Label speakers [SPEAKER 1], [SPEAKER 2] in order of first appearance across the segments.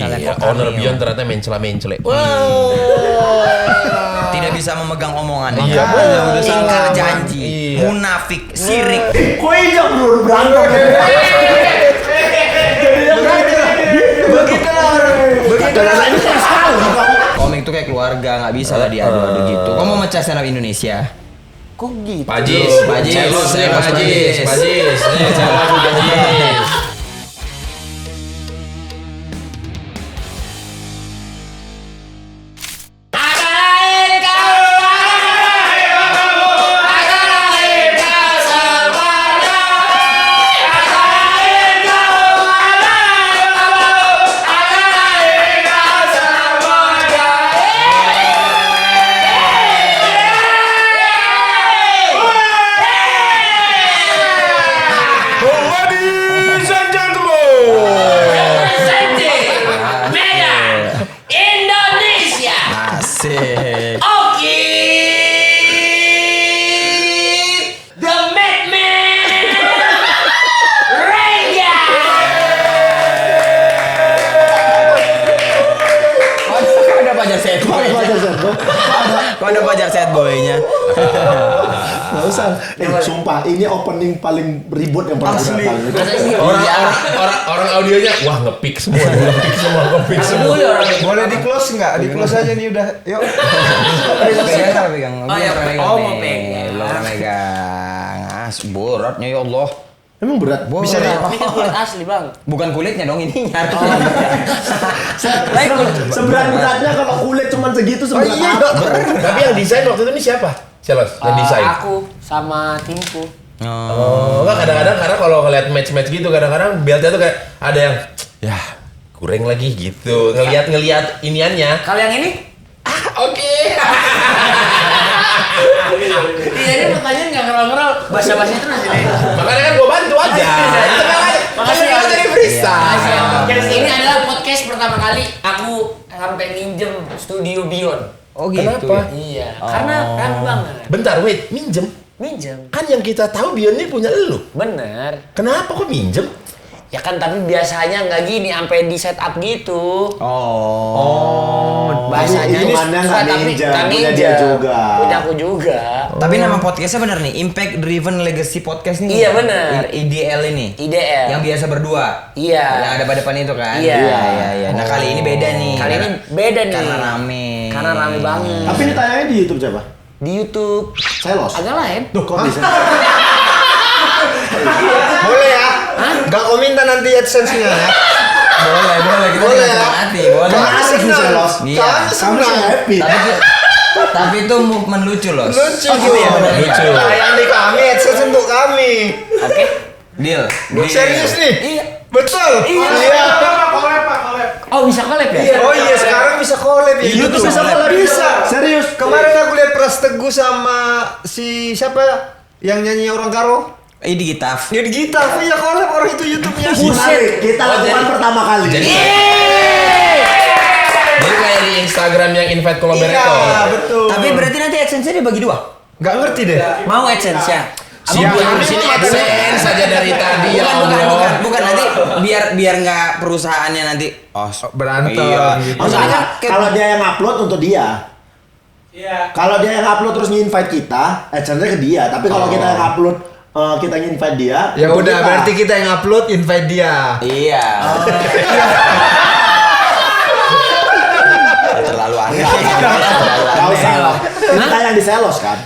[SPEAKER 1] misalnya
[SPEAKER 2] Iya, owner Beyond ternyata mencela-mencele.
[SPEAKER 1] Tidak bisa memegang omongannya.
[SPEAKER 2] Iya,
[SPEAKER 1] udah ingkar janji,
[SPEAKER 2] Iya.
[SPEAKER 1] munafik, sirik.
[SPEAKER 3] Kok ini bro berantem?
[SPEAKER 1] Komik tuh kayak keluarga, nggak bisa lah diadu-adu gitu. Kau mau mecah stand up Indonesia?
[SPEAKER 3] Kok gitu?
[SPEAKER 2] Pajis.
[SPEAKER 1] Pajis.
[SPEAKER 2] Pajis. Ladies and gentlemen.
[SPEAKER 4] Indonesia.
[SPEAKER 1] Asik.
[SPEAKER 4] Oke. The Madman. Rengga.
[SPEAKER 1] Kok ada pajar set boy-nya? Kok ada pajar set boy-nya?
[SPEAKER 3] Nggak usah. Sumpah, ini opening paling ribut yang pernah
[SPEAKER 1] Asli.
[SPEAKER 3] datang.
[SPEAKER 2] Orang audionya wah ngepick semua.
[SPEAKER 5] Boleh di close nggak? Di close aja nih udah. Yuk.
[SPEAKER 1] Pegang.
[SPEAKER 4] Oh, ya,
[SPEAKER 1] Mau
[SPEAKER 4] mau pegang.
[SPEAKER 1] Belum megang. Beratnya ya Allah.
[SPEAKER 3] Emang berat?
[SPEAKER 1] Bisa
[SPEAKER 4] Ini kan kulit asli bang.
[SPEAKER 1] Bukan kulitnya dong ininya.
[SPEAKER 3] Seberat-beratnya kalau kulit cuma segitu seberat apa?
[SPEAKER 2] Tapi yang desain waktu itu ini siapa? Siapa yang desain?
[SPEAKER 4] Aku sama timku.
[SPEAKER 2] Oh, enggak kadang-kadang karena kalau ngeliat match-match gitu kadang-kadang beltnya tuh kayak ada yang ya kurang lagi gitu. Ngeliat iniannya.
[SPEAKER 4] Kalau yang ini?
[SPEAKER 2] Oke.
[SPEAKER 4] Iya ini pertanyaan nggak ngerol-ngerol. Bahasa-bahasa itu nanti.
[SPEAKER 2] Makanya kan gua bantu aja.
[SPEAKER 4] Makasih ya.
[SPEAKER 2] Jadi freestyle.
[SPEAKER 4] Ini adalah podcast pertama kali aku sampai minjem studio Beyond.
[SPEAKER 1] Oh gitu.
[SPEAKER 2] Kenapa?
[SPEAKER 4] Iya, karena kan banget.
[SPEAKER 2] Bentar, wait, minjem.
[SPEAKER 4] Minjem.
[SPEAKER 2] Kan yang kita tahu Bion ini punya elu.
[SPEAKER 4] Bener.
[SPEAKER 2] Kenapa kok minjem?
[SPEAKER 4] Ya kan tapi biasanya nggak gini sampai di setup gitu. Bahasanya
[SPEAKER 3] Ini hitungannya nggak minjem, punya dia juga.
[SPEAKER 4] Punya aku juga.
[SPEAKER 1] Tapi nama podcastnya bener nih, Impact Driven Legacy Podcast nih.
[SPEAKER 4] Iya, bener.
[SPEAKER 1] IDL ini.
[SPEAKER 4] IDL.
[SPEAKER 1] Yang biasa berdua.
[SPEAKER 4] Iya.
[SPEAKER 1] Yang ada pada depan itu kan.
[SPEAKER 4] Iya.
[SPEAKER 1] Iya. Nah kali ini beda nih.
[SPEAKER 4] Kali ini beda nih.
[SPEAKER 1] Karena rame.
[SPEAKER 4] Karena rame banget.
[SPEAKER 3] Tapi ini tayangnya di YouTube siapa?
[SPEAKER 4] Di YouTube
[SPEAKER 3] Selos.
[SPEAKER 4] agak lain.
[SPEAKER 3] Duh, kok bisa?
[SPEAKER 5] Boleh ya? Gak kau minta nanti AdSense-nya ya?
[SPEAKER 1] Boleh. Kita
[SPEAKER 5] Boleh
[SPEAKER 1] tinggal
[SPEAKER 5] ya?
[SPEAKER 1] hati, boleh.
[SPEAKER 3] Kemarin asik nih Selos.
[SPEAKER 1] Iya.
[SPEAKER 5] Kamu
[SPEAKER 3] Kamu
[SPEAKER 5] senang.
[SPEAKER 3] sih happy.
[SPEAKER 1] Tapi itu movement lucu loh.
[SPEAKER 5] Lucu.
[SPEAKER 1] Iya, bener.
[SPEAKER 2] Lucu.
[SPEAKER 5] Tayang di kami, AdSense untuk kami.
[SPEAKER 4] Oke.
[SPEAKER 1] Deal.
[SPEAKER 5] Serius nih?
[SPEAKER 4] Iya.
[SPEAKER 5] Betul?
[SPEAKER 4] Iya. Oh bisa collab ya?
[SPEAKER 5] Oh iya, sekarang bisa collab ya?
[SPEAKER 1] YouTube
[SPEAKER 5] bisa
[SPEAKER 1] collab.
[SPEAKER 5] collab. Bisa.
[SPEAKER 3] Serius?
[SPEAKER 5] Kemarin aku lihat Pras Teguh sama si siapa ya? Yang nyanyi orang Karo.
[SPEAKER 1] Ini di Gitaf.
[SPEAKER 5] Dia di gitar, iya collab orang itu YouTube-nya.
[SPEAKER 3] Menarik. Kita lakukan pertama kali.
[SPEAKER 2] Jadi kayak di Instagram yang invite collaborator.
[SPEAKER 5] Iya, betul.
[SPEAKER 1] Tapi berarti nanti AdSense-nya dibagi dua.
[SPEAKER 5] Nggak ngerti deh.
[SPEAKER 4] Mau AdSense ya?
[SPEAKER 2] Si Bion di sini AdSense saja dari tadi ya
[SPEAKER 1] Bukan nanti biar nggak perusahaannya nanti
[SPEAKER 5] Berantem.
[SPEAKER 1] Iya.
[SPEAKER 5] Gitu.
[SPEAKER 1] Maksudnya kan
[SPEAKER 3] Kalau dia yang upload untuk dia. Iya. Kalau dia yang upload terus nge-invite kita, AdSense-nya ke dia. Tapi kalau kita yang upload, kita nge-invite dia.
[SPEAKER 5] Ya
[SPEAKER 3] untuk
[SPEAKER 5] udah,
[SPEAKER 3] kita.
[SPEAKER 5] berarti kita yang upload invite dia.
[SPEAKER 1] iya. Terlalu aneh.
[SPEAKER 3] Gak usah lah. Kita yang di Selos kan.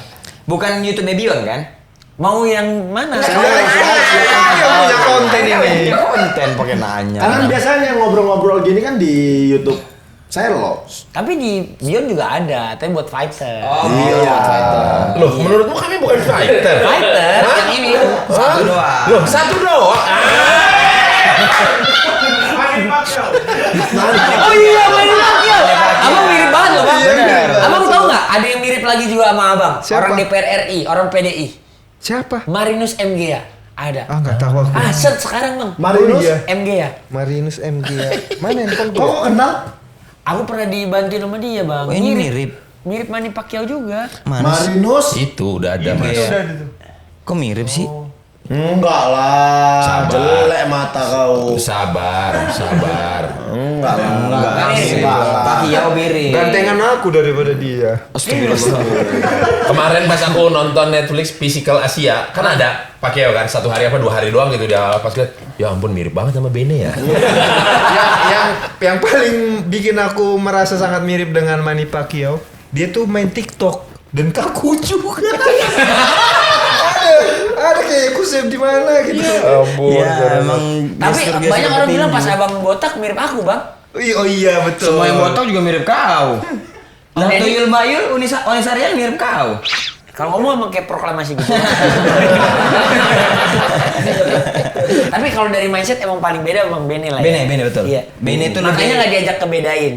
[SPEAKER 1] Bukan YouTube Bion kan?
[SPEAKER 4] Mau yang mana?
[SPEAKER 5] Yang punya konten ini.
[SPEAKER 1] Konten pakai nanya.
[SPEAKER 3] Karena biasanya ngobrol-ngobrol gini kan di YouTube Selos.
[SPEAKER 4] Tapi di Beyond juga ada, tapi buat fighter.
[SPEAKER 1] Oh,
[SPEAKER 3] Iya.
[SPEAKER 2] Loh, menurutmu kami bukan fighter?
[SPEAKER 4] Fighter yang ini.
[SPEAKER 1] Satu doang.
[SPEAKER 2] Loh, satu doang.
[SPEAKER 4] Oh iya, Manny Pacquiao. Abang mirip banget loh, Bang.
[SPEAKER 5] Iya, bener.
[SPEAKER 4] Abang tahu nggak? Ada yang mirip lagi juga sama Abang.
[SPEAKER 5] Siapa?
[SPEAKER 4] Orang DPR RI, orang PDI.
[SPEAKER 5] Siapa?
[SPEAKER 4] Marinus MGA. Ada.
[SPEAKER 5] Ah, nggak tahu aku.
[SPEAKER 4] Search sekarang, Bang.
[SPEAKER 3] Marinus,
[SPEAKER 5] Oh, iya.
[SPEAKER 4] MGA.
[SPEAKER 5] Marinus MG ya. Mana handphone
[SPEAKER 3] kok
[SPEAKER 5] gua?
[SPEAKER 3] kenal?
[SPEAKER 4] Aku pernah dibantuin sama dia, Bang.
[SPEAKER 1] Oh, ini mirip.
[SPEAKER 4] Mirip Manny Pacquiao juga.
[SPEAKER 1] Mana sih?
[SPEAKER 3] Marinus.
[SPEAKER 2] Itu udah ada, Mas.
[SPEAKER 1] Iya. Kok mirip sih?
[SPEAKER 3] Enggak lah,
[SPEAKER 2] Sabar.
[SPEAKER 3] jelek mata kau.
[SPEAKER 2] Sabar.
[SPEAKER 3] Enggak lah.
[SPEAKER 1] Pacquiao mirip.
[SPEAKER 5] Gantengan aku daripada dia.
[SPEAKER 2] Kemarin pas aku nonton Netflix Physical Asia, kan ada Pacquiao kan 1 hari apa 2 hari doang gitu dia pas lihat, ya ampun mirip banget sama Bene ya.
[SPEAKER 5] yang paling bikin aku merasa sangat mirip dengan Manny Pacquiao, dia tuh main TikTok dan kaku juga. ada kayak kusep di mana gitu.
[SPEAKER 2] Ampun.
[SPEAKER 1] Ya emang.
[SPEAKER 4] Tapi
[SPEAKER 1] gestur-gestur
[SPEAKER 4] banyak orang
[SPEAKER 1] seperti
[SPEAKER 4] bilang
[SPEAKER 1] ini.
[SPEAKER 4] pas abang botak mirip aku, Bang.
[SPEAKER 5] Oh iya betul.
[SPEAKER 1] Semua yang botak juga mirip kau. Lah Tuyul Bayul, Unisarian mirip kau.
[SPEAKER 4] Kalau ngomong emang kayak proklamasi gitu. Tapi kalau dari mindset emang paling beda Bang Bene lah. Ya?
[SPEAKER 1] Bene betul.
[SPEAKER 4] Iya.
[SPEAKER 1] Bene itu
[SPEAKER 4] Makanya
[SPEAKER 1] lebih-
[SPEAKER 4] nggak diajak kebedain.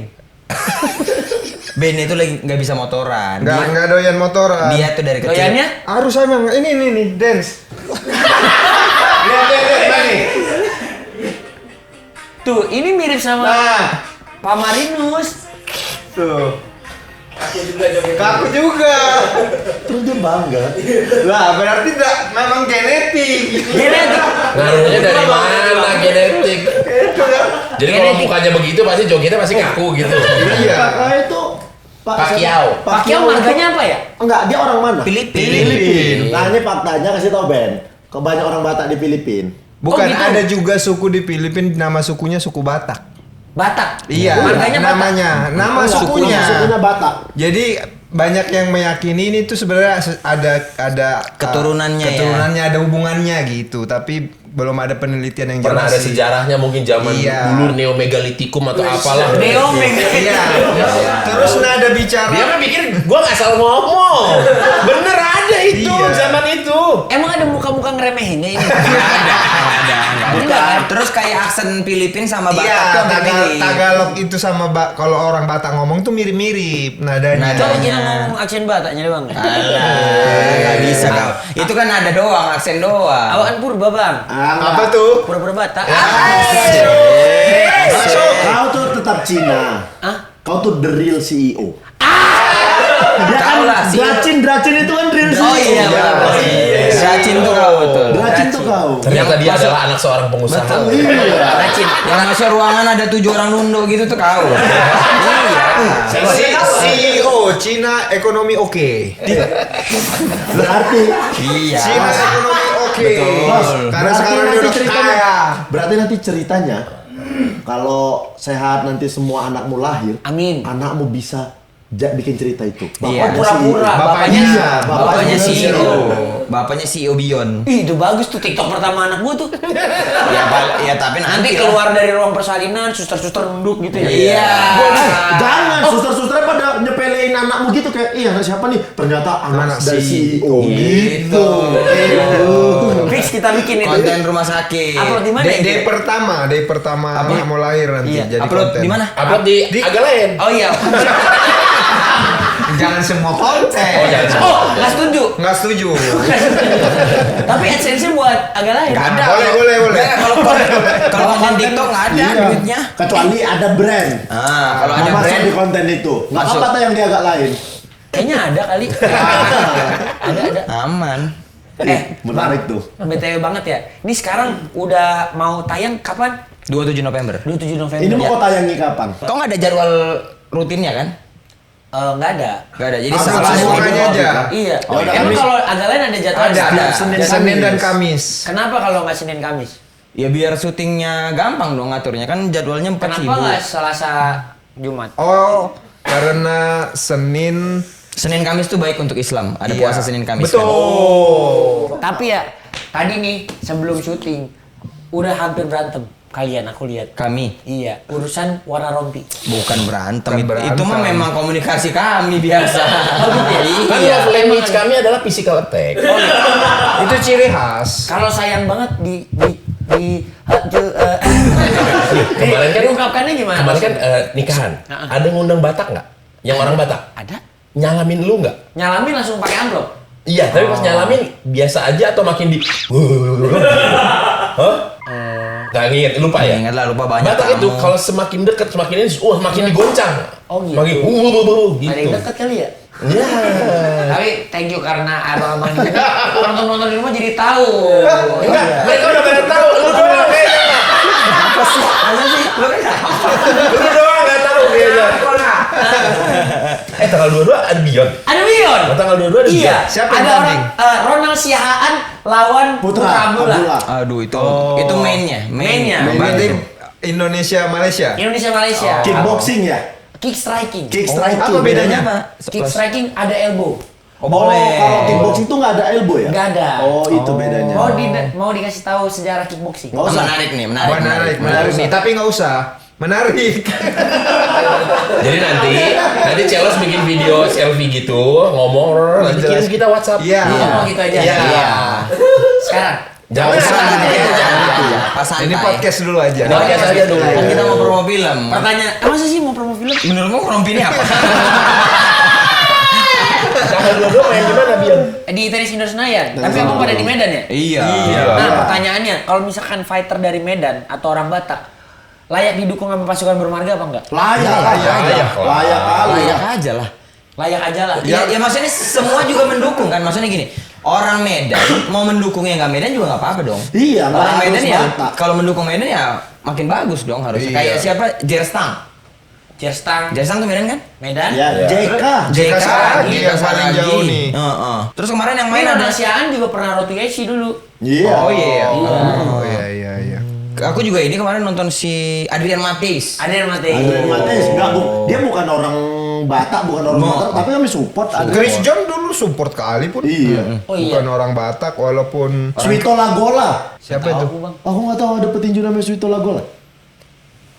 [SPEAKER 1] Bene itu lagi nggak bisa motoran.
[SPEAKER 5] Nggak doyan motoran.
[SPEAKER 1] Dia tuh dari kecil.
[SPEAKER 4] Doyannya?
[SPEAKER 5] Harus emang ini nih dance.
[SPEAKER 4] Tuh, ini mirip sama Pak Marinus.
[SPEAKER 5] Tuh. Kaku juga.
[SPEAKER 3] Terus dia bangga.
[SPEAKER 5] Lah berarti memang genetik.
[SPEAKER 4] Genetik.
[SPEAKER 2] Ngaruhnya dari mana genetik? Jadi kalau
[SPEAKER 4] Genetik.
[SPEAKER 2] mukanya begitu pasti jogetnya pasti kaku gitu.
[SPEAKER 5] Iya.
[SPEAKER 3] Kakak itu
[SPEAKER 2] Pacquiao.
[SPEAKER 4] Pacquiao marganya apa ya?
[SPEAKER 3] Enggak, dia orang mana?
[SPEAKER 1] Filipina.
[SPEAKER 3] Nah, ini faktanya kasih tau Ben. Banyak orang Batak di Filipina.
[SPEAKER 5] Bukan,
[SPEAKER 4] Oh, gitu?
[SPEAKER 5] ada juga suku di Filipina nama sukunya suku Batak.
[SPEAKER 4] Batak.
[SPEAKER 5] Iya,
[SPEAKER 4] Marganya Batak.
[SPEAKER 5] namanya, nama
[SPEAKER 3] Enggak,
[SPEAKER 5] sukunya.
[SPEAKER 3] Sukunya Batak.
[SPEAKER 5] Jadi banyak yang meyakini ini tuh sebenarnya ada
[SPEAKER 1] Keturunannya ya.
[SPEAKER 5] keturunannya ada hubungannya gitu, tapi belum ada penelitian yang
[SPEAKER 2] Pernah
[SPEAKER 5] jelas
[SPEAKER 2] ada
[SPEAKER 5] sih.
[SPEAKER 2] sejarahnya mungkin zaman
[SPEAKER 5] Iya.
[SPEAKER 2] dulu Neomegalitikum atau apalah.
[SPEAKER 4] Neo
[SPEAKER 5] Iya. Terus nada bicara.
[SPEAKER 2] Dia mah pikir gua nggak salah ngomong. Bener ada itu
[SPEAKER 5] Iya.
[SPEAKER 2] zaman itu.
[SPEAKER 4] Emang ada muka-muka ngeremehinnya ini?
[SPEAKER 1] Bukan. Terus kayak aksen Filipina sama Batak
[SPEAKER 5] Iya,
[SPEAKER 1] tuh hampir mirip.
[SPEAKER 5] Tagalog itu sama kalau orang Batak ngomong tuh mirip-mirip nadanya.
[SPEAKER 4] Coba
[SPEAKER 1] Nadanya.
[SPEAKER 4] kita ngomong aksen Bataknya deh Bang.
[SPEAKER 1] Alah, nggak bisa kau. Itu kan ada doang, aksen doang.
[SPEAKER 4] Awakan purba Bang.
[SPEAKER 5] Apa tuh?
[SPEAKER 4] Pura-pura Batak.
[SPEAKER 3] Kau tuh tetap Cina.
[SPEAKER 4] Hah?
[SPEAKER 3] Kau tuh the real CEO. Dia
[SPEAKER 1] Tahu lah, CEO.
[SPEAKER 3] Dracin itu kan real CEO.
[SPEAKER 1] Oh iya, benar. Racin tuh kau betul.
[SPEAKER 3] Dracin tuh kau.
[SPEAKER 2] Ternyata dia
[SPEAKER 1] masuk-
[SPEAKER 2] adalah anak seorang pengusaha.
[SPEAKER 1] Betul.
[SPEAKER 3] Iya.
[SPEAKER 4] Racin.
[SPEAKER 1] Yang masuk ruangan ada 7 orang nundo gitu tuh kau. Iya.
[SPEAKER 5] CEO Cina ekonomi oke.
[SPEAKER 3] Berarti
[SPEAKER 1] Iya.
[SPEAKER 5] Cina ekonomi oke.
[SPEAKER 3] Bos,
[SPEAKER 5] Karena
[SPEAKER 3] berarti
[SPEAKER 5] sekarang dia
[SPEAKER 3] nanti
[SPEAKER 5] udah
[SPEAKER 3] ceritanya,
[SPEAKER 5] kaya.
[SPEAKER 3] berarti nanti ceritanya kalau sehat nanti semua anakmu lahir,
[SPEAKER 4] Amin.
[SPEAKER 3] anakmu bisa bikin cerita itu.
[SPEAKER 1] Iya.
[SPEAKER 4] Pura-pura.
[SPEAKER 5] Bapaknya
[SPEAKER 3] Iya,
[SPEAKER 1] Bapaknya
[SPEAKER 3] juga
[SPEAKER 1] CEO. Bapaknya CEO Bion.
[SPEAKER 4] Ih, itu bagus tuh TikTok pertama anak gua tuh.
[SPEAKER 1] Ya tapi
[SPEAKER 4] Nanti
[SPEAKER 1] lah.
[SPEAKER 4] keluar dari ruang persalinan, suster-suster nunduk gitu ya.
[SPEAKER 1] Iya.
[SPEAKER 3] Jangan, suster-susternya pada nyepelein anakmu gitu kayak, iya anak siapa nih? Ternyata anak
[SPEAKER 5] Anak
[SPEAKER 3] dari CEO.
[SPEAKER 1] Gitu.
[SPEAKER 4] Fix kita bikin itu.
[SPEAKER 1] Konten rumah sakit.
[SPEAKER 4] Upload di mana?
[SPEAKER 5] Day pertama anak mau lahir nanti
[SPEAKER 4] Iya.
[SPEAKER 5] jadi
[SPEAKER 1] Upload
[SPEAKER 5] konten.
[SPEAKER 1] di mana?
[SPEAKER 2] Upload di agak lain.
[SPEAKER 4] Oh iya.
[SPEAKER 5] Jangan semua konten.
[SPEAKER 2] Oh, jangan semua.
[SPEAKER 4] Oh, nggak setuju.
[SPEAKER 5] Nggak setuju.
[SPEAKER 4] Tapi AdSense-nya buat agak lain.
[SPEAKER 1] Nggak ada.
[SPEAKER 5] Boleh.
[SPEAKER 1] Nggak, kalau konten TikTok nggak ada
[SPEAKER 3] Iya.
[SPEAKER 1] duitnya.
[SPEAKER 3] Kecuali ada brand.
[SPEAKER 1] Kalau ada
[SPEAKER 3] Mau masuk
[SPEAKER 1] brand
[SPEAKER 3] di konten itu. Nggak
[SPEAKER 1] Masuk.
[SPEAKER 3] apa-apa yang dia agak lain.
[SPEAKER 4] Kayaknya ada kali. Ada.
[SPEAKER 1] aman.
[SPEAKER 3] Menarik tuh.
[SPEAKER 4] BTW banget ya. Ini sekarang udah mau tayang kapan?
[SPEAKER 1] 27 November.
[SPEAKER 4] 27 November.
[SPEAKER 3] Ini mau kau tayangi kapan?
[SPEAKER 1] Kau nggak ada jadwal rutinnya kan?
[SPEAKER 4] Nggak ada.
[SPEAKER 1] Nggak ada. Jadi
[SPEAKER 5] Upload
[SPEAKER 1] salah
[SPEAKER 5] semuanya aja.
[SPEAKER 4] Iya.
[SPEAKER 3] Oh, ada
[SPEAKER 4] Emang
[SPEAKER 3] Kamis.
[SPEAKER 4] kalau agak lain ada jadwal?
[SPEAKER 5] Ada. Senin dan
[SPEAKER 3] Kamis.
[SPEAKER 5] Kamis.
[SPEAKER 4] Kenapa kalau nggak Senin Kamis?
[SPEAKER 1] Ya biar syutingnya gampang dong ngaturnya kan jadwalnya 4
[SPEAKER 4] Kenapa nggak Selasa Jumat?
[SPEAKER 5] Oh, karena
[SPEAKER 1] Senin Kamis tuh baik untuk Islam. Ada
[SPEAKER 5] Iya.
[SPEAKER 1] puasa Senin Kamis.
[SPEAKER 5] Betul.
[SPEAKER 1] Kan?
[SPEAKER 4] Tapi ya tadi nih sebelum syuting udah hampir berantem kalian aku lihat.
[SPEAKER 1] Kami
[SPEAKER 4] Iya, urusan warna rompi.
[SPEAKER 1] bukan berantem.
[SPEAKER 5] Bukan berantem.
[SPEAKER 1] Itu mah memang komunikasi kami biasa.
[SPEAKER 2] Kan
[SPEAKER 1] Iya.
[SPEAKER 2] love language kami adalah physical attack.
[SPEAKER 5] Itu ciri khas.
[SPEAKER 4] Kalau sayang banget
[SPEAKER 2] Kemarin kan
[SPEAKER 4] diungkapkannya gimana?
[SPEAKER 2] Kemarin kan nikahan. Ada yang ngundang Batak nggak? Yang orang Batak.
[SPEAKER 4] Ada.
[SPEAKER 2] Nyalamin lu nggak?
[SPEAKER 4] Nyalamin langsung pakai amplop.
[SPEAKER 2] Iya, tapi pas nyalamin biasa aja atau makin di Hah? Gak inget, lupa ya?
[SPEAKER 1] Ingat lah, lupa banyak
[SPEAKER 2] Batak itu
[SPEAKER 1] tamu.
[SPEAKER 2] kalau semakin dekat semakin ini, makin digoncang.
[SPEAKER 4] Oh, gitu.
[SPEAKER 2] Makin
[SPEAKER 4] Ada yang
[SPEAKER 2] gitu.
[SPEAKER 4] dekat kali ya?
[SPEAKER 2] Iya.
[SPEAKER 4] Tapi thank you karena abang-abang ini nonton di rumah jadi tahu.
[SPEAKER 2] Enggak, mereka udah pada tahu. Lu doang kayaknya.
[SPEAKER 4] Apa sih? Masa sih? Lu kan
[SPEAKER 2] Lu doang nggak tahu kayaknya. Tanggal 22 ada Beyond.
[SPEAKER 4] ada Beyond.
[SPEAKER 2] Tanggal 22 ada
[SPEAKER 4] Iya.
[SPEAKER 2] Beyond.
[SPEAKER 5] Siapa yang
[SPEAKER 4] ada orang
[SPEAKER 5] tanding?
[SPEAKER 4] Ronald Siahaan lawan Putra Abdullah.
[SPEAKER 1] Aduh itu
[SPEAKER 5] Oh.
[SPEAKER 1] itu mainnya.
[SPEAKER 4] Mainnya.
[SPEAKER 5] Berarti Indonesia Malaysia.
[SPEAKER 4] Indonesia Malaysia.
[SPEAKER 3] Kickboxing ya?
[SPEAKER 4] Kick striking.
[SPEAKER 3] Kick striking.
[SPEAKER 5] Apa bedanya?
[SPEAKER 4] Kick striking ada elbow.
[SPEAKER 1] Oh, boleh.
[SPEAKER 3] Kalau kickboxing tuh nggak ada elbow ya?
[SPEAKER 4] Nggak ada.
[SPEAKER 3] Oh, itu bedanya.
[SPEAKER 4] Mau dikasih tahu sejarah kickboxing.
[SPEAKER 3] Nggak usah.
[SPEAKER 1] Menarik nih, menarik.
[SPEAKER 5] Menarik nih, tapi nggak usah. Menarik.
[SPEAKER 2] Jadi nanti Celos bikin video selfie gitu, ngomong, nanti kirim kita WhatsApp.
[SPEAKER 5] Iya.
[SPEAKER 4] Oh, gitu aja.
[SPEAKER 5] Iya.
[SPEAKER 4] Sekarang.
[SPEAKER 2] Jangan
[SPEAKER 1] Pas santai.
[SPEAKER 5] Ini podcast dulu aja.
[SPEAKER 2] Podcast aja dulu.
[SPEAKER 1] Kan kita mau promo film.
[SPEAKER 4] Pertanyaan, masa sih mau promo film?
[SPEAKER 1] Menurutmu promo ini apa?
[SPEAKER 2] Tanggal 22 main di mana, Bion?
[SPEAKER 4] Di tenis indoor Senayan. Tapi emang pada di Medan ya?
[SPEAKER 1] Iya.
[SPEAKER 4] Nah, pertanyaannya, kalau misalkan fighter dari Medan atau orang Batak, layak didukung sama pasukan bermarga apa enggak?
[SPEAKER 3] Layak kali.
[SPEAKER 1] Layak aja lah.
[SPEAKER 4] Layak aja lah.
[SPEAKER 1] Ya maksudnya semua juga mendukung kan. Maksudnya gini, orang Medan mau mendukung yang nggak Medan juga nggak apa-apa dong.
[SPEAKER 3] Iya, nggak
[SPEAKER 1] Orang Medan
[SPEAKER 3] harus
[SPEAKER 1] ya
[SPEAKER 3] Batak.
[SPEAKER 1] kalau mendukung Medan ya makin bagus dong harusnya.
[SPEAKER 5] Iya.
[SPEAKER 1] Kayak siapa? Jerstang.
[SPEAKER 4] Jerstang.
[SPEAKER 1] Jerstang tuh Medan kan?
[SPEAKER 4] Medan.
[SPEAKER 3] Ya, JK.
[SPEAKER 5] JK Saragi yang paling
[SPEAKER 1] Saragi.
[SPEAKER 5] jauh nih.
[SPEAKER 1] Heeh. Terus kemarin yang
[SPEAKER 4] Main
[SPEAKER 1] main ada
[SPEAKER 4] Asiaan juga pernah Roti Eshi dulu.
[SPEAKER 3] Iya.
[SPEAKER 1] Oh iya.
[SPEAKER 5] Oh iya.
[SPEAKER 1] Aku juga ini kemarin nonton si Adrian Mateis.
[SPEAKER 4] Ada yang mati.
[SPEAKER 3] Adrian Mateis, dia bukan orang Batak, bukan orang Batak, tapi kami support
[SPEAKER 5] Chris John dulu support kali pun.
[SPEAKER 3] Iya.
[SPEAKER 4] Oh iya.
[SPEAKER 5] Bukan orang Batak walaupun
[SPEAKER 3] Suito Lagola.
[SPEAKER 5] siapa itu?
[SPEAKER 3] Aku nggak tahu ada petinju namanya Suito Lagola.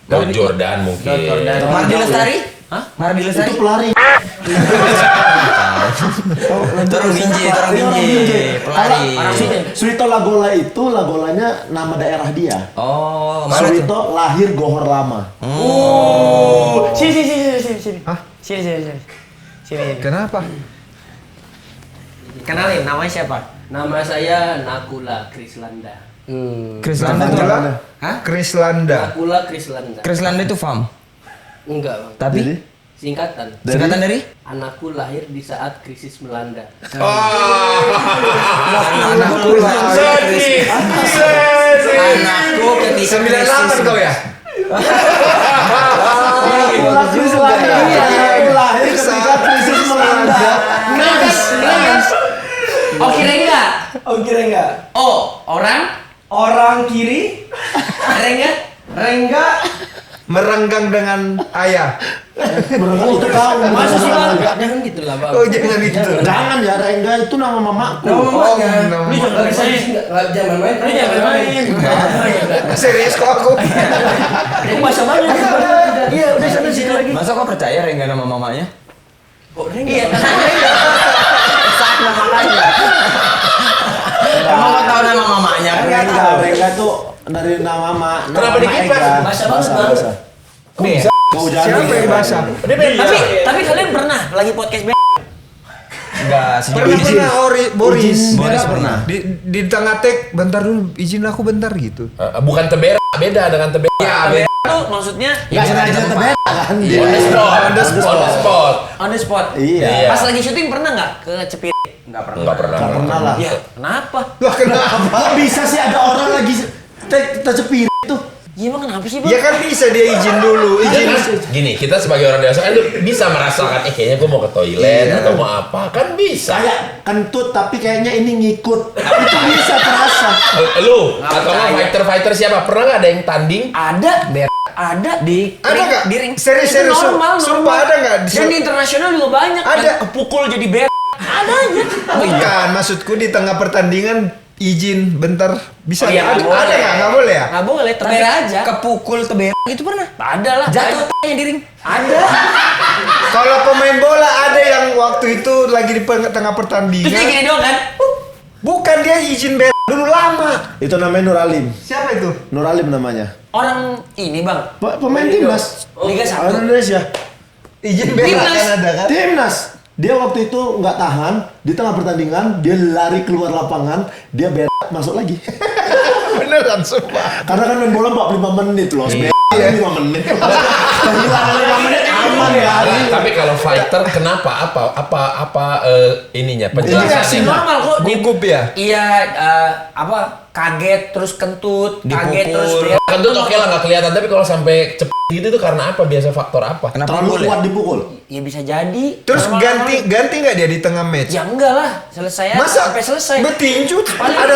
[SPEAKER 2] Daud Jordan mungkin.
[SPEAKER 4] Jordan.
[SPEAKER 1] Mardi Lestari?
[SPEAKER 4] Hah?
[SPEAKER 1] Mardi Lestari?
[SPEAKER 3] Itu pelari.
[SPEAKER 1] Orang Binjai, pelari.
[SPEAKER 3] Kalau Suito Lagola itu Lagolanya nama daerah dia.
[SPEAKER 1] Oh, mana tuh?
[SPEAKER 3] Suito lahir Gohor Lama.
[SPEAKER 4] Sini.
[SPEAKER 5] Hah?
[SPEAKER 4] Sini.
[SPEAKER 5] Kenapa?
[SPEAKER 4] Kenalin, namanya siapa?
[SPEAKER 6] Nama saya Nakula Krislanda.
[SPEAKER 5] Krislanda itu lah.
[SPEAKER 1] Hah?
[SPEAKER 5] Krislanda.
[SPEAKER 6] Nakula Krislanda.
[SPEAKER 1] Krislanda itu farm.
[SPEAKER 6] Enggak, Bang.
[SPEAKER 1] Tapi
[SPEAKER 3] Jadi?
[SPEAKER 6] Singkatan.
[SPEAKER 1] singkatan dari?
[SPEAKER 6] Anakku lahir di saat krisis melanda.
[SPEAKER 5] Anakku
[SPEAKER 2] Sedih.
[SPEAKER 1] Anakku ketika
[SPEAKER 5] 98 kau ya?
[SPEAKER 3] Krisis lahir. Lahir ketika krisis melanda.
[SPEAKER 4] Keren. Oh, kira enggak?
[SPEAKER 6] Oh, kira enggak?
[SPEAKER 4] Oh, orang?
[SPEAKER 6] Orang kiri, Rengga,
[SPEAKER 5] Merenggang dengan ayah.
[SPEAKER 3] Merenggang itu kau.
[SPEAKER 4] Masa sih, Bang?
[SPEAKER 6] jangan gitu lah, Bang.
[SPEAKER 5] Oh jangan gitu.
[SPEAKER 3] Jangan ya, Rengga itu nama mamaku.
[SPEAKER 5] nama
[SPEAKER 6] Lu jangan jangan main.
[SPEAKER 4] Lu jangan main.
[SPEAKER 5] Serius kok aku?
[SPEAKER 4] Ini bahasa banget. Iya, udah sana situ lagi.
[SPEAKER 1] Masa kau percaya Rengga nama mamanya?
[SPEAKER 6] Kok Rengga?
[SPEAKER 4] Iya, sama makanya.
[SPEAKER 1] Emang kau tahu nama mamanya?
[SPEAKER 3] Rengga itu dari nama mama.
[SPEAKER 2] Kenapa dikipas?
[SPEAKER 4] Bahasa banget, Bang.
[SPEAKER 3] Kau jangan.
[SPEAKER 5] Siapa yang basah?
[SPEAKER 4] Tapi kalian pernah lagi podcast
[SPEAKER 1] Enggak,
[SPEAKER 5] Pernah Boris.
[SPEAKER 1] Boris pernah.
[SPEAKER 5] Di tengah tek, bentar dulu, izin aku bentar gitu.
[SPEAKER 2] Bukan tebera, beda dengan tebera.
[SPEAKER 4] itu maksudnya
[SPEAKER 3] Nggak sengaja tebet kan dia.
[SPEAKER 2] On the spot.
[SPEAKER 4] on the spot.
[SPEAKER 3] Iya.
[SPEAKER 4] Pas lagi syuting pernah nggak ke Cepir?
[SPEAKER 2] Enggak pernah.
[SPEAKER 3] Nggak pernah lah.
[SPEAKER 4] Ya, kenapa?
[SPEAKER 5] Lah kenapa?
[SPEAKER 3] Kok bisa sih ada orang lagi tercepir itu?
[SPEAKER 4] Ya emang kenapa sih, Bang?
[SPEAKER 5] Ya kan bisa dia izin dulu, izin.
[SPEAKER 2] Gini, kita sebagai orang dewasa kan bisa merasakan, kayaknya gue mau ke toilet atau mau apa, kan bisa.
[SPEAKER 3] Kayak kentut tapi kayaknya ini ngikut. Itu bisa terasa.
[SPEAKER 2] Lu atau nggak fighter siapa? Pernah nggak ada yang tanding?
[SPEAKER 4] Ada, ada di
[SPEAKER 5] Ada nggak?
[SPEAKER 1] di ring.
[SPEAKER 5] Serius,
[SPEAKER 4] Itu
[SPEAKER 5] serius.
[SPEAKER 4] normal,
[SPEAKER 5] Sumpah ada nggak?
[SPEAKER 4] Dan di internasional juga banyak.
[SPEAKER 5] Ada.
[SPEAKER 4] Yang kepukul jadi ada aja.
[SPEAKER 5] Bukan, maksudku di tengah pertandingan izin bentar bisa.
[SPEAKER 4] Oh, iya,
[SPEAKER 5] ada
[SPEAKER 4] nggak boleh.
[SPEAKER 5] nggak boleh ya?
[SPEAKER 4] Nggak boleh, teber aja.
[SPEAKER 1] Kepukul teber itu pernah.
[SPEAKER 4] Ada lah.
[SPEAKER 1] Jatuh tanya di ring.
[SPEAKER 4] Ada.
[SPEAKER 5] Kalau pemain bola ada yang waktu itu lagi di tengah
[SPEAKER 4] Itu yang
[SPEAKER 5] pertandingan.
[SPEAKER 4] gini doang kan?
[SPEAKER 5] Bukan dia izin dulu lama.
[SPEAKER 3] Itu namanya Nuralim.
[SPEAKER 5] Siapa itu?
[SPEAKER 3] Nuralim namanya.
[SPEAKER 4] Orang ini, Bang.
[SPEAKER 3] Pemain timnas.
[SPEAKER 4] Liga 1.
[SPEAKER 3] Orang Indonesia.
[SPEAKER 5] Izin bela
[SPEAKER 4] Timnas.
[SPEAKER 5] kan ada kan?
[SPEAKER 3] Timnas. Dia waktu itu nggak tahan di tengah pertandingan, dia lari keluar lapangan, dia masuk lagi.
[SPEAKER 5] Beneran sumpah.
[SPEAKER 3] Karena kan main bola 45 menit loh. 5 menit. Kehilangan 5 menit aman ya.
[SPEAKER 2] Tapi kalau fighter kenapa? Apa ininya
[SPEAKER 5] Reaksi
[SPEAKER 2] penjelasannya?
[SPEAKER 4] normal kok.
[SPEAKER 5] Gugup ya?
[SPEAKER 4] Iya, kaget terus kentut, kaget
[SPEAKER 1] Dipukul.
[SPEAKER 4] terus dia
[SPEAKER 2] Kentut oke lah nggak kelihatan, tapi kalau sampai cepet gitu tuh karena apa? Biasa faktor apa?
[SPEAKER 1] Kenapa
[SPEAKER 3] Terlalu
[SPEAKER 1] boleh?
[SPEAKER 3] kuat dipukul.
[SPEAKER 4] ya bisa jadi.
[SPEAKER 5] Terus
[SPEAKER 4] Normal-normal.
[SPEAKER 5] ganti nggak dia di tengah match?
[SPEAKER 4] Ya enggak lah, selesai aja
[SPEAKER 5] Masa
[SPEAKER 4] sampai selesai.
[SPEAKER 5] betinju
[SPEAKER 4] Paling-
[SPEAKER 5] ada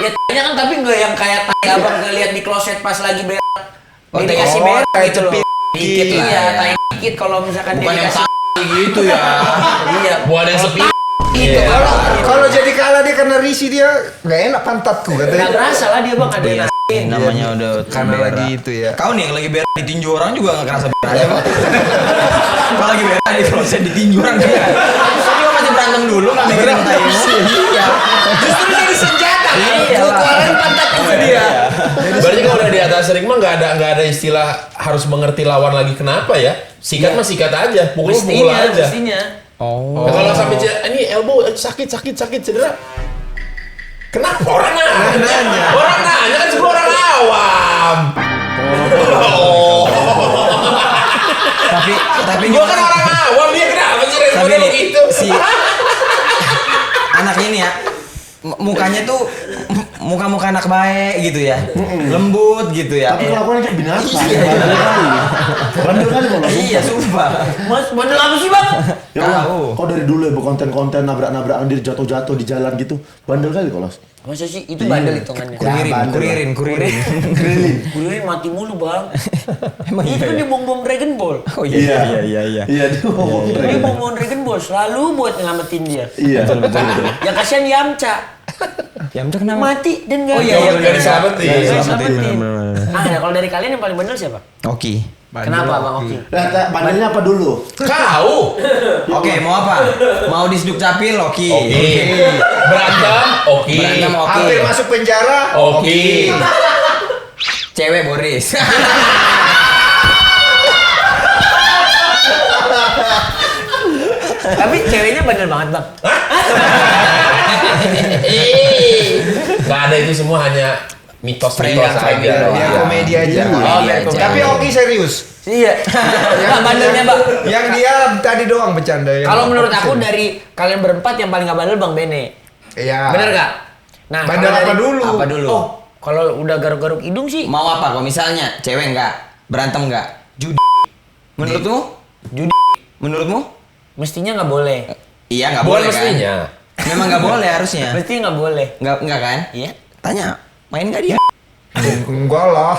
[SPEAKER 4] Ya tanya kan tapi enggak yang kayak tai abang ngeliat di kloset pas lagi berak.
[SPEAKER 1] Oh,
[SPEAKER 4] Dia dikasih
[SPEAKER 5] oh,
[SPEAKER 4] berak
[SPEAKER 5] kayak
[SPEAKER 4] gitu loh.
[SPEAKER 5] cepit
[SPEAKER 1] dikit lah,
[SPEAKER 4] Iya,
[SPEAKER 1] ya.
[SPEAKER 4] tai dikit kalau misalkan
[SPEAKER 1] Bukan
[SPEAKER 4] dia
[SPEAKER 1] yang
[SPEAKER 4] dikasih
[SPEAKER 1] gitu ya.
[SPEAKER 4] iya.
[SPEAKER 2] Buat yang sepi.
[SPEAKER 4] Gitu.
[SPEAKER 2] Iya.
[SPEAKER 5] kalau jadi kalah dia karena risih dia nggak enak pantatku
[SPEAKER 4] Enggak
[SPEAKER 5] katanya.
[SPEAKER 4] berasa lah dia Bang ada yang
[SPEAKER 1] Namanya udah
[SPEAKER 5] Karena
[SPEAKER 1] berak.
[SPEAKER 5] lagi itu ya.
[SPEAKER 1] Kau nih yang lagi berak ditinju orang juga nggak kerasa beraknya Pak. Kalau lagi berak di kloset ditinju orang juga. Saya juga masih berantem dulu nggak mikirin tayang. Iya. Justru jadi senjata.
[SPEAKER 4] Iya.
[SPEAKER 1] Keluarin pantat juga dia.
[SPEAKER 2] Berarti kalau udah di atas ring mah nggak ada istilah harus mengerti lawan lagi kenapa ya? Sikat mah sikat aja, pukul aja.
[SPEAKER 4] Mestinya.
[SPEAKER 1] Oh.
[SPEAKER 2] Nah, kalau sampai ini elbow sakit cedera. Kenapa orang nanya? Orang nanya kan semua orang awam. Oh.
[SPEAKER 1] Tapi
[SPEAKER 2] Gua kan orang awam, dia kenapa sih
[SPEAKER 1] tapi
[SPEAKER 2] responnya
[SPEAKER 1] nih,
[SPEAKER 2] begitu?
[SPEAKER 1] si anak ini ya mukanya tuh muka-muka anak baik gitu ya, lembut gitu ya.
[SPEAKER 3] Tapi kelakuannya kayak binatang. Bandel kali. Bandel kali kalau
[SPEAKER 1] Iya sumpah.
[SPEAKER 4] Mas, bandel apa sih Bang?
[SPEAKER 3] Ya Allah,
[SPEAKER 1] Tahu.
[SPEAKER 3] kau dari dulu ya konten-konten nabrak-nabrakan diri jatuh-jatuh di jalan gitu. Bandel kali kalau.
[SPEAKER 4] Masa sih itu bandel hitungannya.
[SPEAKER 1] Kuririn.
[SPEAKER 4] Kuririn mati mulu Bang.
[SPEAKER 1] Emang
[SPEAKER 4] Itu
[SPEAKER 1] iya
[SPEAKER 4] kan
[SPEAKER 1] ya?
[SPEAKER 4] dia bom Dragon Ball.
[SPEAKER 1] Oh iya.
[SPEAKER 3] Iya, dia ngomongin
[SPEAKER 4] Dia
[SPEAKER 3] Dragon Ball.
[SPEAKER 4] bom Dragon Ball selalu buat ngamatin dia.
[SPEAKER 3] Iya.
[SPEAKER 4] Yang kasihan Yamcha.
[SPEAKER 1] Yamcha kenapa?
[SPEAKER 4] Mati dan nggak
[SPEAKER 1] Oh iya, iya,
[SPEAKER 2] Gak diselamatin.
[SPEAKER 3] Iya, iya.
[SPEAKER 4] diselamatin. Nah, kalau dari kalian yang paling bandel siapa?
[SPEAKER 1] Oki.
[SPEAKER 4] Kenapa Bang Oki?
[SPEAKER 3] Nah, bandelnya apa dulu?
[SPEAKER 2] Kau.
[SPEAKER 1] Oke, mau apa? Mau disduk capil, Oki.
[SPEAKER 2] Oke. Berantem, oke.
[SPEAKER 1] Berantem, oke.
[SPEAKER 5] Hampir masuk penjara.
[SPEAKER 2] Oke.
[SPEAKER 1] Cewek Boris.
[SPEAKER 4] Tapi ceweknya bandel banget Bang.
[SPEAKER 2] Gak ada, itu semua hanya mitos-mitos aja.
[SPEAKER 1] Frame-frame
[SPEAKER 5] Dia komedi aja.
[SPEAKER 1] Komedi aja.
[SPEAKER 5] Tapi Oki serius.
[SPEAKER 4] Iya. Nah, bandelnya Bang.
[SPEAKER 5] Yang dia tadi doang bercanda. yang
[SPEAKER 4] Kalau menurut
[SPEAKER 5] Oki
[SPEAKER 4] aku
[SPEAKER 5] serius.
[SPEAKER 4] dari kalian berempat yang paling gak bandel Bang Bene.
[SPEAKER 5] Iya.
[SPEAKER 4] Bener gak? Nah,
[SPEAKER 5] Bandel
[SPEAKER 4] kalau
[SPEAKER 5] apa
[SPEAKER 4] dari-
[SPEAKER 5] dulu?
[SPEAKER 1] Apa dulu?
[SPEAKER 4] Oh, kalau udah garuk-garuk hidung sih
[SPEAKER 1] Mau apa kok misalnya? Cewek enggak? Berantem enggak? Judi. Menurutmu?
[SPEAKER 4] judi
[SPEAKER 1] Menurutmu?
[SPEAKER 4] mestinya nggak boleh.
[SPEAKER 1] Iya nggak
[SPEAKER 2] Bukan
[SPEAKER 1] boleh kan?
[SPEAKER 2] mestinya.
[SPEAKER 1] Memang nggak boleh harusnya.
[SPEAKER 4] Mestinya nggak boleh.
[SPEAKER 1] Nggak kan?
[SPEAKER 4] Iya.
[SPEAKER 1] Tanya, main nggak dia?
[SPEAKER 5] Enggak lah.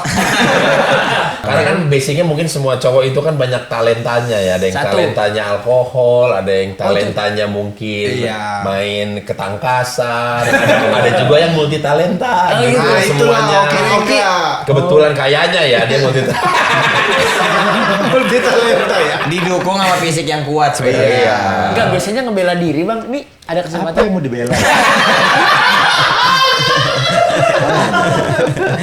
[SPEAKER 2] Karena kan basicnya mungkin semua cowok itu kan banyak talentanya ya. Ada yang
[SPEAKER 4] Satu.
[SPEAKER 2] talentanya alkohol, ada yang talentanya mungkin
[SPEAKER 5] Iya.
[SPEAKER 2] main ketangkasan, ada juga yang multi talenta
[SPEAKER 4] Oh,
[SPEAKER 2] gitu
[SPEAKER 4] iya.
[SPEAKER 5] Nah, itulah
[SPEAKER 2] semuanya.
[SPEAKER 5] Oki.
[SPEAKER 2] Kebetulan kayaknya ya dia multi talenta.
[SPEAKER 5] Multi talenta ya.
[SPEAKER 1] Didukung sama fisik yang kuat
[SPEAKER 2] Iya.
[SPEAKER 1] sebenarnya.
[SPEAKER 4] Enggak, biasanya ngebela diri bang. Ini ada
[SPEAKER 3] Apa
[SPEAKER 4] kesempatan.
[SPEAKER 3] yang mau dibela?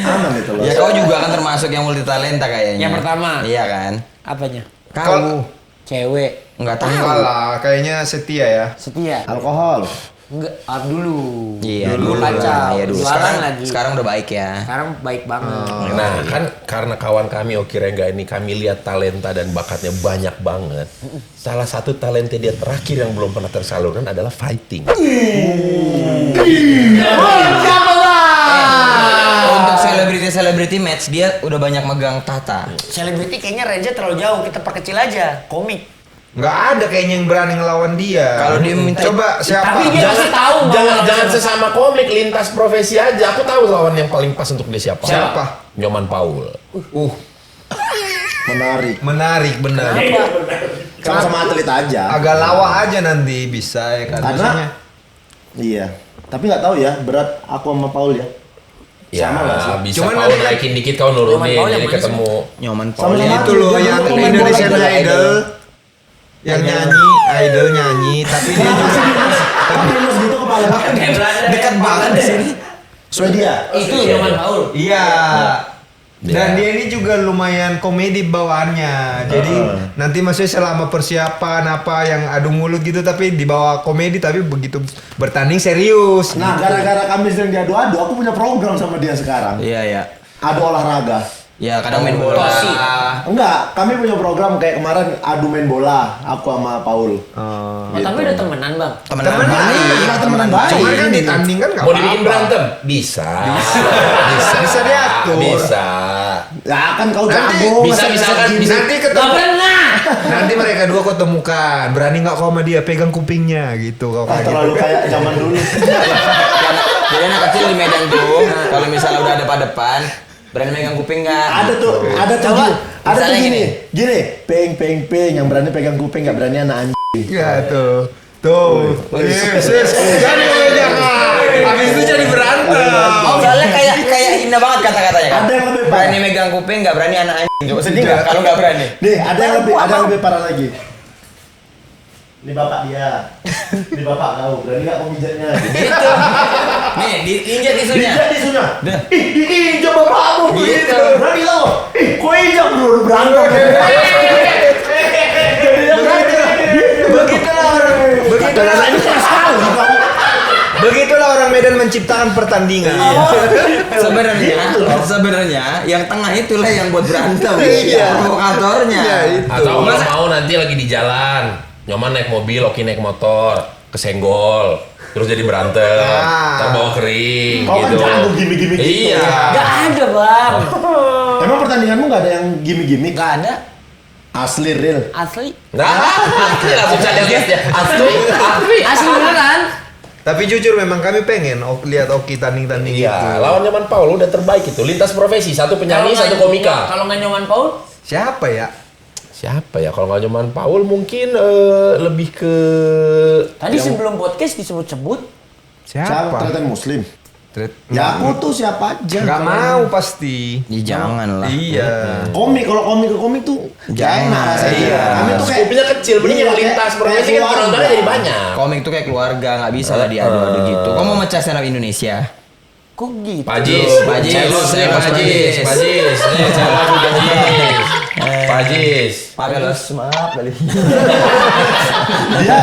[SPEAKER 3] Aman itu loh.
[SPEAKER 1] Ya kau juga kan termasuk yang multi talenta kayaknya.
[SPEAKER 4] Yang pertama.
[SPEAKER 1] Iya kan?
[SPEAKER 4] Apanya?
[SPEAKER 1] Kau
[SPEAKER 4] Cewek.
[SPEAKER 1] nggak tahu.
[SPEAKER 5] Enggak lah, kayaknya setia ya.
[SPEAKER 4] Setia.
[SPEAKER 3] Alkohol.
[SPEAKER 4] Enggak, dulu.
[SPEAKER 1] Iya
[SPEAKER 4] Dulu
[SPEAKER 1] lah.
[SPEAKER 4] kacau.
[SPEAKER 1] Iya dulu.
[SPEAKER 4] Jualan
[SPEAKER 1] Sekarang,
[SPEAKER 4] lagi.
[SPEAKER 1] sekarang udah baik ya.
[SPEAKER 4] Sekarang baik banget.
[SPEAKER 2] Nah, kan karena kawan kami Oki Rengga ini kami lihat talenta dan bakatnya banyak banget. Salah satu talenta dia terakhir yang belum pernah tersalurkan adalah fighting.
[SPEAKER 1] Untuk selebriti match dia udah banyak megang tata.
[SPEAKER 4] Selebriti kayaknya range terlalu jauh. Kita perkecil aja. Komik.
[SPEAKER 5] Enggak ada kayaknya yang berani ngelawan dia.
[SPEAKER 1] Kalau dia minta-
[SPEAKER 5] coba siapa?
[SPEAKER 4] Tapi dia pasti tahu. bahwa
[SPEAKER 2] Jangan
[SPEAKER 4] lawan
[SPEAKER 2] sesama komik, lintas profesi aja. Aku tahu lawan yang paling pas untuk dia siapa.
[SPEAKER 5] Siapa?
[SPEAKER 2] Nyoman Paul.
[SPEAKER 3] Menarik.
[SPEAKER 5] Menarik benar.
[SPEAKER 3] Sama-sama atlet aja.
[SPEAKER 5] Agak lawa aja nanti bisa ya kan.
[SPEAKER 3] Karena
[SPEAKER 5] Maksudnya,
[SPEAKER 3] iya. Tapi nggak tahu ya berat aku sama Paul ya.
[SPEAKER 2] Ya,
[SPEAKER 3] Sama nggak sih?
[SPEAKER 2] bisa
[SPEAKER 5] Cuman
[SPEAKER 2] Paul
[SPEAKER 5] nanti kan-
[SPEAKER 2] naikin dikit kau
[SPEAKER 4] Nyoman
[SPEAKER 2] nurunin,
[SPEAKER 4] Paul yang
[SPEAKER 2] jadi
[SPEAKER 4] mana sih?
[SPEAKER 2] ketemu.
[SPEAKER 1] Nyoman
[SPEAKER 3] Sama-sama
[SPEAKER 1] Paul.
[SPEAKER 5] itu loh
[SPEAKER 3] Dia
[SPEAKER 5] yang
[SPEAKER 3] pemain bola
[SPEAKER 5] Indonesian
[SPEAKER 3] juga.
[SPEAKER 5] Idol yang nyanyi, Idol nyanyi, tapi dia juga
[SPEAKER 3] Tapi minus gitu kepala.
[SPEAKER 1] Dekat banget di sini.
[SPEAKER 3] Swedia.
[SPEAKER 4] Itu Nyoman Paul.
[SPEAKER 5] iya. Dan
[SPEAKER 2] Ya.
[SPEAKER 5] dia ini juga lumayan komedi bawaannya. Jadi nanti maksudnya selama persiapan apa yang adu mulut gitu tapi dibawa komedi tapi begitu bertanding serius.
[SPEAKER 3] Nah, gara-gara kami sering diadu-adu, aku punya program sama dia sekarang.
[SPEAKER 1] Iya ya.
[SPEAKER 3] Adu olahraga.
[SPEAKER 1] Ya kadang main bola.
[SPEAKER 4] Tosi.
[SPEAKER 3] Enggak, kami punya program kayak kemarin adu main bola, aku sama Paul.
[SPEAKER 4] Oh, tapi udah temenan bang.
[SPEAKER 1] Temenan
[SPEAKER 5] Temenan
[SPEAKER 1] baik.
[SPEAKER 3] Iya, temenan baik.
[SPEAKER 5] Cuman kan ditanding kan nggak
[SPEAKER 2] Mau dibikin
[SPEAKER 5] apa-apa.
[SPEAKER 2] berantem? Bisa.
[SPEAKER 5] Bisa diatur.
[SPEAKER 2] Bisa.
[SPEAKER 3] Ya kan kau
[SPEAKER 5] Nanti
[SPEAKER 3] jago.
[SPEAKER 2] bisa
[SPEAKER 3] masa
[SPEAKER 2] misalkan
[SPEAKER 3] gini.
[SPEAKER 2] bisa
[SPEAKER 5] Nanti
[SPEAKER 4] Gak
[SPEAKER 5] ketemu.
[SPEAKER 4] pernah.
[SPEAKER 5] Nanti mereka dua kau temukan. Berani nggak kau sama dia pegang kupingnya gitu kau
[SPEAKER 3] Ah,
[SPEAKER 5] kayak
[SPEAKER 3] terlalu
[SPEAKER 5] gitu.
[SPEAKER 3] kayak zaman dulu.
[SPEAKER 1] Jadi anak kecil di Medan tuh, kalau misalnya udah depan, berani megang kuping nggak?
[SPEAKER 3] Ada tuh
[SPEAKER 1] Coba,
[SPEAKER 3] ada tuh
[SPEAKER 1] misalnya
[SPEAKER 3] gini. Gini, peng yang berani pegang kuping nggak berani anak anjing.
[SPEAKER 5] Ya tuh. Tuh. Yes. Jadi jangan. Habis itu jadi berantem.
[SPEAKER 1] Oh, soalnya kayak indah banget kata-katanya kan.
[SPEAKER 3] Ada yang lebih
[SPEAKER 1] berani
[SPEAKER 3] parah.
[SPEAKER 1] megang kuping, nggak berani anak anjing. Coba sedih nggak kalau nggak berani?
[SPEAKER 3] Nih, ada yang lebih parah lagi. Ini bapak dia. Ini bapak kau. Berani nggak kau mijatnya?
[SPEAKER 1] Gitu. Nih, diinjak tisunya.
[SPEAKER 3] Dijat isunya.
[SPEAKER 1] Dah.
[SPEAKER 3] Ih, diinjak bapakmu.
[SPEAKER 1] Gitu.
[SPEAKER 3] Berani kau. Ih, kau injak bro, berantem.
[SPEAKER 5] Begitulah orang Medan menciptakan pertandingan.
[SPEAKER 1] Sebenarnya yang tengah itulah yang buat berantem.
[SPEAKER 5] Iya.
[SPEAKER 1] Provokatornya.
[SPEAKER 5] Iya, itu.
[SPEAKER 2] Atau kalau mau nanti lagi di jalan, Nyoman naik mobil, Oki naik motor, kesenggol, terus jadi berantem,
[SPEAKER 5] Ah.
[SPEAKER 2] ntar bawa kering
[SPEAKER 3] Kau kan
[SPEAKER 2] gitu.
[SPEAKER 3] jago gimmick-gimmick gitu.
[SPEAKER 2] Iya.
[SPEAKER 4] Gak ada bang.
[SPEAKER 3] Emang pertandinganmu nggak ada yang gimmick-gimmick?
[SPEAKER 4] Gak ada.
[SPEAKER 3] Asli real.
[SPEAKER 4] Asli.
[SPEAKER 2] Nah, langsung cadel guys ya. Asli.
[SPEAKER 4] Asli beneran.
[SPEAKER 5] Tapi jujur memang kami pengen lihat Oki tanding-tanding
[SPEAKER 2] Iya,
[SPEAKER 5] gitu.
[SPEAKER 2] lawan Nyoman Paul udah terbaik itu. Lintas profesi, satu penyanyi,
[SPEAKER 4] Kalau
[SPEAKER 2] satu
[SPEAKER 4] nggak-
[SPEAKER 2] komika.
[SPEAKER 4] Kalau nggak Nyoman Paul,
[SPEAKER 5] Siapa ya?
[SPEAKER 2] Siapa ya kalau nggak Nyoman Paul mungkin lebih ke
[SPEAKER 4] tadi sebelum podcast disebut-sebut.
[SPEAKER 3] Siapa?
[SPEAKER 5] Siapa?
[SPEAKER 3] Ternyata muslim.
[SPEAKER 5] Tret-
[SPEAKER 3] Ya aku tuh siapa aja.
[SPEAKER 5] Nggak mau pasti.
[SPEAKER 1] Ya, jangan lah.
[SPEAKER 5] Iya.
[SPEAKER 3] Komik, kalau komik ke komik tuh
[SPEAKER 1] Jangan.
[SPEAKER 3] enak rasanya.
[SPEAKER 2] Iya.
[SPEAKER 3] Kami tuh kayak
[SPEAKER 2] Skupnya kecil, mending
[SPEAKER 3] Iya,
[SPEAKER 2] yang
[SPEAKER 3] kayak-
[SPEAKER 2] lintas
[SPEAKER 3] kayak
[SPEAKER 2] profesi kan
[SPEAKER 3] keluarga.
[SPEAKER 2] penontonnya jadi banyak.
[SPEAKER 1] Komik tuh kayak keluarga, nggak bisa lah diadu-adu gitu. Kau mau mecah stand up Indonesia?
[SPEAKER 4] Kok gitu?
[SPEAKER 2] Pajis,
[SPEAKER 1] Pajis,
[SPEAKER 2] Celos nih
[SPEAKER 1] Celos,
[SPEAKER 2] Pajis,
[SPEAKER 1] Pajis.
[SPEAKER 2] nih Celos Pajis, Pajis.
[SPEAKER 1] Maaf ya Los, maaf kali.
[SPEAKER 3] dia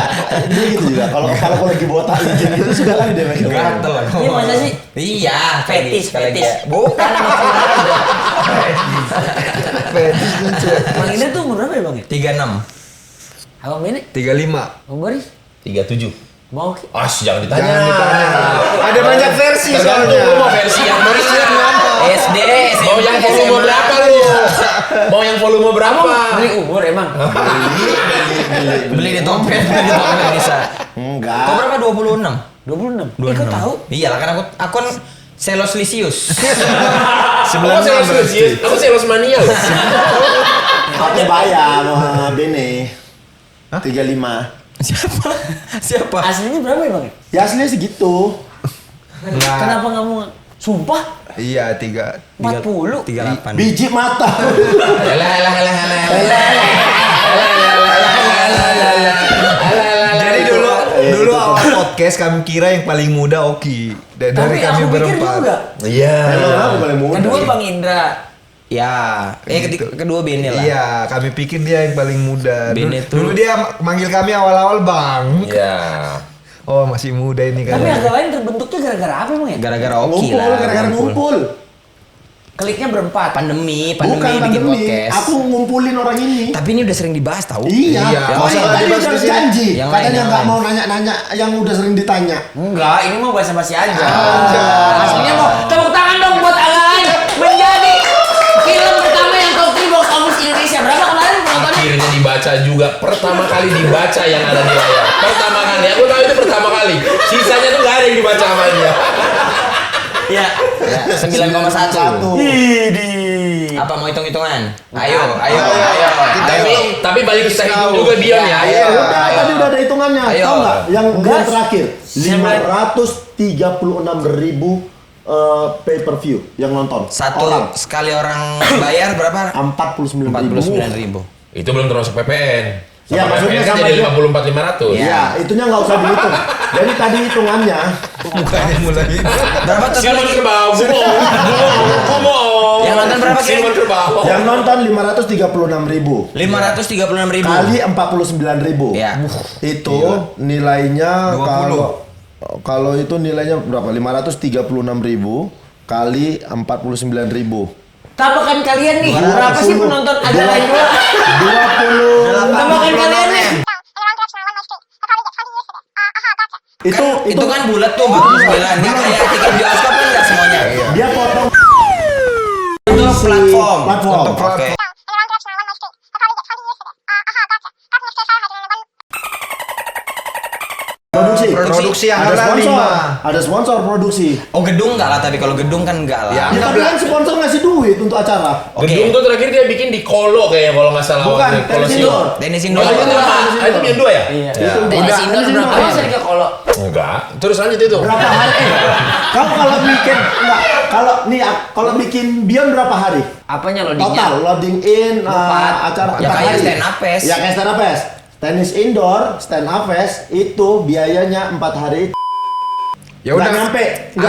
[SPEAKER 3] gitu juga. Kalau kepala aku lagi botak licin gitu suka kali dia megang.
[SPEAKER 1] Gatel lah.
[SPEAKER 4] Ini masa sih?
[SPEAKER 1] Iya,
[SPEAKER 4] Fetis,
[SPEAKER 1] sekali
[SPEAKER 4] fetis.
[SPEAKER 1] lagi. Bukan sama aja.
[SPEAKER 5] Fetis lucu.
[SPEAKER 4] Bang Ida tuh umur berapa ya bang ya?
[SPEAKER 1] 36.
[SPEAKER 4] Abang Bene?
[SPEAKER 5] 35.
[SPEAKER 4] Bang Boris?
[SPEAKER 2] 37.
[SPEAKER 4] Mau Ki?
[SPEAKER 2] Jangan ditanya.
[SPEAKER 5] Jangan ditanya. Ada banyak versi
[SPEAKER 2] Tergantung
[SPEAKER 5] soalnya.
[SPEAKER 2] lu mau versi yang mana.
[SPEAKER 1] SD,
[SPEAKER 2] Mau yang volume berapa lu? Mau yang volume berapa?
[SPEAKER 4] Beli umur emang?
[SPEAKER 1] Beli di Tokped, bisa. Kau
[SPEAKER 3] Enggak.
[SPEAKER 1] berapa? 26?
[SPEAKER 4] 26. Ikut tahu?
[SPEAKER 1] Iya lah, kan aku kan Selos Lisius.
[SPEAKER 2] Aku Selos Lucius, aku Selos Mania loh.
[SPEAKER 3] Pakai bayar sama Bene. 35.
[SPEAKER 1] Siapa?
[SPEAKER 4] Aslinya berapa ya bang ya?
[SPEAKER 3] Ya aslinya segitu.
[SPEAKER 5] Enggak.
[SPEAKER 4] Kenapa nggak mau? Sumpah?
[SPEAKER 5] Iya, 3.
[SPEAKER 4] 40?
[SPEAKER 1] 38.
[SPEAKER 3] Biji mata.
[SPEAKER 5] Jadi dulu awal podcast kami kira yang paling muda Oki. Dari
[SPEAKER 4] Tapi
[SPEAKER 5] kami
[SPEAKER 4] aku pikir
[SPEAKER 5] berempat.
[SPEAKER 4] juga.
[SPEAKER 2] Iya.
[SPEAKER 3] Emang aku paling muda.
[SPEAKER 4] Kedua Bang Indra.
[SPEAKER 1] Ya,
[SPEAKER 5] Gitu.
[SPEAKER 1] kedua Bene lah.
[SPEAKER 5] Iya, kami pikir dia yang paling muda.
[SPEAKER 1] Bene
[SPEAKER 5] Dulu
[SPEAKER 1] tuh-
[SPEAKER 5] dia manggil kami awal-awal Bang.
[SPEAKER 2] Iya.
[SPEAKER 5] Oh, masih muda ini kan.
[SPEAKER 4] Tapi agak lain terbentuknya gara-gara apa emang ya?
[SPEAKER 1] Gara-gara Oki
[SPEAKER 3] Ngumpul,
[SPEAKER 1] lah.
[SPEAKER 3] gara-gara ngumpul.
[SPEAKER 4] Kliknya berempat.
[SPEAKER 1] Pandemi
[SPEAKER 3] Bukan
[SPEAKER 1] bikin
[SPEAKER 3] pandemi.
[SPEAKER 1] podcast.
[SPEAKER 3] Aku ngumpulin orang ini.
[SPEAKER 1] Tapi ini udah sering dibahas tahu.
[SPEAKER 3] Iya,
[SPEAKER 5] Iya,
[SPEAKER 3] masa
[SPEAKER 5] yang
[SPEAKER 3] tadi
[SPEAKER 5] lain.
[SPEAKER 3] udah janji.
[SPEAKER 1] Yang lain,
[SPEAKER 3] Katanya
[SPEAKER 1] yang
[SPEAKER 3] nggak
[SPEAKER 1] lain.
[SPEAKER 3] mau nanya-nanya yang udah sering ditanya.
[SPEAKER 4] Enggak, ini mau basa-basi aja.
[SPEAKER 3] Anjay.
[SPEAKER 4] Aslinya mau tepuk tangan dong buat agak lain menjadi film pertama yang top 3 box office Indonesia. Berapa kemarin penontonnya?
[SPEAKER 2] Akhirnya dibaca juga, pertama kali dibaca yang ada di layar. Pertama kali, aku tahu itu pertama kali. Sisanya tuh nggak ada yang dibaca sama dia.
[SPEAKER 4] Ya.
[SPEAKER 1] 9,1. Apa mau hitung-hitungan? Ayo.
[SPEAKER 2] Tapi balik kita hitung juga Dion ya.
[SPEAKER 3] Iya, udah, tadi udah ada hitungannya.
[SPEAKER 1] Ayo.
[SPEAKER 3] Tahu nggak? Yang
[SPEAKER 4] Enggak.
[SPEAKER 3] terakhir 536.000 pay per view yang nonton.
[SPEAKER 1] Satu
[SPEAKER 3] orang.
[SPEAKER 1] sekali orang bayar berapa?
[SPEAKER 3] 49.000.
[SPEAKER 1] 49.000.
[SPEAKER 2] Itu belum termasuk PPN.
[SPEAKER 3] Ya,
[SPEAKER 2] Sama
[SPEAKER 3] maksudnya
[SPEAKER 2] PPN kan
[SPEAKER 3] sama
[SPEAKER 2] jadi
[SPEAKER 3] dia.
[SPEAKER 2] 54.500.
[SPEAKER 3] Iya, itunya nggak usah dihitung. Jadi tadi hitungannya
[SPEAKER 5] Mukanya mulai.
[SPEAKER 1] Berapa tuh?
[SPEAKER 2] Silman kerbau, gumoh.
[SPEAKER 1] Yang nonton berapa, Ki?
[SPEAKER 2] Silman kerbau.
[SPEAKER 3] yang nonton 536.000
[SPEAKER 1] 536.000.
[SPEAKER 3] kali 49.000.
[SPEAKER 1] Ya.
[SPEAKER 3] Itu nilainya
[SPEAKER 5] 20.
[SPEAKER 3] kalau itu nilainya berapa? 536.000 kali 49.000.
[SPEAKER 4] Tabakan kalian nih,
[SPEAKER 3] 210.
[SPEAKER 4] berapa sih penonton acara dua?
[SPEAKER 3] 20.
[SPEAKER 4] Tabakan kalian nih.
[SPEAKER 1] Itu kan bulat tuh, bagus bilang. Dia kayak tiket bioskop kan nggak semuanya.
[SPEAKER 3] Dia potong
[SPEAKER 1] Itu platform.
[SPEAKER 3] Platform.
[SPEAKER 1] Oke.
[SPEAKER 5] Produksi yang
[SPEAKER 3] ada
[SPEAKER 5] halal
[SPEAKER 3] sponsor,
[SPEAKER 5] 5.
[SPEAKER 3] ada sponsor produksi.
[SPEAKER 1] Oh gedung nggak lah, tapi kalau gedung kan nggak lah.
[SPEAKER 5] Ya.
[SPEAKER 3] Ya, tapi kan sponsor ngasih duit untuk acara.
[SPEAKER 1] Oke.
[SPEAKER 2] Gedung tuh terakhir dia bikin di Kolo kayaknya kalau nggak salah.
[SPEAKER 3] Bukan,
[SPEAKER 2] waktu itu.
[SPEAKER 3] tenis indoor.
[SPEAKER 1] Tenis
[SPEAKER 2] Oh,
[SPEAKER 1] indoor.
[SPEAKER 2] itu sama. Itu bikin 2 ya?
[SPEAKER 4] Iya.
[SPEAKER 3] Itu
[SPEAKER 4] Tenis
[SPEAKER 3] udah-
[SPEAKER 4] indoor berapa
[SPEAKER 3] udah-
[SPEAKER 4] sering ke Kolo?
[SPEAKER 2] Enggak. Terus lanjut itu.
[SPEAKER 3] Berapa hari? Kamu kalau bikin enggak, kalau bikin Beyond berapa hari?
[SPEAKER 4] Apanya loadingnya?
[SPEAKER 3] Total loading in
[SPEAKER 4] Empat.
[SPEAKER 3] acara
[SPEAKER 1] Ya
[SPEAKER 3] 4
[SPEAKER 1] kayak
[SPEAKER 3] hari.
[SPEAKER 1] stand up fest.
[SPEAKER 3] Ya kayak stand up fest. Tenis indoor, stand up fest itu biayanya 4 hari.
[SPEAKER 5] Ya
[SPEAKER 3] Nggak
[SPEAKER 5] udah.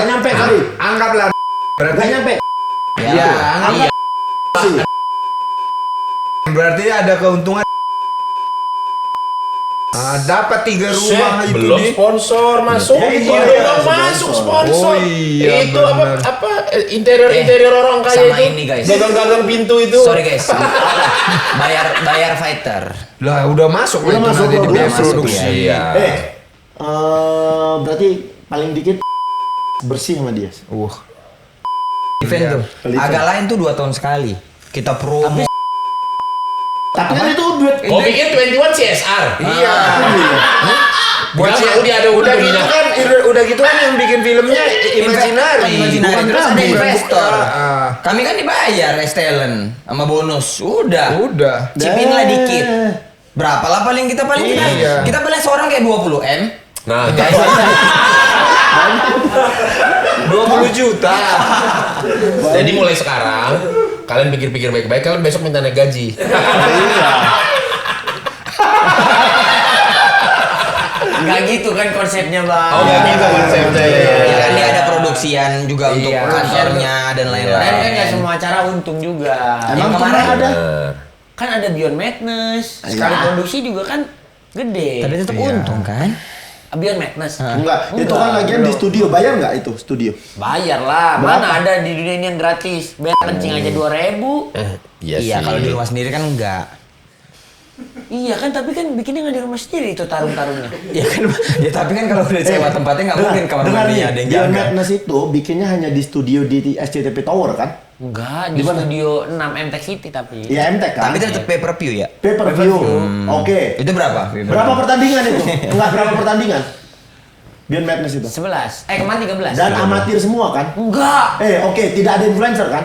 [SPEAKER 3] nyampe kali.
[SPEAKER 5] Anggaplah.
[SPEAKER 3] Nggak
[SPEAKER 5] Berarti
[SPEAKER 3] nyampe.
[SPEAKER 5] ya,
[SPEAKER 3] Anggap sih.
[SPEAKER 5] berarti ada keuntungan. Dapat 3 rumah itu
[SPEAKER 2] belum
[SPEAKER 5] di.
[SPEAKER 2] sponsor masuk.
[SPEAKER 3] Ya, iya,
[SPEAKER 2] Baru
[SPEAKER 3] iya,
[SPEAKER 2] masuk
[SPEAKER 3] sponsor.
[SPEAKER 2] sponsor.
[SPEAKER 5] Oh, iya,
[SPEAKER 2] itu
[SPEAKER 5] benar.
[SPEAKER 2] apa interior orang kaya
[SPEAKER 1] sama
[SPEAKER 2] itu.
[SPEAKER 1] ini, guys.
[SPEAKER 2] Gagang-gagang pintu itu.
[SPEAKER 1] Sorry guys. bayar fighter.
[SPEAKER 5] Lah udah masuk
[SPEAKER 3] Udah
[SPEAKER 5] itu
[SPEAKER 3] masuk
[SPEAKER 5] nanti di
[SPEAKER 3] produksi.
[SPEAKER 5] biaya produksi.
[SPEAKER 2] Iya.
[SPEAKER 3] Berarti paling dikit bersih sama dia.
[SPEAKER 1] Event tuh.
[SPEAKER 3] Pelita.
[SPEAKER 1] Agak lain tuh 2 tahun sekali. Kita promo.
[SPEAKER 3] Tapi kan itu duit.
[SPEAKER 2] Oh bikin 21 CSR.
[SPEAKER 5] Iya.
[SPEAKER 2] Buat
[SPEAKER 5] Buat
[SPEAKER 2] mau dia ada
[SPEAKER 5] udah gitu
[SPEAKER 2] minyak.
[SPEAKER 5] kan, udah gitu kan yang bikin filmnya Imaginary.
[SPEAKER 1] Imaginary.
[SPEAKER 5] Bukan
[SPEAKER 1] Terus ada
[SPEAKER 5] kami.
[SPEAKER 1] investor.
[SPEAKER 5] Ah,
[SPEAKER 1] Kami kan dibayar talent sama bonus. Udah.
[SPEAKER 5] udah.
[SPEAKER 1] Chipin lah dikit. Berapa lah paling kita
[SPEAKER 5] Iya.
[SPEAKER 1] kita paling seorang kayak 20 M.
[SPEAKER 2] Nah,
[SPEAKER 5] 20 juta.
[SPEAKER 2] jadi mulai sekarang kalian pikir-pikir baik-baik, kalian besok minta naik gaji.
[SPEAKER 4] Enggak gitu kan konsepnya, Bang.
[SPEAKER 2] Oh, nggak gitu konsepnya.
[SPEAKER 1] Ya kan dia ada produksian juga untuk
[SPEAKER 4] Iya.
[SPEAKER 1] kantornya dan
[SPEAKER 4] Dan kan
[SPEAKER 1] lain-lain.
[SPEAKER 4] nggak semua acara untung juga.
[SPEAKER 3] Emang
[SPEAKER 1] kemarin
[SPEAKER 3] pernah ada?
[SPEAKER 2] Bener.
[SPEAKER 4] Kan ada Beyond Madness. Sekali
[SPEAKER 3] Iya.
[SPEAKER 4] produksi juga kan gede.
[SPEAKER 1] Tapi tetap untung kan?
[SPEAKER 4] Beyond Madness.
[SPEAKER 3] Enggak, itu kan lagian di studio. Bayar nggak itu studio?
[SPEAKER 4] Bayar lah.
[SPEAKER 3] Berapa?
[SPEAKER 4] Mana ada di dunia ini yang gratis. Bayar kencing aja 2.000.
[SPEAKER 2] Iya
[SPEAKER 1] Iya,
[SPEAKER 2] sih.
[SPEAKER 1] kalau di rumah sendiri kan enggak.
[SPEAKER 4] Iya kan, tapi kan bikinnya nggak di rumah sendiri itu tarung-tarungnya.
[SPEAKER 1] Ya kan, ya tapi kan kalau udah sewa tempatnya nggak mungkin kamar
[SPEAKER 3] Dengar
[SPEAKER 1] mandinya
[SPEAKER 3] nih,
[SPEAKER 1] ada yang
[SPEAKER 3] Beyond
[SPEAKER 1] jaga.
[SPEAKER 3] Madness itu bikinnya hanya di studio di SCTV Tower kan?
[SPEAKER 4] Enggak, di
[SPEAKER 3] Di mana?
[SPEAKER 4] studio 6 MTech City tapi.
[SPEAKER 3] Iya MTech kan?
[SPEAKER 1] Tapi tetap pay per view ya.
[SPEAKER 3] pay per view. Oke.
[SPEAKER 1] Itu berapa?
[SPEAKER 3] Berapa pertandingan itu? Enggak berapa pertandingan? Beyond Madness itu.
[SPEAKER 4] 11. Kemarin 13.
[SPEAKER 3] Dan amatir semua kan?
[SPEAKER 4] Enggak.
[SPEAKER 3] Oke, tidak ada influencer kan?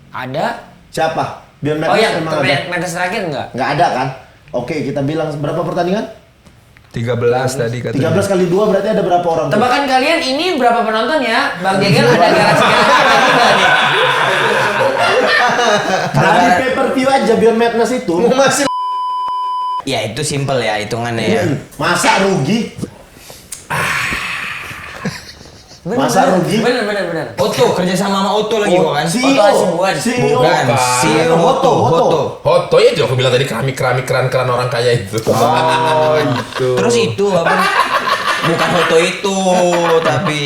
[SPEAKER 4] Ada.
[SPEAKER 3] Siapa? Beyond
[SPEAKER 4] Oh
[SPEAKER 3] Madness
[SPEAKER 4] yang
[SPEAKER 3] emang ada?
[SPEAKER 4] Madness terakhir enggak?
[SPEAKER 3] Nggak ada kan? Oke, kita bilang berapa pertandingan?
[SPEAKER 5] 13 tadi katanya.
[SPEAKER 3] 13 kali 2 berarti ada berapa orang? tuh?
[SPEAKER 4] Tebakan kalian ini berapa penonton ya? Bang Jegel ada garasi-garasi juga nih.
[SPEAKER 3] Kalau di pay per view aja Beyond Madness itu
[SPEAKER 5] Masih
[SPEAKER 1] Ya itu simple ya hitungannya ya.
[SPEAKER 3] masa rugi? Masa rugi?
[SPEAKER 4] Bener.
[SPEAKER 1] Oto kerja sama Oto lagi kok kan?
[SPEAKER 3] CEO,
[SPEAKER 4] Hasibuan.
[SPEAKER 3] CEO.
[SPEAKER 1] Bukan, CEO
[SPEAKER 3] Hoto, Hoto.
[SPEAKER 2] Hoto ya itu aku bilang tadi keramik keran orang kaya itu.
[SPEAKER 5] Oh, gitu.
[SPEAKER 1] Terus itu apa? Bukan Hoto itu, tapi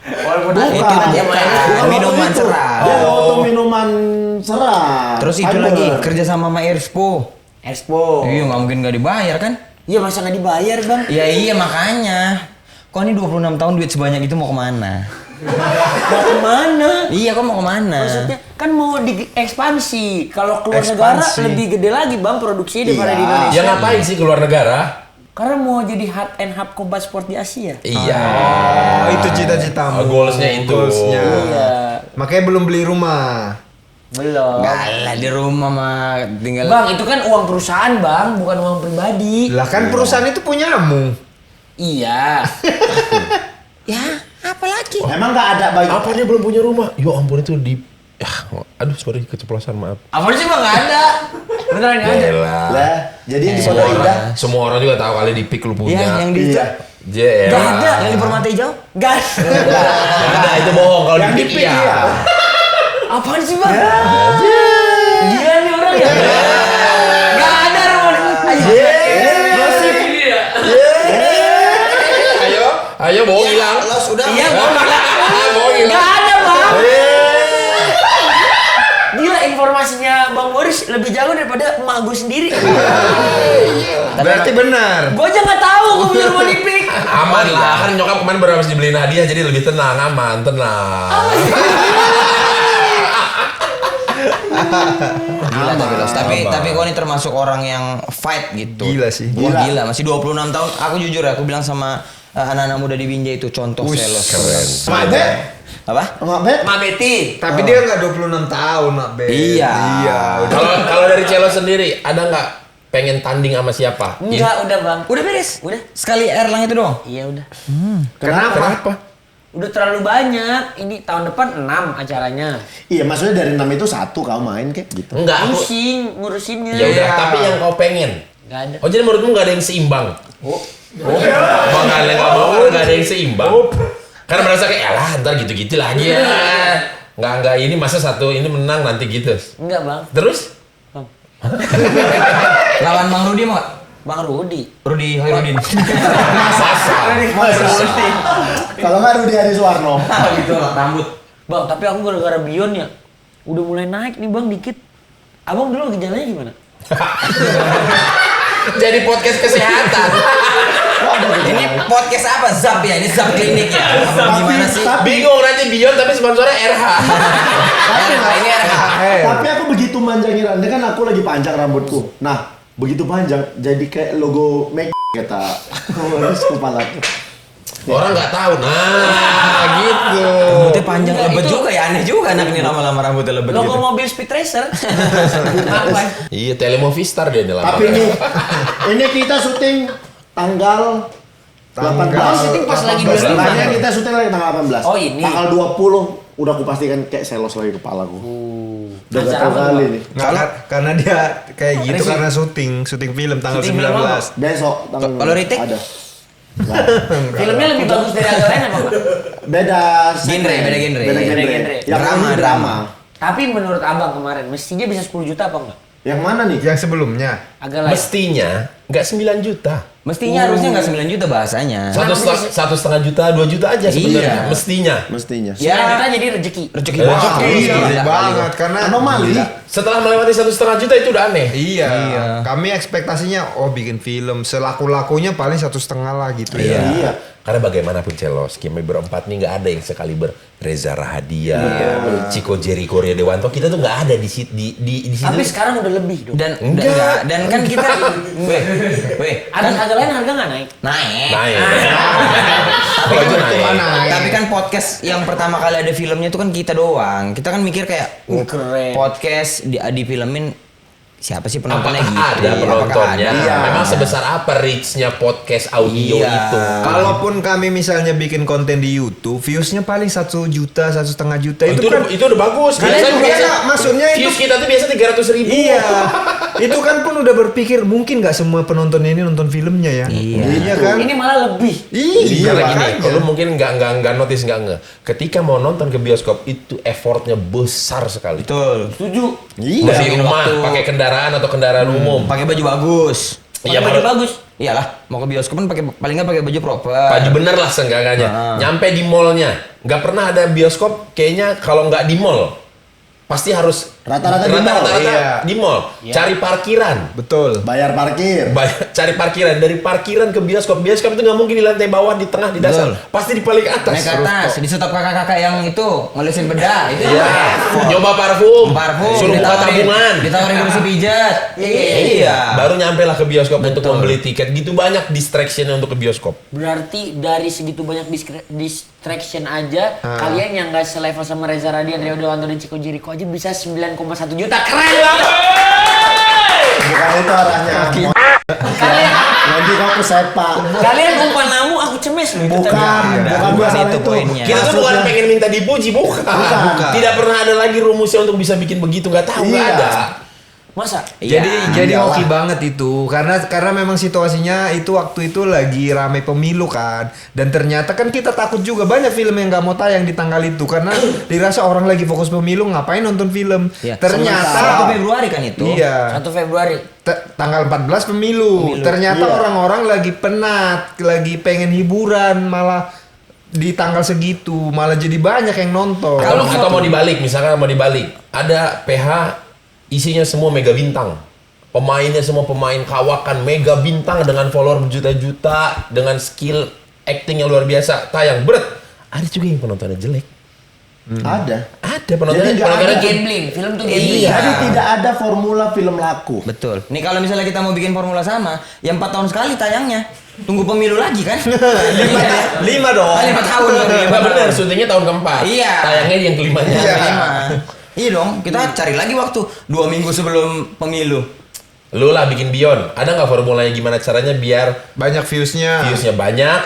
[SPEAKER 4] Walaupun
[SPEAKER 3] Bukan.
[SPEAKER 1] itu dia
[SPEAKER 3] Bukan
[SPEAKER 1] minuman
[SPEAKER 3] itu.
[SPEAKER 1] serat.
[SPEAKER 3] Dia Hoto minuman serat.
[SPEAKER 1] Terus itu
[SPEAKER 3] Fiber.
[SPEAKER 1] lagi kerja sama Expo.
[SPEAKER 4] Expo.
[SPEAKER 1] Iya nggak mungkin nggak dibayar kan?
[SPEAKER 4] Iya masa nggak dibayar bang?
[SPEAKER 1] Ya iya makanya. Kok ini 26 tahun duit sebanyak itu mau kemana?
[SPEAKER 4] Mau kemana?
[SPEAKER 1] Iya kok mau kemana?
[SPEAKER 4] Maksudnya kan mau diekspansi. Kalau keluar negara
[SPEAKER 5] Ekspansi.
[SPEAKER 4] lebih gede lagi bang produksinya daripada
[SPEAKER 3] Iya.
[SPEAKER 4] di Indonesia.
[SPEAKER 2] Ya ngapain sih keluar negara?
[SPEAKER 4] Karena mau jadi hub and hub combat sport di Asia.
[SPEAKER 2] Iya.
[SPEAKER 5] Oh, itu cita-citamu.
[SPEAKER 2] Goalsnya itu.
[SPEAKER 5] Goalsnya.
[SPEAKER 4] Iya.
[SPEAKER 5] Makanya belum beli rumah.
[SPEAKER 4] Belum.
[SPEAKER 1] Enggak lah di rumah mah tinggal.
[SPEAKER 4] Bang itu kan uang perusahaan bang, bukan uang pribadi.
[SPEAKER 5] Lah kan perusahaan itu punyamu.
[SPEAKER 4] Iya.
[SPEAKER 1] Ya apalagi?
[SPEAKER 3] Emang nggak ada bagi
[SPEAKER 2] Apa dia belum punya rumah? Ya ampun itu di. Ya, aduh sorry keceplosan maaf.
[SPEAKER 4] Apa sih bang nggak ada? Beneran nggak ada.
[SPEAKER 2] Yelah.
[SPEAKER 3] lah. Jadi di
[SPEAKER 2] Semua
[SPEAKER 3] Pondok Indah.
[SPEAKER 2] orang, semua orang juga tahu kali di pik lu punya.
[SPEAKER 1] Ya yang di
[SPEAKER 3] Iya.
[SPEAKER 2] Jelah.
[SPEAKER 4] Nggak ada.
[SPEAKER 1] yang di Permata Hijau?
[SPEAKER 4] Nggak ada.
[SPEAKER 2] Nggak ada itu bohong kalau
[SPEAKER 3] Yang
[SPEAKER 2] di
[SPEAKER 3] di
[SPEAKER 2] pik
[SPEAKER 3] pik
[SPEAKER 2] iya.
[SPEAKER 3] iya.
[SPEAKER 4] Apaan sih bang? Gila nih orang ya. Nggak ada rumah. Gosip ini ya.
[SPEAKER 2] Ayo bohong hilang.
[SPEAKER 1] Lo sudah.
[SPEAKER 4] Iya bang.
[SPEAKER 2] Bohong hilang.
[SPEAKER 4] Nggak ada bang. Gila Agus lebih jago daripada emak gue sendiri.
[SPEAKER 5] Berarti benar.
[SPEAKER 4] Gue aja nggak tahu gue punya rumah di Pik.
[SPEAKER 2] Aman lah, kan nyokap kemarin baru habis dibeliin hadiah jadi lebih tenang, aman, tenang.
[SPEAKER 1] Gila tapi Los. Tapi kau ini termasuk orang yang fight gitu.
[SPEAKER 5] Gila sih.
[SPEAKER 1] Wah, gila. Masih 26 tahun. Aku jujur ya, aku bilang sama anak-anak muda di Binjai itu contoh Selos.
[SPEAKER 2] Keren.
[SPEAKER 3] Mate,
[SPEAKER 1] Apa?
[SPEAKER 3] Mak Bet.
[SPEAKER 4] Mak Betty.
[SPEAKER 5] Tapi dia nggak 26 tahun, Mak Ben.
[SPEAKER 1] Iya.
[SPEAKER 5] Udah.
[SPEAKER 2] Kalau dari Celo sendiri ada nggak pengen tanding sama siapa?
[SPEAKER 4] Enggak, udah bang.
[SPEAKER 1] Udah beres.
[SPEAKER 4] Udah.
[SPEAKER 1] Sekali Erlang itu doang.
[SPEAKER 4] Iya udah.
[SPEAKER 2] Kenapa?
[SPEAKER 4] Udah terlalu banyak. Ini tahun depan 6 acaranya.
[SPEAKER 3] Iya, maksudnya dari 6 itu 1 kau main kayak gitu.
[SPEAKER 2] Enggak, aku.
[SPEAKER 4] Pusing ngurusinnya.
[SPEAKER 2] Ya udah,
[SPEAKER 5] Iya.
[SPEAKER 2] tapi yang kau pengen.
[SPEAKER 4] Nggak ada.
[SPEAKER 2] Oh jadi menurutmu nggak ada yang seimbang? Makanya nggak mau nggak ada yang seimbang. Karena merasa kayak, alah ntar gitu-gitu lagi ya. Nggak ini masa satu ini menang nanti gitu.
[SPEAKER 4] Enggak bang.
[SPEAKER 2] Terus?
[SPEAKER 1] Lawan Bang Rudi mau nggak?
[SPEAKER 4] Bang Rudi.
[SPEAKER 1] Rudi Hairudin.
[SPEAKER 3] Masa? Kalau nggak Rudi Adi Suwarno.
[SPEAKER 1] Gitu lah, rambut.
[SPEAKER 4] Bang, tapi aku gara-gara Bion ya. Udah mulai naik nih bang dikit. Abang dulu gejalanya gimana?
[SPEAKER 2] Jadi podcast kesehatan.
[SPEAKER 1] Ini podcast apa? Zap ya? Ini Zap klinik ya? Apa gimana sih?
[SPEAKER 2] Bingung nanti Bion tapi sponsornya RH.
[SPEAKER 1] Ini RH.
[SPEAKER 3] Tapi aku begitu manjangin Anda kan aku lagi panjang rambutku. Nah, begitu panjang jadi kayak logo make kata kepalaku.
[SPEAKER 2] Orang nggak tahu. Nah, gitu.
[SPEAKER 1] Rambutnya panjang
[SPEAKER 4] Enggak,
[SPEAKER 1] lebet
[SPEAKER 4] itu-
[SPEAKER 1] juga ya, aneh juga anak ini lama-lama rambutnya lebet
[SPEAKER 4] Logo
[SPEAKER 1] gitu.
[SPEAKER 4] mobil Speed Racer. Apa?
[SPEAKER 2] Iya, Telemovistar dia nih
[SPEAKER 3] Tapi ini kita syuting tanggal 18.
[SPEAKER 4] Oh, syuting pas lagi bulan lima.
[SPEAKER 3] Sebenarnya kita syuting lagi tanggal 18.
[SPEAKER 4] Oh, ini.
[SPEAKER 3] Tanggal 20 udah aku pastikan kayak selos lagi kepalaku. Udah
[SPEAKER 4] Acara
[SPEAKER 3] gatal
[SPEAKER 4] apa,
[SPEAKER 3] kali
[SPEAKER 4] Bang?
[SPEAKER 3] nih.
[SPEAKER 5] Karena dia kayak gitu karena syuting film tanggal
[SPEAKER 4] Syuting film
[SPEAKER 5] 19.
[SPEAKER 3] Besok tanggal
[SPEAKER 1] Kalau retake?
[SPEAKER 3] ada.
[SPEAKER 4] Filmnya lebih bagus dari agak lain apa enggak?
[SPEAKER 3] Beda
[SPEAKER 1] Genre, beda genre.
[SPEAKER 3] Beda
[SPEAKER 1] Beda
[SPEAKER 3] genre.
[SPEAKER 4] genre.
[SPEAKER 3] Yang
[SPEAKER 1] Drama,
[SPEAKER 3] ini
[SPEAKER 1] drama.
[SPEAKER 4] Tapi menurut abang kemarin mestinya bisa 10 juta apa enggak?
[SPEAKER 3] Yang mana nih?
[SPEAKER 5] Yang sebelumnya.
[SPEAKER 4] Agak lain.
[SPEAKER 2] Mestinya nggak 9 juta.
[SPEAKER 1] Mestinya harusnya nggak 9 juta bahasanya.
[SPEAKER 2] 1,5 juta, 2 juta aja sebenarnya.
[SPEAKER 1] Iya.
[SPEAKER 2] Mestinya.
[SPEAKER 3] Mestinya.
[SPEAKER 1] Ya.
[SPEAKER 4] 9 juta jadi rezeki.
[SPEAKER 1] Rezeki
[SPEAKER 5] Wah,
[SPEAKER 1] banget.
[SPEAKER 5] iya
[SPEAKER 1] Gila
[SPEAKER 5] banget
[SPEAKER 1] kali.
[SPEAKER 5] karena
[SPEAKER 3] Anomali.
[SPEAKER 2] Setelah melewati 1,5 juta itu udah aneh.
[SPEAKER 5] Iya.
[SPEAKER 1] Iya.
[SPEAKER 5] Kami ekspektasinya bikin film selaku-lakunya paling 1,5 lah gitu ya.
[SPEAKER 3] Iya.
[SPEAKER 2] Karena bagaimanapun Celos, kami berempat nih nggak ada yang sekaliber Reza Rahadian, Chico Jericho Ria Dewanto. Kita tuh nggak ada di situ. Di situ.
[SPEAKER 4] Tapi sekarang udah lebih dong.
[SPEAKER 1] Dan
[SPEAKER 2] Enggak.
[SPEAKER 1] dan kan kita weh, kan
[SPEAKER 4] Agak lain harga nggak naik?
[SPEAKER 1] naik.
[SPEAKER 2] naik.
[SPEAKER 1] Tapi
[SPEAKER 2] Oh,
[SPEAKER 1] kan,
[SPEAKER 2] itu naik.
[SPEAKER 1] tapi kan podcast yang pertama kali ada filmnya itu kan kita doang. Kita kan mikir kayak
[SPEAKER 4] Keren.
[SPEAKER 1] podcast di filmin siapa sih penontonnya
[SPEAKER 2] Apakah
[SPEAKER 1] gitu?
[SPEAKER 2] ada
[SPEAKER 1] Apakah
[SPEAKER 2] penontonnya?
[SPEAKER 1] ada?
[SPEAKER 3] Iya.
[SPEAKER 2] Memang sebesar apa reach-nya podcast audio
[SPEAKER 1] Iya.
[SPEAKER 2] itu?
[SPEAKER 5] Kalaupun kami misalnya bikin konten di YouTube, viewsnya paling 1 juta, 1,5 juta
[SPEAKER 2] itu, itu udah bagus.
[SPEAKER 5] Kalian juga maksudnya itu
[SPEAKER 2] views kita tuh biasa 300.000.
[SPEAKER 5] Iya, itu kan pun udah berpikir mungkin nggak semua penonton ini nonton filmnya ya.
[SPEAKER 1] Iya.
[SPEAKER 5] kan?
[SPEAKER 4] Ini malah lebih.
[SPEAKER 5] Iya,
[SPEAKER 2] Karena gini,
[SPEAKER 5] makanya.
[SPEAKER 2] lu mungkin nggak notice nggak. Ketika mau nonton ke bioskop itu effortnya besar sekali.
[SPEAKER 1] Betul.
[SPEAKER 4] Setuju.
[SPEAKER 3] Iya.
[SPEAKER 2] Di rumah pakai kendaraan atau kendaraan umum.
[SPEAKER 1] Pakai baju bagus.
[SPEAKER 2] Iya,
[SPEAKER 4] Pakai baju
[SPEAKER 2] kalau-
[SPEAKER 4] bagus.
[SPEAKER 1] Iyalah, mau ke bioskop kan pakai paling nggak pakai baju proper.
[SPEAKER 2] Baju bener lah seenggaknya.
[SPEAKER 1] Nah.
[SPEAKER 2] Nyampe di mallnya, nggak pernah ada bioskop kayaknya kalau nggak di mall. Pasti harus
[SPEAKER 3] Rata-rata di mall.
[SPEAKER 5] Iya.
[SPEAKER 2] di mall. Cari parkiran.
[SPEAKER 5] Betul.
[SPEAKER 3] Bayar parkir.
[SPEAKER 2] Cari parkiran dari parkiran ke bioskop itu nggak mungkin di lantai bawah, di tengah, di dasar,
[SPEAKER 1] Betul.
[SPEAKER 2] pasti di paling atas.
[SPEAKER 1] Naik ke atas, di stop kakak-kakak yang itu ngelusin bedah, itu
[SPEAKER 2] Iya.
[SPEAKER 1] effort.
[SPEAKER 2] Nyoba parfum,
[SPEAKER 1] Parfum,
[SPEAKER 2] suruh buka tabungan.
[SPEAKER 1] ditawarin kursi pijat. Iya.
[SPEAKER 2] Baru nyampe lah ke bioskop untuk
[SPEAKER 1] Betul.
[SPEAKER 2] membeli tiket. Gitu banyak distraction untuk ke bioskop.
[SPEAKER 4] Berarti dari segitu banyak distraction aja, kalian yang nggak selevel sama Reza Radian, Rio Dewanto dan Chico Jericho aja bisa 9,1 juta. Keren banget!
[SPEAKER 3] Bukan itu arahnya. Nanti kau ke sepak.
[SPEAKER 4] Kalian umpan namu, aku cemes loh. itu tadi.
[SPEAKER 3] Bukan
[SPEAKER 1] bukan
[SPEAKER 3] masalah
[SPEAKER 1] itu
[SPEAKER 3] itu.
[SPEAKER 1] poinnya.
[SPEAKER 2] Kita tuh bukan
[SPEAKER 3] Maksudnya-
[SPEAKER 2] pengen minta dipuji, bukan. Tidak pernah ada lagi rumusnya untuk bisa bikin begitu, nggak tahu, nggak
[SPEAKER 3] Iya.
[SPEAKER 2] ada.
[SPEAKER 4] Masa?
[SPEAKER 5] Jadi
[SPEAKER 3] iyalah.
[SPEAKER 5] hoki banget itu karena memang situasinya itu waktu itu lagi rame pemilu kan dan ternyata kan kita takut juga banyak film yang nggak mau tayang di tanggal itu karena dirasa orang lagi fokus pemilu ngapain nonton film.
[SPEAKER 1] Iya.
[SPEAKER 5] Ternyata
[SPEAKER 1] 1 Februari kan itu.
[SPEAKER 5] iya
[SPEAKER 4] 1 Februari.
[SPEAKER 5] tanggal 14 pemilu. Ternyata
[SPEAKER 3] Iya.
[SPEAKER 5] orang-orang lagi penat, lagi pengen hiburan malah di tanggal segitu malah jadi banyak yang nonton.
[SPEAKER 2] Atau mau dibalik, misalkan mau dibalik, ada PH isinya semua mega bintang. Pemainnya semua pemain kawakan mega bintang dengan follower berjuta-juta, dengan skill acting yang luar biasa. Tayang berat. Ada juga yang penontonnya jelek.
[SPEAKER 3] Ada.
[SPEAKER 2] Ada penontonnya.
[SPEAKER 3] Jadi nggak
[SPEAKER 2] penontonnya
[SPEAKER 3] ada.
[SPEAKER 4] Gambling, film tuh
[SPEAKER 3] Jadi
[SPEAKER 4] gambling.
[SPEAKER 3] tidak ada formula film laku.
[SPEAKER 1] Betul. Nih kalau misalnya kita mau bikin formula sama, yang 4 tahun sekali tayangnya. Tunggu pemilu lagi kan?
[SPEAKER 5] 5 dong.
[SPEAKER 1] 5 tahun.
[SPEAKER 2] Nggak benar, syutingnya tahun keempat.
[SPEAKER 1] Iya.
[SPEAKER 2] Tayangnya yang kelimanya.
[SPEAKER 5] Iya.
[SPEAKER 1] Iya dong, kita cari lagi waktu 2 minggu sebelum pemilu.
[SPEAKER 2] Lu lah bikin Beyond. Ada nggak formulanya gimana caranya biar
[SPEAKER 5] Banyak viewsnya.
[SPEAKER 2] viewsnya banyak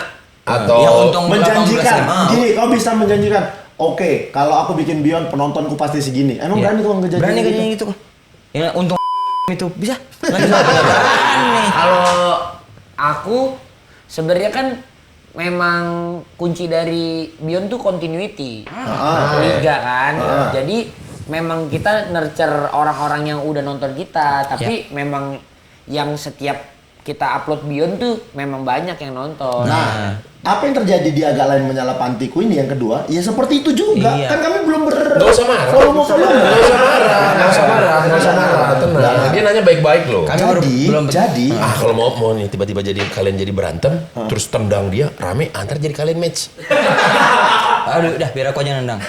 [SPEAKER 2] atau
[SPEAKER 1] Ya, untung
[SPEAKER 3] Menjanjikan.
[SPEAKER 1] 18 mau.
[SPEAKER 3] Gini, kau bisa menjanjikan. Oke, kalau aku bikin Beyond penontonku pasti segini. Emang
[SPEAKER 1] Iya.
[SPEAKER 3] berani kau ngejanjiin?
[SPEAKER 1] Berani
[SPEAKER 3] gitu?
[SPEAKER 1] kayaknya gitu kok. Ya untung itu bisa. Berani.
[SPEAKER 4] Kalau aku sebenarnya kan memang kunci dari Beyond tuh continuity. Liga kan. Jadi memang kita nurture orang-orang yang udah nonton kita, tapi memang yang setiap kita upload Beyond tuh memang banyak yang nonton.
[SPEAKER 3] Nah, apa yang terjadi di agak lain menyalapantiku ini yang kedua? Ya seperti itu juga.
[SPEAKER 1] Iya.
[SPEAKER 3] Kan kami belum
[SPEAKER 2] Nggak usah marah.
[SPEAKER 3] volume.
[SPEAKER 2] Nggak usah marah, nggak usah marah, nggak usah marah, tenang. Dia nanya baik-baik loh.
[SPEAKER 1] Kami baru belum
[SPEAKER 3] Jadi,
[SPEAKER 2] Ah kalau mau nih tiba-tiba jadi kalian jadi berantem, terus tendang dia rame, antar jadi kalian match.
[SPEAKER 1] Aduh, udah biar aku aja yang nendang.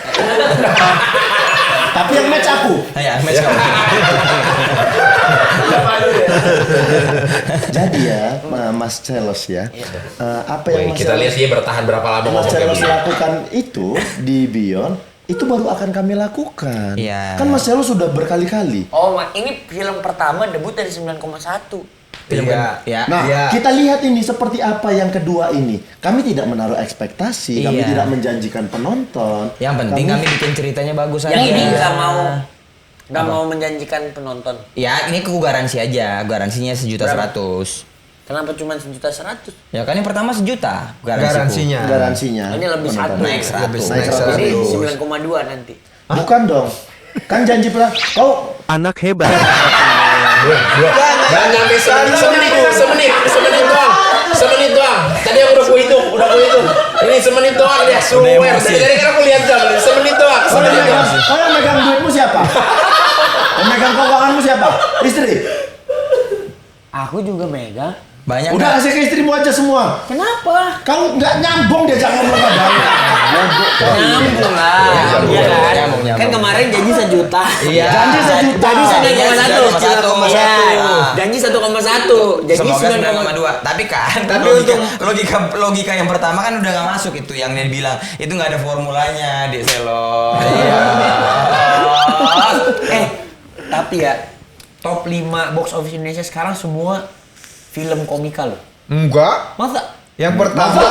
[SPEAKER 3] tapi yang match aku.
[SPEAKER 1] Ya, match kamu.
[SPEAKER 3] Jadi ya, Mas Celos ya. Apa yang
[SPEAKER 2] Wih,
[SPEAKER 3] Mas
[SPEAKER 2] kita
[SPEAKER 3] Celos-
[SPEAKER 2] lihat dia bertahan berapa lama
[SPEAKER 3] Mas
[SPEAKER 2] ngomong kayak
[SPEAKER 3] Celos
[SPEAKER 2] begini.
[SPEAKER 3] lakukan itu di Beyond, itu baru akan kami lakukan.
[SPEAKER 1] Iya.
[SPEAKER 3] Kan Mas Celos sudah berkali-kali.
[SPEAKER 4] Oh, ini film pertama debut dari 9,1.
[SPEAKER 5] Iya.
[SPEAKER 1] Ya.
[SPEAKER 3] Nah,
[SPEAKER 5] Iya.
[SPEAKER 3] kita lihat ini seperti apa yang kedua ini. Kami tidak menaruh ekspektasi, kami
[SPEAKER 1] Iya.
[SPEAKER 3] tidak menjanjikan penonton.
[SPEAKER 1] Yang penting kami bikin ceritanya bagus aja.
[SPEAKER 4] Yang ini nggak mau menjanjikan penonton.
[SPEAKER 1] Ya, ini aku garansi aja. Garansinya 1.100.000.
[SPEAKER 4] Kenapa cuma 1.100.000?
[SPEAKER 1] Ya kan yang pertama 1 juta
[SPEAKER 5] Garansinya.
[SPEAKER 3] Garansinya.
[SPEAKER 4] Ini lebih
[SPEAKER 3] penonton.
[SPEAKER 4] satu.
[SPEAKER 1] Naik 100.
[SPEAKER 3] Naik 100.
[SPEAKER 4] Jadi 9,2 nanti.
[SPEAKER 3] Bukan dong. Kan janji pernah. Kau
[SPEAKER 2] Jangan nyampe semenit doang. Tadi aku udah hitung. Ini semenit doang dia. Swear. Dari kan aku lihat jam, semenit doang.
[SPEAKER 3] Kau yang megang duitmu siapa? Yang megang keuanganmu siapa? Istri.
[SPEAKER 4] Aku juga megang.
[SPEAKER 1] Banyak
[SPEAKER 3] Udah kasih ke istrimu aja semua.
[SPEAKER 4] Kenapa?
[SPEAKER 3] Kau nggak nyambung diajak ngomong sama banyak.
[SPEAKER 4] Nyambung lah.
[SPEAKER 1] Nyambung,
[SPEAKER 4] Iya kan?
[SPEAKER 1] nyambung.
[SPEAKER 4] Kan kemarin janji 1 juta.
[SPEAKER 1] Iya.
[SPEAKER 3] Janji 1 juta.
[SPEAKER 4] Jadi 9,1.
[SPEAKER 1] 9,1.
[SPEAKER 4] Iya. Janji 1,1. Jadi
[SPEAKER 1] Semoga
[SPEAKER 4] 9,2.
[SPEAKER 1] 9,2. Tapi kan,
[SPEAKER 5] Tapi
[SPEAKER 1] logika yang pertama kan udah nggak masuk itu yang dia bilang itu nggak ada formulanya di Selo.
[SPEAKER 4] Tapi ya top 5 box office Indonesia sekarang semua film komika loh.
[SPEAKER 5] Enggak.
[SPEAKER 4] Masa?
[SPEAKER 5] Yang pertama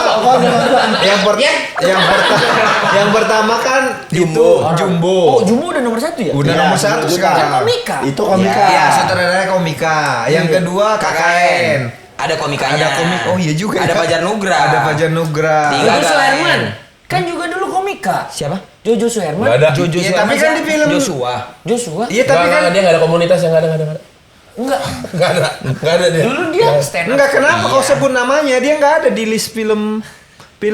[SPEAKER 5] yang pertama kan
[SPEAKER 1] Jumbo.
[SPEAKER 5] itu Jumbo.
[SPEAKER 4] Oh, Jumbo udah nomor 1 ya?
[SPEAKER 5] Udah
[SPEAKER 3] Iya,
[SPEAKER 5] nomor 1
[SPEAKER 3] juga.
[SPEAKER 5] sekarang.
[SPEAKER 4] Komika.
[SPEAKER 3] Itu komika.
[SPEAKER 5] Iya, sutradara komika. Yang kedua KKN.
[SPEAKER 1] Ada komikanya.
[SPEAKER 5] Ada komik. Oh iya juga.
[SPEAKER 1] Ada
[SPEAKER 5] ya.
[SPEAKER 1] Fajar Nugra.
[SPEAKER 5] Ada Fajar Nugra.
[SPEAKER 1] Tiga.
[SPEAKER 4] Jojo
[SPEAKER 1] KKN.
[SPEAKER 4] Suherman. Kan juga dulu komika.
[SPEAKER 1] Siapa?
[SPEAKER 4] Jojo Suherman.
[SPEAKER 2] Nggak ada.
[SPEAKER 1] Jojo
[SPEAKER 5] Iya,
[SPEAKER 1] Suherman
[SPEAKER 5] tapi kan di
[SPEAKER 1] siapa?
[SPEAKER 5] film
[SPEAKER 1] Joshua.
[SPEAKER 4] Joshua?
[SPEAKER 5] Iya, tapi kan
[SPEAKER 2] dia nggak ada komunitas yang nggak ada.
[SPEAKER 4] Enggak.
[SPEAKER 2] Nggak ada dia.
[SPEAKER 4] Dulu dia stand up.
[SPEAKER 5] enggak kenapa kau sebut namanya? Dia enggak ada di list film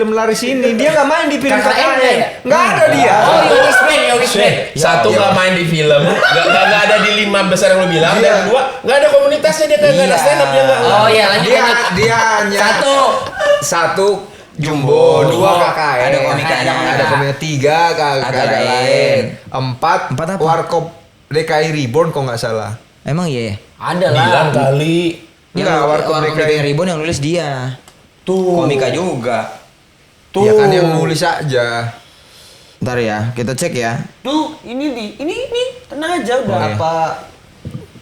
[SPEAKER 5] laris ini. Dia enggak main di film
[SPEAKER 4] KKN
[SPEAKER 5] KKN.
[SPEAKER 4] ya?
[SPEAKER 5] Enggak ada dia.
[SPEAKER 4] Oh, Yogi Sven.
[SPEAKER 2] Satu nggak main di film, nggak ada di 5 besar yang lu bilang.
[SPEAKER 5] Iya.
[SPEAKER 2] Dan kedua nggak ada komunitasnya dia nggak ada stand up dia nggak.
[SPEAKER 4] Oh iya, lanjut.
[SPEAKER 5] Dia hanya satu Jumbo, 2 KKN.
[SPEAKER 1] Ada komikanya.
[SPEAKER 5] Ada komika 3
[SPEAKER 1] Agak
[SPEAKER 5] agak
[SPEAKER 1] lain.
[SPEAKER 5] lain. 4
[SPEAKER 1] Empat apa?
[SPEAKER 5] Warkop DKI Reborn kok nggak salah.
[SPEAKER 1] Emang iya.
[SPEAKER 4] Ada
[SPEAKER 2] 9
[SPEAKER 4] lah.
[SPEAKER 2] kali.
[SPEAKER 5] Enggak, Warkop
[SPEAKER 1] Warkop
[SPEAKER 5] DKI.
[SPEAKER 1] DKI Reborn yang nulis dia.
[SPEAKER 3] Tuh.
[SPEAKER 1] Komika juga.
[SPEAKER 3] Tuh.
[SPEAKER 5] Ya kan yang nulis aja.
[SPEAKER 1] Ntar ya, kita cek ya.
[SPEAKER 4] Tuh, ini tenang aja udah.
[SPEAKER 5] Oh, iya.
[SPEAKER 3] Apa?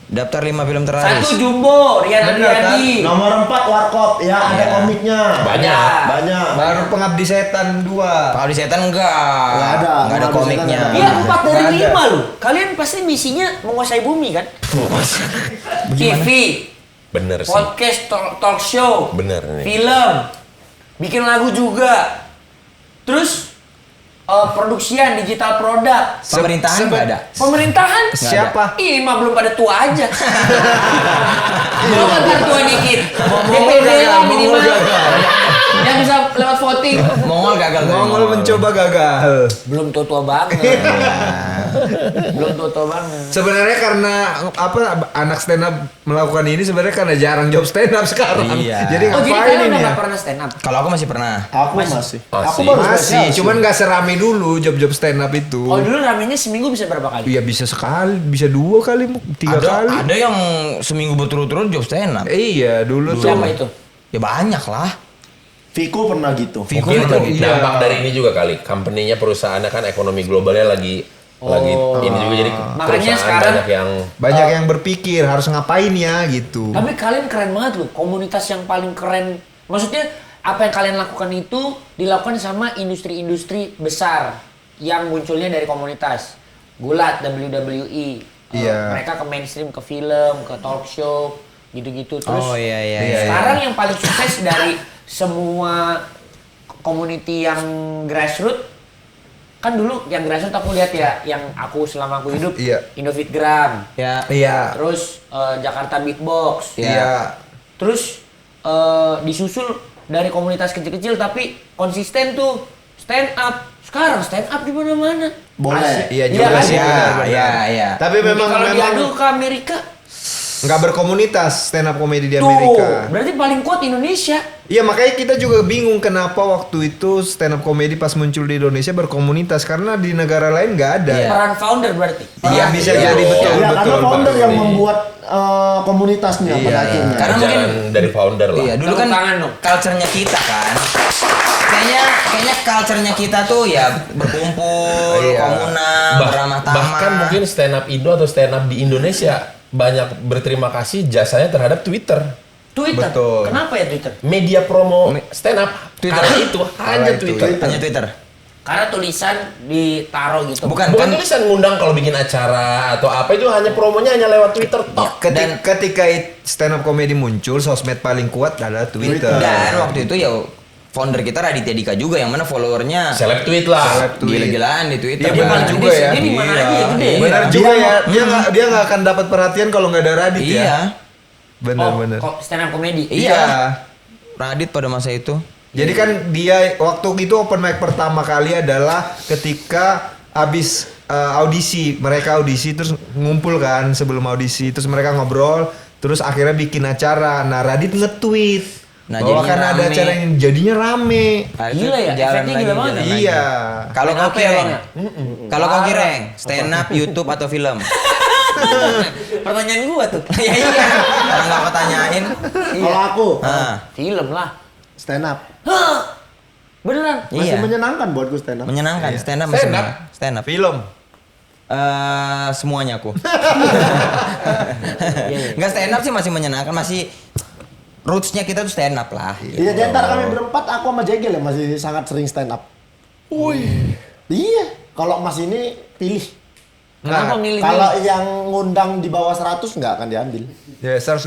[SPEAKER 1] Daftar 5 film
[SPEAKER 4] 1
[SPEAKER 1] terlaris.
[SPEAKER 4] Jumbo, Rian Adriani.
[SPEAKER 3] Nomor 4 Warkop. Ya, ada
[SPEAKER 1] Iya.
[SPEAKER 3] komiknya.
[SPEAKER 2] Banyak.
[SPEAKER 3] Banyak.
[SPEAKER 5] Baru Pengabdi Setan 2.
[SPEAKER 1] Kalau di setan enggak.
[SPEAKER 3] Nggak ada.
[SPEAKER 1] Enggak ada
[SPEAKER 3] Pengabdi
[SPEAKER 1] komiknya.
[SPEAKER 3] Setan
[SPEAKER 4] Iya, 4 dari
[SPEAKER 5] Nggak ada.
[SPEAKER 4] 5 loh. Kalian pasti misinya menguasai bumi kan? TV,
[SPEAKER 2] Bener sih.
[SPEAKER 4] podcast, talk show,
[SPEAKER 2] Bener nih.
[SPEAKER 4] film, bikin lagu juga. Terus produksian, digital produk,
[SPEAKER 1] Pemerintahan enggak ada.
[SPEAKER 4] pemerintahan.
[SPEAKER 5] Siapa?
[SPEAKER 4] Ih, mah belum pada tua aja. Belum ntar tua dikit.
[SPEAKER 5] Mongol
[SPEAKER 4] DPD
[SPEAKER 5] gagal,
[SPEAKER 4] lah minimal.
[SPEAKER 5] Mongol gagal.
[SPEAKER 4] Yang bisa lewat voting.
[SPEAKER 1] Mongol gagal.
[SPEAKER 5] Mongol mencoba gagal.
[SPEAKER 4] Belum tua-tua banget. Belum tua banget.
[SPEAKER 5] Sebenarnya karena anak stand up melakukan ini sebenarnya karena jarang job stand up sekarang.
[SPEAKER 1] Iya.
[SPEAKER 5] Jadi
[SPEAKER 4] Oh, jadi
[SPEAKER 5] ngapain
[SPEAKER 4] kalian
[SPEAKER 5] ini
[SPEAKER 4] udah
[SPEAKER 5] ya?
[SPEAKER 4] nggak pernah stand up?
[SPEAKER 1] Kalau aku masih pernah.
[SPEAKER 3] Aku masih. Aku
[SPEAKER 2] Masih.
[SPEAKER 3] baru
[SPEAKER 5] Masih,
[SPEAKER 3] spesial sih.
[SPEAKER 5] cuman gak serame dulu job-job stand up itu.
[SPEAKER 4] Oh dulu ramenya seminggu bisa berapa kali?
[SPEAKER 5] Iya bisa sekali, bisa 2 kali, 3 kali.
[SPEAKER 1] Ada yang seminggu berturut-turut job stand up.
[SPEAKER 5] Iya dulu tuh.
[SPEAKER 4] Siapa itu?
[SPEAKER 1] Ya banyak lah.
[SPEAKER 3] Viko pernah gitu.
[SPEAKER 1] Viko
[SPEAKER 2] Mungkin
[SPEAKER 1] itu.
[SPEAKER 5] iya.
[SPEAKER 2] dampak dari ini juga kali. Company-nya, perusahaannya kan ekonomi globalnya lagi ini juga jadi
[SPEAKER 4] Makanya
[SPEAKER 2] perusahaan
[SPEAKER 4] sekarang-
[SPEAKER 2] banyak yang
[SPEAKER 5] Banyak yang berpikir harus ngapain ya gitu.
[SPEAKER 4] Tapi kalian keren banget loh, komunitas yang paling keren. Maksudnya apa yang kalian lakukan itu dilakukan sama industri-industri besar yang munculnya dari komunitas. Gulat, WWE.
[SPEAKER 5] Iya.
[SPEAKER 4] Mereka ke mainstream, ke film, ke talk show, gitu-gitu. Terus
[SPEAKER 1] Oh iya iya.
[SPEAKER 5] Iya,
[SPEAKER 4] sekarang yang paling sukses dari semua community yang grassroots, kan dulu yang grassroots aku lihat ya, yang aku selama aku hidup,
[SPEAKER 5] Iya.
[SPEAKER 4] Indofitgram,
[SPEAKER 1] Ya.
[SPEAKER 5] Iya.
[SPEAKER 4] terus Jakarta Beatbox,
[SPEAKER 5] Iya.
[SPEAKER 4] terus disusul dari komunitas kecil-kecil tapi konsisten tuh stand up. Sekarang stand up di mana-mana.
[SPEAKER 3] Boleh.
[SPEAKER 5] Iya
[SPEAKER 4] Iya
[SPEAKER 5] juga
[SPEAKER 4] kan?
[SPEAKER 5] sih.
[SPEAKER 1] Ya,
[SPEAKER 5] benar-benar.
[SPEAKER 1] ya, ya.
[SPEAKER 5] Tapi memang
[SPEAKER 4] Kalau
[SPEAKER 5] memang
[SPEAKER 4] diadu ke Amerika,
[SPEAKER 5] nggak berkomunitas stand up komedi di
[SPEAKER 4] tuh
[SPEAKER 5] Amerika.
[SPEAKER 4] berarti paling kuat Indonesia.
[SPEAKER 5] Iya makanya kita juga bingung kenapa waktu itu stand up komedi pas muncul di Indonesia berkomunitas karena di negara lain nggak ada.
[SPEAKER 1] Iya.
[SPEAKER 4] Peran founder berarti.
[SPEAKER 5] Iya bisa
[SPEAKER 2] Iya,
[SPEAKER 5] jadi
[SPEAKER 2] iya.
[SPEAKER 5] betul
[SPEAKER 3] Ya,
[SPEAKER 5] betul.
[SPEAKER 3] karena founder yang
[SPEAKER 2] betul.
[SPEAKER 3] membuat komunitasnya pada akhirnya.
[SPEAKER 1] Karena mungkin
[SPEAKER 2] Jangan dari founder lah.
[SPEAKER 1] Iya, dulu kan
[SPEAKER 4] Tepuk tangan dong.
[SPEAKER 1] culture-nya kita kan. Kayaknya culture-nya kita tuh ya berkumpul,
[SPEAKER 5] Iya.
[SPEAKER 1] komunal, beramah tamah.
[SPEAKER 2] Bahkan mungkin stand up Indo atau stand up di Indonesia banyak berterima kasih jasanya terhadap Twitter.
[SPEAKER 4] Twitter.
[SPEAKER 5] Betul.
[SPEAKER 4] Kenapa ya Twitter?
[SPEAKER 2] Media promo stand up.
[SPEAKER 1] Twitter.
[SPEAKER 2] Karena itu hanya
[SPEAKER 5] itu.
[SPEAKER 2] Twitter.
[SPEAKER 1] hanya Twitter.
[SPEAKER 4] Karena tulisan ditaruh gitu.
[SPEAKER 1] Bukan
[SPEAKER 2] Bukan
[SPEAKER 1] kan
[SPEAKER 2] tulisan ngundang kalau bikin acara atau apa itu hanya promonya hanya lewat Twitter tok.
[SPEAKER 5] Ketika stand up komedi muncul, sosmed paling kuat adalah Twitter.
[SPEAKER 1] dan waktu itu ya founder kita Raditya Dika juga yang mana followernya
[SPEAKER 2] Seleb tweet lah.
[SPEAKER 5] Seleb tweet.
[SPEAKER 1] gila-gilaan di Twitter.
[SPEAKER 5] Iya,
[SPEAKER 1] Dia
[SPEAKER 5] benar
[SPEAKER 1] paling
[SPEAKER 5] juga
[SPEAKER 1] gede
[SPEAKER 5] ya.
[SPEAKER 1] sih.
[SPEAKER 4] Dia di mana
[SPEAKER 1] Iya.
[SPEAKER 4] aja ya gede.
[SPEAKER 1] Iya.
[SPEAKER 5] Benar
[SPEAKER 3] Dia
[SPEAKER 5] juga ya.
[SPEAKER 3] mau-
[SPEAKER 5] Dia nggak akan dapat perhatian kalau nggak ada Radit
[SPEAKER 1] Iya.
[SPEAKER 5] ya. Benar
[SPEAKER 4] Oh,
[SPEAKER 5] benar.
[SPEAKER 4] kok stand up comedy.
[SPEAKER 1] Iya. Radit pada masa itu.
[SPEAKER 5] Jadi kan dia waktu itu open mic pertama kali adalah ketika abis audisi, mereka audisi terus ngumpul kan sebelum audisi, terus mereka ngobrol, terus akhirnya bikin acara. Nah Radit nge-tweet
[SPEAKER 1] Nah,
[SPEAKER 5] bahwa
[SPEAKER 1] jadinya
[SPEAKER 5] kan ada
[SPEAKER 1] rame.
[SPEAKER 5] acara yang jadinya rame.
[SPEAKER 4] Gila ya, efeknya gila banget ya?
[SPEAKER 5] Iya.
[SPEAKER 1] Kalau
[SPEAKER 4] Main
[SPEAKER 1] kau
[SPEAKER 4] apa ya,
[SPEAKER 1] kireng,
[SPEAKER 4] Bang, ya?
[SPEAKER 1] kalau kau kireng, stand up, YouTube atau film?
[SPEAKER 4] Pertanyaan gua tuh.
[SPEAKER 1] Ya iya, orang nggak kau tanyain.
[SPEAKER 3] Kalau aku
[SPEAKER 1] Ah,
[SPEAKER 4] Film lah.
[SPEAKER 3] stand up
[SPEAKER 4] Hah. Beneran.
[SPEAKER 3] masih
[SPEAKER 1] iya,
[SPEAKER 3] menyenangkan buatku stand up.
[SPEAKER 1] menyenangkan. Stand up,
[SPEAKER 2] Stand
[SPEAKER 1] masih
[SPEAKER 2] up?
[SPEAKER 1] menyenangkan. Stand up.
[SPEAKER 5] Film.
[SPEAKER 1] Semuanya aku. Nggak stand up sih masih menyenangkan, masih rootsnya kita tuh stand up lah.
[SPEAKER 3] Iya, di antara kami berempat aku sama Jegel ya masih sangat sering stand up. Wih. Iya, kalau Mas ini pilih.
[SPEAKER 4] Kenapa milih?
[SPEAKER 3] Kalau yang ngundang di bawah 100 nggak akan diambil.
[SPEAKER 5] Ya 150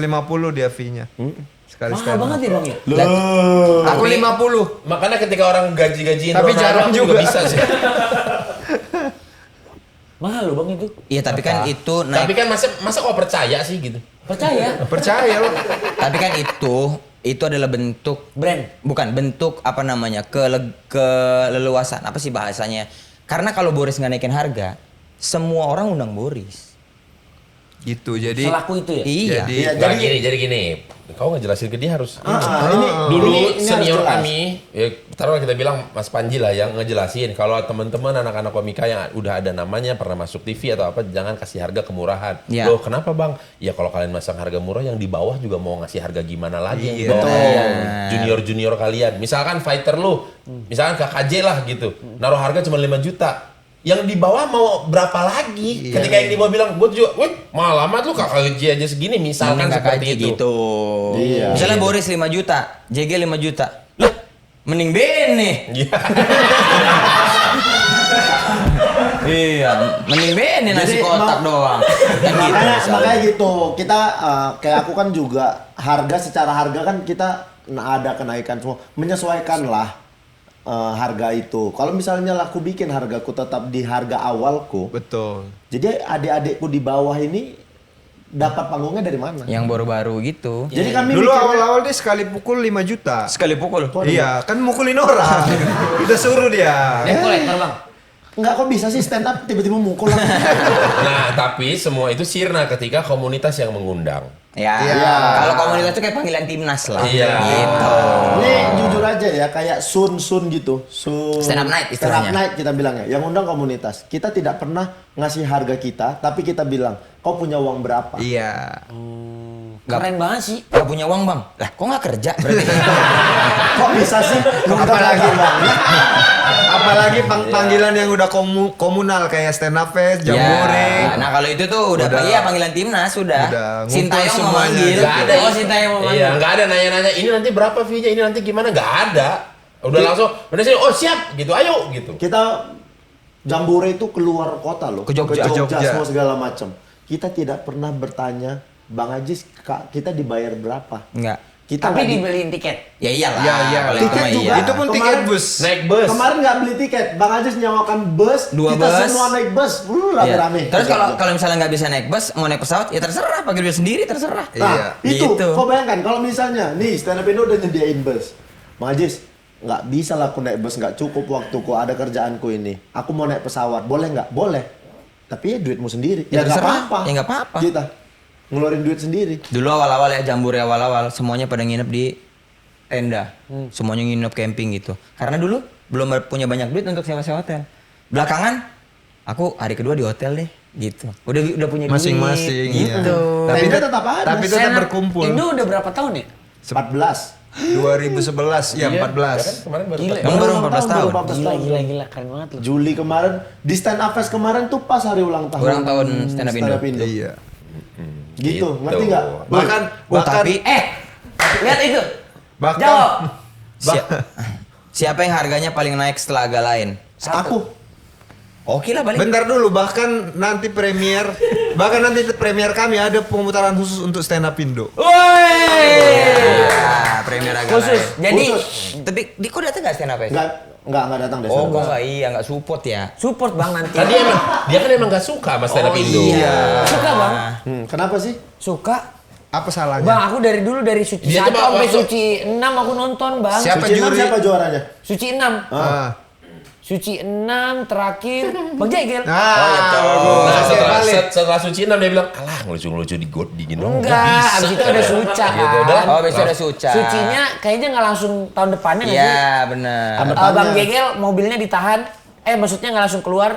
[SPEAKER 5] dia fee-nya. Sekali
[SPEAKER 4] Mahal
[SPEAKER 5] stand up.
[SPEAKER 4] banget ya Bang ya?
[SPEAKER 5] Aku 50.
[SPEAKER 2] Makanya ketika orang gaji-gajiin
[SPEAKER 5] Tapi
[SPEAKER 2] Ronaldo,
[SPEAKER 5] jarang
[SPEAKER 2] aku
[SPEAKER 5] juga.
[SPEAKER 2] bisa sih.
[SPEAKER 4] Mahal loh Bang itu.
[SPEAKER 1] Iya, tapi kan itu
[SPEAKER 2] Tapi
[SPEAKER 1] naik.
[SPEAKER 2] kan masa kok percaya sih gitu.
[SPEAKER 4] Percaya.
[SPEAKER 5] Percaya loh.
[SPEAKER 1] Tapi kan itu adalah bentuk
[SPEAKER 4] Brand.
[SPEAKER 1] bukan bentuk apa namanya keleluasan apa sih bahasanya? Karena kalau Boris nggak naikin harga, semua orang undang Boris.
[SPEAKER 5] Gitu. Jadi
[SPEAKER 4] Selaku itu ya?
[SPEAKER 1] Iya.
[SPEAKER 5] Jadi-
[SPEAKER 3] Iya,
[SPEAKER 2] Nah, jadi gini. Kau nggak jelasin ke dia harus.
[SPEAKER 3] ini
[SPEAKER 2] Dulu
[SPEAKER 3] ini
[SPEAKER 2] senior
[SPEAKER 3] harus jelas.
[SPEAKER 2] kami, ya taruhlah kita bilang Mas Panji lah yang ngejelasin kalau teman-teman anak-anak komika yang udah ada namanya pernah masuk TV atau apa jangan kasih harga kemurahan.
[SPEAKER 1] Iya.
[SPEAKER 2] Loh kenapa bang? Ya kalau kalian masang harga murah yang di bawah juga mau ngasih harga gimana lagi yang di
[SPEAKER 5] Iya.
[SPEAKER 2] bawah
[SPEAKER 1] Betul.
[SPEAKER 2] junior-junior kalian. Misalkan fighter lu, misalkan KKJ lah gitu, naruh harga cuma 5 juta. Yang di bawah mau berapa lagi? Ketika yang di bawah bilang, gue juga, wih mahal amat lu KKJ aja segini, misalkan
[SPEAKER 1] Mending
[SPEAKER 2] seperti
[SPEAKER 1] KKJ
[SPEAKER 2] itu.
[SPEAKER 1] gitu.
[SPEAKER 3] Iya.
[SPEAKER 1] Misalnya Boris 5 juta, JG 5 juta. Lah, mending Bene.
[SPEAKER 2] Iya.
[SPEAKER 1] Iya, mending Bene nasi
[SPEAKER 3] Jadi,
[SPEAKER 1] kotak doang. Kan gitu.
[SPEAKER 3] Makanya,
[SPEAKER 1] misalnya.
[SPEAKER 3] makanya gitu. Kita kayak aku kan juga secara harga kan kita ada kenaikan semua. Menyesuaikan lah harga itu. Kalau misalnya aku bikin hargaku tetap di harga awalku.
[SPEAKER 5] betul.
[SPEAKER 3] Jadi adik-adikku di bawah ini dapat panggungnya dari mana?
[SPEAKER 1] Yang baru-baru gitu.
[SPEAKER 3] Jadi kami
[SPEAKER 5] Dulu
[SPEAKER 3] mikirnya-
[SPEAKER 5] awal-awal dia sekali pukul 5 juta.
[SPEAKER 1] Sekali pukul.
[SPEAKER 3] Waduh.
[SPEAKER 5] Iya, kan mukulin orang. Kita suruh dia.
[SPEAKER 4] Debt collector Bang.
[SPEAKER 3] Enggak, kok bisa sih stand up tiba-tiba mukul lah.
[SPEAKER 2] Nah, tapi semua itu sirna ketika komunitas yang mengundang.
[SPEAKER 1] Ya.
[SPEAKER 3] Iya.
[SPEAKER 1] Kalau komunitas itu kayak panggilan timnas lah.
[SPEAKER 2] Iya.
[SPEAKER 1] Gitu.
[SPEAKER 3] Ini jujur aja ya, kayak Sun gitu.
[SPEAKER 1] Stand up night
[SPEAKER 3] Stand up
[SPEAKER 1] istilahnya.
[SPEAKER 3] night kita bilangnya. Yang undang komunitas. Kita tidak pernah ngasih harga kita, tapi kita bilang, kau punya uang berapa?
[SPEAKER 5] Iya.
[SPEAKER 4] Keren banget sih.
[SPEAKER 1] Gak punya uang bang? Lah kok gak kerja? Berarti
[SPEAKER 3] Kok bisa sih?
[SPEAKER 5] Apalagi
[SPEAKER 3] bang?
[SPEAKER 5] apalagi panggilan yang udah komunal kayak stand up fest, jambore.
[SPEAKER 1] Ya. Nah kalau itu tuh udah,
[SPEAKER 5] Udah.
[SPEAKER 1] iya panggilan timnas sudah.
[SPEAKER 5] Udah, ngumpul
[SPEAKER 1] Sintayong mau
[SPEAKER 5] semuanya.
[SPEAKER 1] manggil.
[SPEAKER 2] Nggak ada.
[SPEAKER 4] Oh, Sintayong mau manggil.
[SPEAKER 2] Iya, nggak ada nanya-nanya ini nanti berapa fee-nya, ini nanti gimana, nggak ada. Udah langsung, udah sih, oh siap, gitu, ayo, gitu.
[SPEAKER 3] Kita jambore itu keluar kota loh.
[SPEAKER 1] Ke Jogja.
[SPEAKER 3] Semua segala macam. Kita tidak pernah bertanya, Bang Ajis, Kak, kita dibayar berapa?
[SPEAKER 1] Enggak.
[SPEAKER 3] Kita
[SPEAKER 4] Tapi
[SPEAKER 3] nggak di-
[SPEAKER 4] dibeliin tiket.
[SPEAKER 1] Ya iyalah.
[SPEAKER 5] Iya, iya.
[SPEAKER 1] Kalau
[SPEAKER 3] Tiket
[SPEAKER 1] mah
[SPEAKER 3] juga.
[SPEAKER 1] iya.
[SPEAKER 5] Itu pun tiket
[SPEAKER 3] Kemarin-
[SPEAKER 5] bus.
[SPEAKER 2] Naik bus.
[SPEAKER 3] Kemarin nggak beli tiket, Bang Ajis nyewakan bus,
[SPEAKER 1] Dua
[SPEAKER 3] kita
[SPEAKER 1] bus.
[SPEAKER 3] semua naik bus,
[SPEAKER 1] Iya.
[SPEAKER 3] rame-rame.
[SPEAKER 1] Terus kalau misalnya nggak bisa naik bus, mau naik pesawat, ya terserah. Pakai duit sendiri terserah.
[SPEAKER 3] Nah,
[SPEAKER 5] Iya.
[SPEAKER 3] itu,
[SPEAKER 1] Gitu.
[SPEAKER 3] kau bayangkan kalau misalnya, nih stand up Indo udah nyediain bus. Bang Ajis, nggak bisa lah aku naik bus, nggak cukup waktuku, ada kerjaanku ini. Aku mau naik pesawat, boleh nggak? Boleh. Tapi ya duitmu sendiri.
[SPEAKER 1] Ya
[SPEAKER 3] Ya nggak
[SPEAKER 1] terserah.
[SPEAKER 3] apa-apa.
[SPEAKER 1] Ya nggak apa-apa.
[SPEAKER 3] Kita ngeluarin duit sendiri.
[SPEAKER 1] Dulu awal-awal ya jambore awal-awal semuanya pada nginep di tenda. Semuanya nginep camping gitu. Karena dulu belum punya banyak duit untuk sewa-sewa hotel. Belakangan aku hari kedua di hotel deh gitu. Udah punya duit.
[SPEAKER 5] Masing-masing, iya.
[SPEAKER 1] gitu.
[SPEAKER 3] Tenda tetap ada.
[SPEAKER 5] Tapi tetap
[SPEAKER 4] Stand up
[SPEAKER 5] berkumpul.
[SPEAKER 4] Indo udah berapa tahun ya?
[SPEAKER 3] 14.
[SPEAKER 5] 2011, ya
[SPEAKER 2] Iya,
[SPEAKER 5] 14.
[SPEAKER 2] kan kemarin baru
[SPEAKER 4] Gila.
[SPEAKER 1] Emang baru 14 tahun.
[SPEAKER 3] 14
[SPEAKER 4] Gila,
[SPEAKER 3] tahun.
[SPEAKER 4] gila, keren banget loh.
[SPEAKER 3] Juli kemarin di stand up fest kemarin tuh pas hari ulang tahun.
[SPEAKER 1] Ulang tahun Stand Up Indo.
[SPEAKER 5] Iya.
[SPEAKER 3] Gitu,
[SPEAKER 2] Gitu.
[SPEAKER 3] ngerti nggak?
[SPEAKER 5] Bahkan
[SPEAKER 1] tapi
[SPEAKER 4] Lihat itu.
[SPEAKER 5] bahkan
[SPEAKER 4] Jawab.
[SPEAKER 1] siapa yang harganya paling naik setelah agak lain?
[SPEAKER 3] Aku.
[SPEAKER 1] Oke lah balik.
[SPEAKER 5] bentar dulu, bahkan nanti premier kami ada pemutaran khusus untuk stand up Indo.
[SPEAKER 1] Ya, premier agak
[SPEAKER 4] Khusus.
[SPEAKER 1] lain.
[SPEAKER 4] Jadi
[SPEAKER 1] Tapi di kok datang nggak stand up ya?
[SPEAKER 3] Nggak datang deh.
[SPEAKER 1] Oh,
[SPEAKER 3] stand up.
[SPEAKER 1] gua nggak iya nggak support ya.
[SPEAKER 4] support Bang nanti.
[SPEAKER 2] Tadi emang, dia kan emang nggak suka sama stand up Indo.
[SPEAKER 1] Iya.
[SPEAKER 4] Suka Bang.
[SPEAKER 3] Kenapa sih?
[SPEAKER 4] Suka.
[SPEAKER 5] Apa salahnya?
[SPEAKER 4] Bang, aku dari dulu dari suci
[SPEAKER 2] Dia
[SPEAKER 4] 1
[SPEAKER 2] tuh
[SPEAKER 4] sampai
[SPEAKER 2] maksud-
[SPEAKER 4] suci 6 aku nonton, Bang.
[SPEAKER 5] Siapa
[SPEAKER 3] Suci enam
[SPEAKER 5] juri?
[SPEAKER 3] siapa juaranya?
[SPEAKER 4] Suci 6.
[SPEAKER 5] Ah.
[SPEAKER 4] Suci 6 terakhir Bang Jegel.
[SPEAKER 1] Oh,
[SPEAKER 2] Nah,
[SPEAKER 5] Oke,
[SPEAKER 2] setelah,
[SPEAKER 5] balik.
[SPEAKER 2] setelah suci 6 dia bilang, alah ngelucu-ngelucu di god dingin dong.
[SPEAKER 4] Enggak, abis itu ada Suca
[SPEAKER 2] Gitu,
[SPEAKER 4] kan.
[SPEAKER 2] udah.
[SPEAKER 1] Oh, besok ada Suca.
[SPEAKER 4] Sucinya kayaknya nggak langsung tahun depannya nggak sih?
[SPEAKER 1] Iya, benar.
[SPEAKER 4] Bang Jegel mobilnya ditahan. Maksudnya nggak langsung keluar.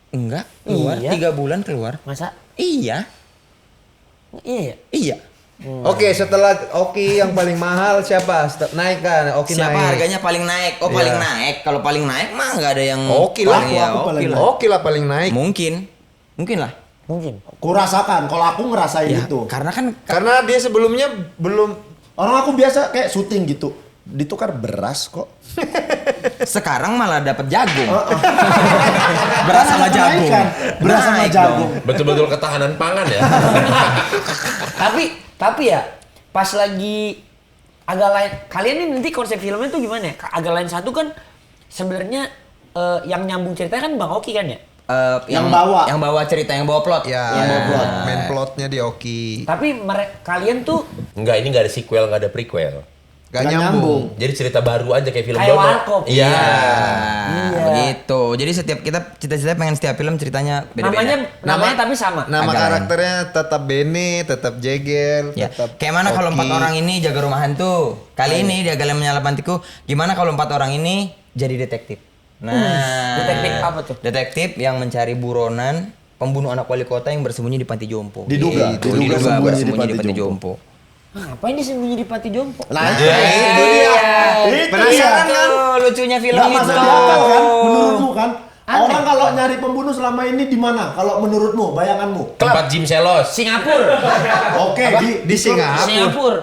[SPEAKER 1] Enggak, keluar
[SPEAKER 4] Iya.
[SPEAKER 1] 3 bulan keluar.
[SPEAKER 4] Masa?
[SPEAKER 1] Iya.
[SPEAKER 4] Iya ya?
[SPEAKER 1] Iya.
[SPEAKER 5] Oke, setelah Oki yang paling mahal siapa? Naik kan? Oki
[SPEAKER 1] Siapa
[SPEAKER 5] naik.
[SPEAKER 1] harganya paling naik? Oh,
[SPEAKER 5] Iya.
[SPEAKER 1] paling naik. Kalau paling naik mah nggak ada yang
[SPEAKER 5] Oki lah,
[SPEAKER 1] paling ya,
[SPEAKER 3] aku
[SPEAKER 1] Oki
[SPEAKER 3] paling
[SPEAKER 1] lah.
[SPEAKER 3] naik.
[SPEAKER 5] Oki lah paling naik.
[SPEAKER 1] Mungkin lah.
[SPEAKER 4] Mungkin.
[SPEAKER 3] Kurasakan, kalau aku ngerasain
[SPEAKER 1] Ya,
[SPEAKER 3] itu.
[SPEAKER 1] karena kan
[SPEAKER 5] Karena dia sebelumnya belum.
[SPEAKER 3] Orang aku biasa kayak syuting gitu. Ditukar beras kok.
[SPEAKER 1] sekarang malah dapat jagung. Beras sama
[SPEAKER 3] Kan
[SPEAKER 1] jagung.
[SPEAKER 3] kenaikan. Beras sama
[SPEAKER 1] Naik
[SPEAKER 3] jagung.
[SPEAKER 1] dong.
[SPEAKER 2] Betul-betul ketahanan pangan ya.
[SPEAKER 4] Tapi ya pas lagi agak lain. Kalian ini nanti konsep filmnya tuh gimana ya? Agak lain satu kan sebenarnya yang nyambung ceritanya kan Bang Oki kan ya?
[SPEAKER 3] Yang bawa.
[SPEAKER 1] Yang bawa cerita, yang bawa plot.
[SPEAKER 5] Ya,
[SPEAKER 3] plot.
[SPEAKER 5] main plotnya di Oki.
[SPEAKER 4] Tapi kalian tuh
[SPEAKER 2] Enggak, ini nggak ada sequel, nggak ada prequel.
[SPEAKER 5] Gak
[SPEAKER 3] Nggak
[SPEAKER 5] nyambung.
[SPEAKER 2] Jadi cerita baru aja kayak film
[SPEAKER 4] Kayak
[SPEAKER 2] Dono.
[SPEAKER 4] Warkop.
[SPEAKER 2] Iya.
[SPEAKER 1] Nah, begitu. Jadi setiap kita cita-cita pengen setiap film ceritanya beda-beda.
[SPEAKER 4] namanya tapi sama.
[SPEAKER 5] Nama
[SPEAKER 1] Agak
[SPEAKER 5] karakternya tetap Bene, tetap Jegel,
[SPEAKER 1] Ya.
[SPEAKER 5] tetap
[SPEAKER 1] Kayak mana kalau 4
[SPEAKER 5] Oki.
[SPEAKER 1] orang ini jaga rumah hantu? Kali ini dia Galen menyalakan tiku. Gimana kalau 4 orang ini jadi detektif? Nah,
[SPEAKER 4] Detektif apa tuh?
[SPEAKER 1] Detektif yang mencari buronan pembunuh anak wali kota yang bersembunyi di panti jompo.
[SPEAKER 3] Diduga.
[SPEAKER 1] Gitu,
[SPEAKER 3] Diduga
[SPEAKER 1] diduga
[SPEAKER 3] sembunyi
[SPEAKER 1] bersembunyi
[SPEAKER 3] di
[SPEAKER 1] di panti
[SPEAKER 3] panti
[SPEAKER 1] jompo.
[SPEAKER 4] Ngapain dia sembunyi di Pati Jompo?
[SPEAKER 3] Nah,
[SPEAKER 1] Itu dia.
[SPEAKER 3] Penasaran
[SPEAKER 1] Itu lucunya film
[SPEAKER 3] Nggak
[SPEAKER 1] itu.
[SPEAKER 3] masuk di akal kan? Menurutmu kan?
[SPEAKER 4] Aneh.
[SPEAKER 3] Orang kalau nyari pembunuh selama ini di mana? Kalau menurutmu, bayanganmu?
[SPEAKER 2] Tempat Jim Selos.
[SPEAKER 4] Singapura.
[SPEAKER 3] Oke,
[SPEAKER 5] Di Singapura.
[SPEAKER 4] Singapura.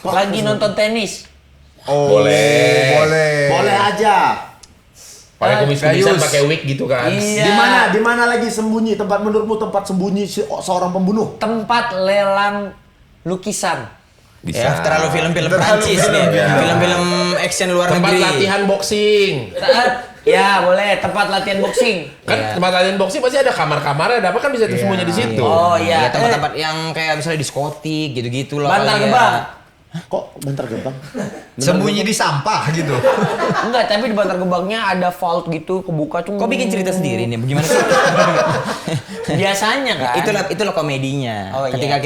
[SPEAKER 4] Lagi nonton tenis.
[SPEAKER 5] Oh,
[SPEAKER 2] Boleh.
[SPEAKER 3] Boleh aja.
[SPEAKER 2] Pakai kumis-kumisan,
[SPEAKER 5] Gayus.
[SPEAKER 2] pakai wig gitu kan.
[SPEAKER 4] Iya.
[SPEAKER 3] Di mana lagi sembunyi? Tempat menurutmu tempat sembunyi seorang pembunuh?
[SPEAKER 4] Tempat lelang lukisan.
[SPEAKER 2] Bisa.
[SPEAKER 1] Ya, terlalu film-film Prancis nih. Film-film action luar
[SPEAKER 2] Tempat
[SPEAKER 1] negeri.
[SPEAKER 2] latihan boxing.
[SPEAKER 4] Ya boleh tempat latihan boxing.
[SPEAKER 2] Kan
[SPEAKER 1] Iya.
[SPEAKER 2] tempat latihan boxing pasti ada kamar-kamarnya, ada apa kan bisa tersembunyi di situ.
[SPEAKER 4] Oh iya.
[SPEAKER 1] Ya, tempat-tempat yang kayak misalnya diskotik gitu-gitu loh.
[SPEAKER 4] Bantar
[SPEAKER 1] kali ya.
[SPEAKER 4] Gebang.
[SPEAKER 3] Kok Bantar Gebang?
[SPEAKER 5] Sembunyi di sampah gitu.
[SPEAKER 4] Enggak, tapi di Bantar Gebangnya ada vault gitu, kebuka tuh.
[SPEAKER 1] Kok bikin cerita sendiri nih? Bagaimana sih?
[SPEAKER 4] Biasanya kan.
[SPEAKER 1] Itulah komedinya.
[SPEAKER 4] Oh, iya.
[SPEAKER 1] Ketika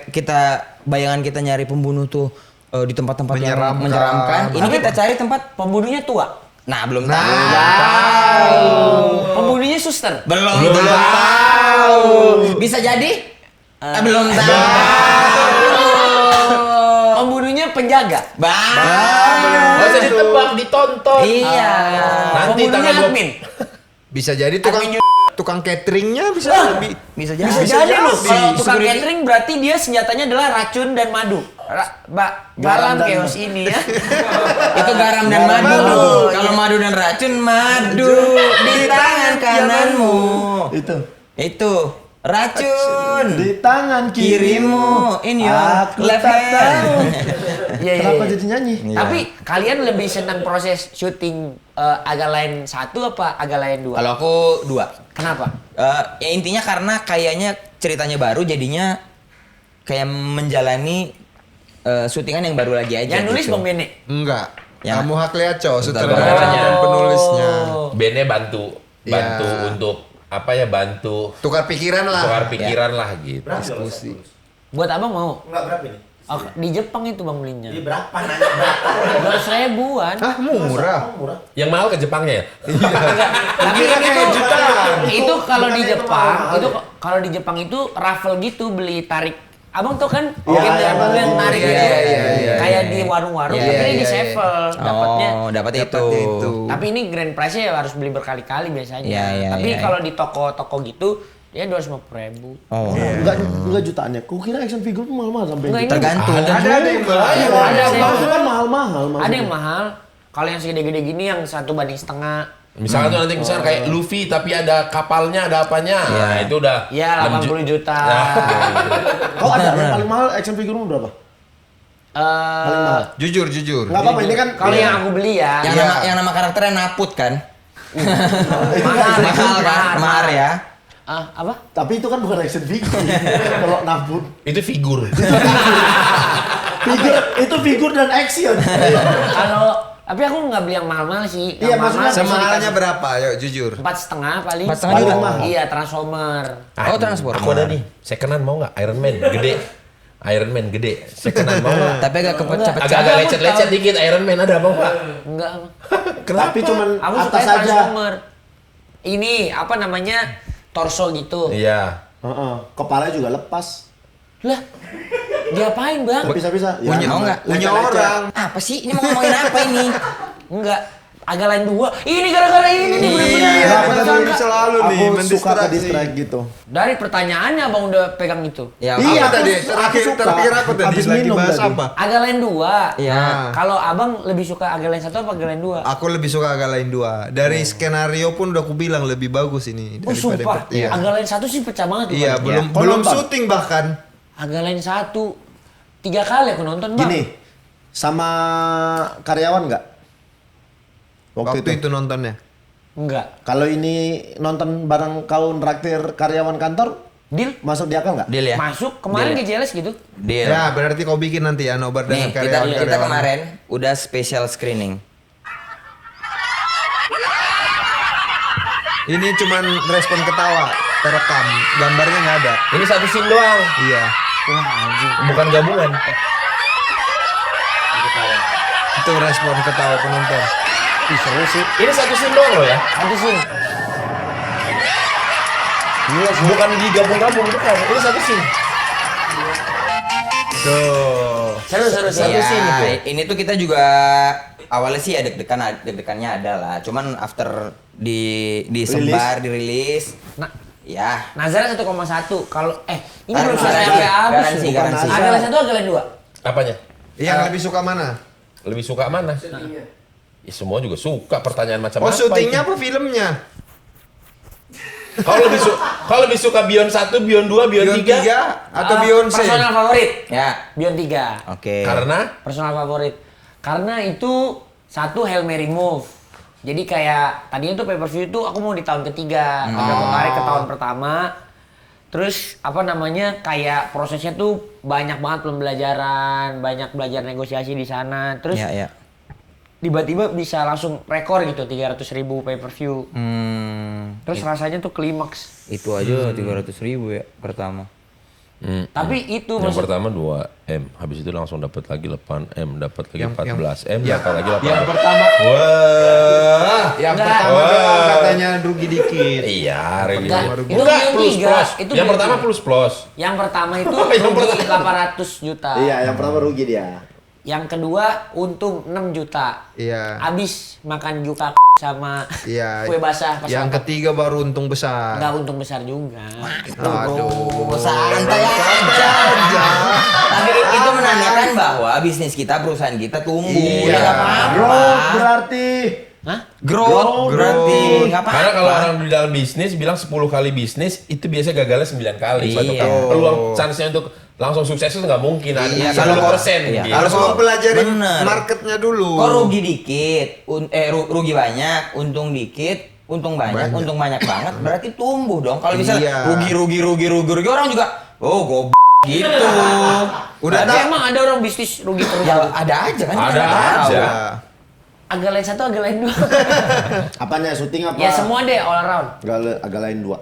[SPEAKER 1] kita bayangan kita nyari pembunuh tuh di tempat-tempat yang
[SPEAKER 5] Menyeramkan.
[SPEAKER 1] menyeramkan. Ini
[SPEAKER 4] Tapi
[SPEAKER 1] kita cari tempat
[SPEAKER 4] pembunuhnya tua.
[SPEAKER 1] Nah, belum
[SPEAKER 5] Nah.
[SPEAKER 1] tahu.
[SPEAKER 4] Pembunuhnya suster.
[SPEAKER 1] Belum tahu. Bisa jadi? Belum tahu.
[SPEAKER 4] Pembunuhnya penjaga.
[SPEAKER 2] Nggak usah ditebak, ditonton.
[SPEAKER 1] Iya.
[SPEAKER 2] Nanti
[SPEAKER 4] Pembunuhnya
[SPEAKER 2] tanggal 20.
[SPEAKER 4] admin.
[SPEAKER 5] Bisa jadi tukang cateringnya bisa lebih.
[SPEAKER 1] Bisa jadi.
[SPEAKER 4] Bisa jadi loh.
[SPEAKER 5] jadi.
[SPEAKER 4] Kalau tukang
[SPEAKER 1] Security.
[SPEAKER 4] catering berarti dia senjatanya adalah racun dan madu. Garam
[SPEAKER 3] dan-
[SPEAKER 4] chaos ini ya.
[SPEAKER 1] Itu garam dan
[SPEAKER 3] Garam
[SPEAKER 1] madu.
[SPEAKER 3] madu.
[SPEAKER 1] Kalau madu dan racun, madu di tangan kananmu. Itu racun
[SPEAKER 3] Di tangan
[SPEAKER 1] kirimu in your
[SPEAKER 3] Aku
[SPEAKER 1] left
[SPEAKER 3] tak
[SPEAKER 1] hand.
[SPEAKER 3] tahu.
[SPEAKER 4] Iya, iya,
[SPEAKER 3] Kenapa
[SPEAKER 4] iya.
[SPEAKER 3] jadi nyanyi?
[SPEAKER 4] Tapi kalian lebih senang proses syuting agak lain 1 apa agak lain 2?
[SPEAKER 1] Kalau aku 2.
[SPEAKER 4] Kenapa?
[SPEAKER 1] Ya intinya karena kayaknya ceritanya baru jadinya kayak menjalani syutingan yang baru lagi aja.
[SPEAKER 4] Yang nulis
[SPEAKER 1] gitu.
[SPEAKER 4] Bang Bene.
[SPEAKER 5] Enggak.
[SPEAKER 1] Ya.
[SPEAKER 5] Kamu Hakliaco,
[SPEAKER 2] Sutradaranya.
[SPEAKER 5] sutradaranya dan penulisnya.
[SPEAKER 2] Bene bantu
[SPEAKER 5] Iya.
[SPEAKER 2] untuk apa ya, bantu
[SPEAKER 5] Tukar pikiran lah.
[SPEAKER 2] tukar pikiran lah gitu.
[SPEAKER 5] Diskusi.
[SPEAKER 4] Buat abang mau?
[SPEAKER 7] Enggak berapa ini?
[SPEAKER 4] Oh, di Jepang itu bang belinya.
[SPEAKER 7] Ini berapa nanya berapa?
[SPEAKER 4] 200.000-an.
[SPEAKER 5] Hah, murah.
[SPEAKER 7] Murah.
[SPEAKER 2] Yang mahal ke Jepangnya ya?
[SPEAKER 4] Tapi
[SPEAKER 5] Kira kayak
[SPEAKER 4] itu,
[SPEAKER 5] jutaan.
[SPEAKER 4] itu kalau di
[SPEAKER 7] Bukannya itu
[SPEAKER 4] Jepang,
[SPEAKER 7] mahal
[SPEAKER 4] itu
[SPEAKER 7] ya?
[SPEAKER 4] kalau di Jepang itu raffle gitu beli tarik. Abang tuh kan
[SPEAKER 3] Iya,
[SPEAKER 4] game
[SPEAKER 3] iya,
[SPEAKER 4] abang yang
[SPEAKER 3] iya,
[SPEAKER 4] tarik
[SPEAKER 1] iya,
[SPEAKER 4] gitu.
[SPEAKER 1] iya,
[SPEAKER 4] Kayak
[SPEAKER 1] iya,
[SPEAKER 4] di
[SPEAKER 1] iya.
[SPEAKER 4] warung-warung
[SPEAKER 1] Iya,
[SPEAKER 4] tapi
[SPEAKER 1] iya,
[SPEAKER 4] ini di
[SPEAKER 1] iya,
[SPEAKER 4] sevel dapatnya.
[SPEAKER 1] Oh, dapatnya itu.
[SPEAKER 5] Dapatnya itu.
[SPEAKER 4] Tapi ini grand prize-nya ya harus beli berkali-kali biasanya.
[SPEAKER 1] Iya, iya,
[SPEAKER 4] Tapi
[SPEAKER 1] iya,
[SPEAKER 4] kalau di toko-toko gitu dia 250.000.
[SPEAKER 1] Oh.
[SPEAKER 3] Enggak jutaannya. Kukira action figure tuh mahal-mahal sampai
[SPEAKER 4] Enggak, ini
[SPEAKER 1] Tergantung.
[SPEAKER 5] Ada yang bayar.
[SPEAKER 3] Iya,
[SPEAKER 4] ada
[SPEAKER 3] ada
[SPEAKER 4] yang-
[SPEAKER 3] kan mahal-mahal.
[SPEAKER 4] Ada yang mahal. Kalau yang segede-gede gini yang 1:1,5.
[SPEAKER 2] Misalnya tuh nanti misalnya kayak Luffy tapi ada kapalnya, ada apanya.
[SPEAKER 1] Iya.
[SPEAKER 2] Nah, itu udah
[SPEAKER 4] Iya, 80 juta.
[SPEAKER 2] Nah,
[SPEAKER 3] Kau ada yang paling mahal action figure berapa? Paling mahal.
[SPEAKER 5] Jujur.
[SPEAKER 3] Enggak apa-apa ini kan
[SPEAKER 4] Kalau yang aku beli ya,
[SPEAKER 1] Yang
[SPEAKER 5] Iya.
[SPEAKER 1] nama karakternya Naput kan?
[SPEAKER 4] mahal,
[SPEAKER 1] Mahal kan? Mahal ya.
[SPEAKER 4] Apa?
[SPEAKER 3] tapi itu kan bukan action figure. Kalau nabut
[SPEAKER 2] itu figur.
[SPEAKER 3] itu figur dan action.
[SPEAKER 4] Kalau tapi aku nggak beli yang mahal-mahal sih.
[SPEAKER 3] Iya,
[SPEAKER 4] Yang
[SPEAKER 3] maksudnya
[SPEAKER 4] mahal
[SPEAKER 5] Semahalnya berapa? Yuk jujur.
[SPEAKER 4] 4,5 paling.
[SPEAKER 1] 4,5
[SPEAKER 3] juga?
[SPEAKER 4] Iya, Transformer.
[SPEAKER 1] Oh, Transformer.
[SPEAKER 2] Aku ada nih, secondan mau nggak? Iron Man gede. Iron Man gede. Secondan mau nggak?
[SPEAKER 1] Tapi agak kepecah-pecah.
[SPEAKER 2] Agak-agak lecet-lecet dikit Iron Man ada apa Pak?
[SPEAKER 4] Enggak.
[SPEAKER 3] Tapi cuman
[SPEAKER 4] Aku
[SPEAKER 3] atas
[SPEAKER 4] suka
[SPEAKER 3] aja.
[SPEAKER 4] Transformer. Ini apa namanya? Torso gitu.
[SPEAKER 2] Iya.
[SPEAKER 3] Heeh. Kepalanya juga lepas.
[SPEAKER 4] Lah. Diapain, Bang?
[SPEAKER 3] Bisa-bisa.
[SPEAKER 5] Punya
[SPEAKER 1] mau nggak?
[SPEAKER 5] Punya orang.
[SPEAKER 1] Apa sih? Ini mau ngomongin apa ini?
[SPEAKER 4] Enggak. Agak lain 2. Ini gara-gara ini nih bener-bener.
[SPEAKER 5] Iya,
[SPEAKER 4] Nggak
[SPEAKER 5] betul
[SPEAKER 4] sangka.
[SPEAKER 5] selalu nih
[SPEAKER 3] Aku suka ke
[SPEAKER 5] mendistraksi.
[SPEAKER 3] distract gitu.
[SPEAKER 4] Dari pertanyaannya Abang udah pegang itu.
[SPEAKER 1] Ya,
[SPEAKER 3] Iya,
[SPEAKER 5] Apa tadi?
[SPEAKER 3] aku suka.
[SPEAKER 5] Terakhir apa tadi?
[SPEAKER 3] Habis
[SPEAKER 5] Lagi
[SPEAKER 3] minum
[SPEAKER 5] bahas
[SPEAKER 3] tadi.
[SPEAKER 5] apa?
[SPEAKER 4] Agak lain 2.
[SPEAKER 1] Iya.
[SPEAKER 4] Kalau Abang lebih suka agak lain 1 apa agak lain 2?
[SPEAKER 5] Aku lebih suka agak lain 2. Dari skenario pun udah aku bilang lebih bagus ini
[SPEAKER 4] Oh sumpah,
[SPEAKER 5] Iya.
[SPEAKER 4] agak lain 1 sih pecah banget tuh,
[SPEAKER 5] Iya,
[SPEAKER 4] Bang.
[SPEAKER 5] belum
[SPEAKER 3] Kau
[SPEAKER 5] belum
[SPEAKER 3] nonton?
[SPEAKER 5] syuting bahkan.
[SPEAKER 4] Agak lain 1 3 kali aku nonton, Bang.
[SPEAKER 3] Gini. Sama karyawan nggak?
[SPEAKER 5] Waktu itu nontonnya.
[SPEAKER 4] Enggak.
[SPEAKER 3] Kalau ini nonton bareng kau nraktir karyawan kantor,
[SPEAKER 4] Deal?
[SPEAKER 3] masuk di akal nggak?
[SPEAKER 1] Deal ya?
[SPEAKER 4] Masuk kemarin
[SPEAKER 1] Deal.
[SPEAKER 4] ke JLS gitu.
[SPEAKER 1] Deal.
[SPEAKER 5] Ya, berarti kau bikin nanti ya nobar dengan
[SPEAKER 1] Nih, kita
[SPEAKER 5] karyawan-karyawan.
[SPEAKER 1] kemarin udah special screening.
[SPEAKER 5] Ini cuman respon ketawa, terekam. Gambarnya nggak ada.
[SPEAKER 2] Ini satu scene doang,
[SPEAKER 5] Iya.
[SPEAKER 2] bukan gabungan.
[SPEAKER 5] Itu respon ketawa penonton.
[SPEAKER 4] Ih, seru sih.
[SPEAKER 2] Ini satu scene doang loh ya.
[SPEAKER 4] Satu sih.
[SPEAKER 2] Bukan digabung-gabung, bukan. Ini satu scene.
[SPEAKER 5] Tuh.
[SPEAKER 4] Seru sih.
[SPEAKER 2] Satu
[SPEAKER 1] Iya,
[SPEAKER 2] scene itu.
[SPEAKER 1] ini tuh kita juga awalnya sih ya deg-degannya ada lah. Cuman after disebar, dirilis,
[SPEAKER 4] Nah,
[SPEAKER 1] ya.
[SPEAKER 4] Nazar 1,1. Kalau ini
[SPEAKER 1] Taruh
[SPEAKER 4] belum selesai
[SPEAKER 1] garansi,
[SPEAKER 4] sampai habis.
[SPEAKER 1] garansi,
[SPEAKER 4] loh.
[SPEAKER 1] garansi.
[SPEAKER 4] Agak lain 1 agak lain 2.
[SPEAKER 2] Apanya?
[SPEAKER 5] Yang lebih suka mana?
[SPEAKER 2] Lebih suka mana? Ya, semua juga suka pertanyaan macam
[SPEAKER 5] Oh,
[SPEAKER 2] apa.
[SPEAKER 5] syutingnya
[SPEAKER 2] itu.
[SPEAKER 5] apa filmnya?
[SPEAKER 2] Kalau lebih suka Beyond 1, Beyond 2, Beyond 3.
[SPEAKER 5] atau Beyonce?
[SPEAKER 4] Personal favorit.
[SPEAKER 1] Ya.
[SPEAKER 4] Beyond 3.
[SPEAKER 1] Oke.
[SPEAKER 2] Karena
[SPEAKER 4] Personal favorit. Karena itu satu Hail Mary move. Jadi kayak tadinya tuh pay per view tuh aku mau di tahun ketiga. Beberapa kali ke tahun pertama. Terus apa namanya kayak prosesnya tuh banyak banget pembelajaran, banyak belajar negosiasi di sana. Terus
[SPEAKER 1] Iya.
[SPEAKER 4] tiba-tiba bisa langsung rekor gitu 300.000 pay per view. Terus rasanya tuh klimaks.
[SPEAKER 1] Itu aja 300.000 ya pertama.
[SPEAKER 4] Tapi itu
[SPEAKER 2] Yang
[SPEAKER 4] maksud
[SPEAKER 2] pertama 2M, habis itu langsung dapat lagi 8M, dapat lagi
[SPEAKER 5] Yang-
[SPEAKER 2] 14M,
[SPEAKER 5] yang-
[SPEAKER 2] dapat lagi 8M.
[SPEAKER 5] Yang pertama,
[SPEAKER 2] Wah.
[SPEAKER 5] yang
[SPEAKER 4] Enggak.
[SPEAKER 5] pertama
[SPEAKER 2] Wah.
[SPEAKER 5] doang katanya rugi dikit.
[SPEAKER 2] Iya, Regi.
[SPEAKER 4] Enggak, itu
[SPEAKER 2] Enggak,
[SPEAKER 4] yang
[SPEAKER 2] plus
[SPEAKER 4] tiga.
[SPEAKER 2] plus.
[SPEAKER 4] Itu
[SPEAKER 2] Yang
[SPEAKER 4] yang
[SPEAKER 2] pertama
[SPEAKER 4] tiga.
[SPEAKER 2] plus plus.
[SPEAKER 4] yang pertama itu
[SPEAKER 2] Yang
[SPEAKER 4] rugi
[SPEAKER 2] pertama.
[SPEAKER 4] 800 juta.
[SPEAKER 3] Iya, yang pertama rugi dia.
[SPEAKER 4] Yang kedua untung 6 juta.
[SPEAKER 5] Iya.
[SPEAKER 4] Abis makan juga sama
[SPEAKER 5] Iya.
[SPEAKER 4] kue basah pas
[SPEAKER 5] Yang
[SPEAKER 4] makan.
[SPEAKER 5] ketiga baru untung besar.
[SPEAKER 4] Nggak untung besar juga.
[SPEAKER 5] Aduh.
[SPEAKER 1] Santai aja. Tapi itu menandakan bahwa bisnis kita, perusahaan kita tumbuh.
[SPEAKER 5] Iya.
[SPEAKER 1] Ya nggak apa-apa.
[SPEAKER 3] Growth berarti.
[SPEAKER 4] Hah?
[SPEAKER 1] Growth berarti nggak apa-apa.
[SPEAKER 2] Karena kalau orang di dalam bisnis bilang 10 kali bisnis, itu biasanya gagalnya 9 kali. Suatu
[SPEAKER 1] Iya.
[SPEAKER 2] kali. Peluang chance-nya untuk langsung sukses itu nggak mungkin. Ada
[SPEAKER 1] Iya,
[SPEAKER 2] 10%.
[SPEAKER 1] iya.
[SPEAKER 2] Gitu.
[SPEAKER 5] Harus mempelajari
[SPEAKER 1] Bener.
[SPEAKER 5] marketnya dulu.
[SPEAKER 1] Kok rugi dikit, rugi banyak, untung dikit, untung banyak, untung banyak banget, berarti tumbuh dong. Kalau misalnya
[SPEAKER 5] Iya.
[SPEAKER 1] rugi orang juga, oh gob gitu.
[SPEAKER 5] Udah
[SPEAKER 4] Tapi
[SPEAKER 5] tahu.
[SPEAKER 4] emang ada orang bisnis rugi terus.
[SPEAKER 1] Ya ada aja kan. kita
[SPEAKER 2] Ada
[SPEAKER 1] nggak tahu.
[SPEAKER 2] aja.
[SPEAKER 5] Ya.
[SPEAKER 4] Agak lain satu, agak lain dua.
[SPEAKER 3] Apanya syuting apa?
[SPEAKER 4] Ya semua deh all around.
[SPEAKER 3] Agak lain 2.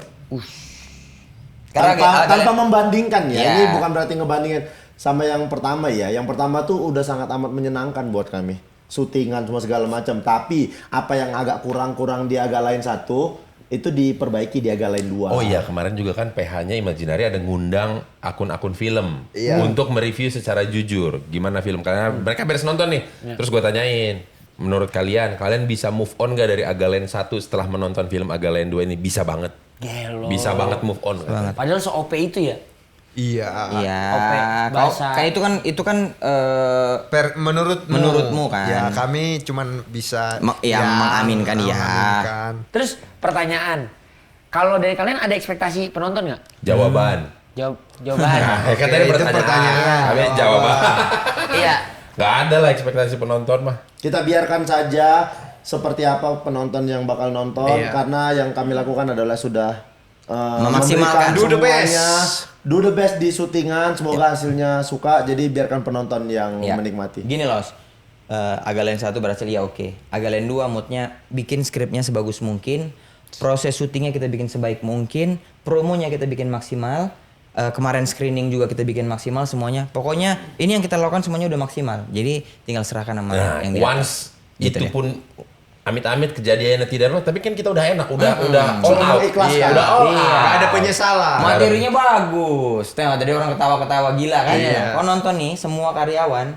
[SPEAKER 1] Karena
[SPEAKER 3] Tanpa membandingkan ya.
[SPEAKER 1] Iya.
[SPEAKER 3] Ini bukan berarti ngebandingin sama yang pertama ya. Yang pertama tuh udah sangat amat menyenangkan buat kami. Syutingan semua segala macam. Tapi apa yang agak kurang di agak lain 1 itu diperbaiki di agak lain 2.
[SPEAKER 2] Oh iya, kemarin juga kan PH-nya Imaginary ada ngundang akun-akun film untuk mereview secara jujur gimana film. Karena mereka beres nonton nih. Terus gue tanyain, menurut kalian bisa move on gak dari Agalen 1 setelah menonton film Agalen 2 ini? Bisa banget.
[SPEAKER 4] Gelo.
[SPEAKER 2] Bisa banget move on. katanya.
[SPEAKER 4] Padahal se-OP itu ya.
[SPEAKER 5] Iya.
[SPEAKER 1] Iya.
[SPEAKER 4] Oke, bahasa-
[SPEAKER 1] Kan itu kan menurutmu kan.
[SPEAKER 5] Ya kami cuman bisa
[SPEAKER 1] mengaminkan ya.
[SPEAKER 5] mengaminkan.
[SPEAKER 4] Terus pertanyaan, kalau dari kalian ada ekspektasi penonton nggak?
[SPEAKER 2] Jawaban.
[SPEAKER 4] Jawaban.
[SPEAKER 2] Kan tadi
[SPEAKER 5] itu
[SPEAKER 2] pertanyaan.
[SPEAKER 5] pertanyaan.
[SPEAKER 2] Kami jawaban.
[SPEAKER 4] Iya.
[SPEAKER 2] Gak ada lah ekspektasi penonton mah.
[SPEAKER 3] Kita biarkan saja seperti apa penonton yang bakal nonton
[SPEAKER 5] Iya.
[SPEAKER 3] karena yang kami lakukan adalah sudah
[SPEAKER 1] Memaksimalkan.
[SPEAKER 3] memberikan
[SPEAKER 5] Do the
[SPEAKER 3] semuanya,
[SPEAKER 5] best.
[SPEAKER 3] do the best di syutingan, semoga hasilnya suka, jadi biarkan penonton yang
[SPEAKER 1] Ya.
[SPEAKER 3] menikmati.
[SPEAKER 1] Gini loh, Agalen 1 berhasil ya oke. Agalen 2 moodnya bikin skripnya sebagus mungkin, proses syutingnya kita bikin sebaik mungkin, promonya kita bikin maksimal, kemarin screening juga kita bikin maksimal semuanya. Pokoknya ini yang kita lakukan semuanya udah maksimal. Jadi tinggal serahkan sama
[SPEAKER 2] Nah,
[SPEAKER 1] yang di
[SPEAKER 2] once
[SPEAKER 1] atas. Gitu
[SPEAKER 2] itu
[SPEAKER 1] deh.
[SPEAKER 2] pun amit-amit kejadiannya tidak lo, tapi kan kita udah enak, udah all
[SPEAKER 3] Sudah
[SPEAKER 2] out.
[SPEAKER 3] mengikhlaskan.
[SPEAKER 2] Udah all
[SPEAKER 1] Iya.
[SPEAKER 2] out.
[SPEAKER 5] Nggak ada penyesalan.
[SPEAKER 1] Materinya bagus. Tengok tadi orang ketawa-ketawa gila kan.
[SPEAKER 5] Iya.
[SPEAKER 1] Kau nonton nih semua karyawan,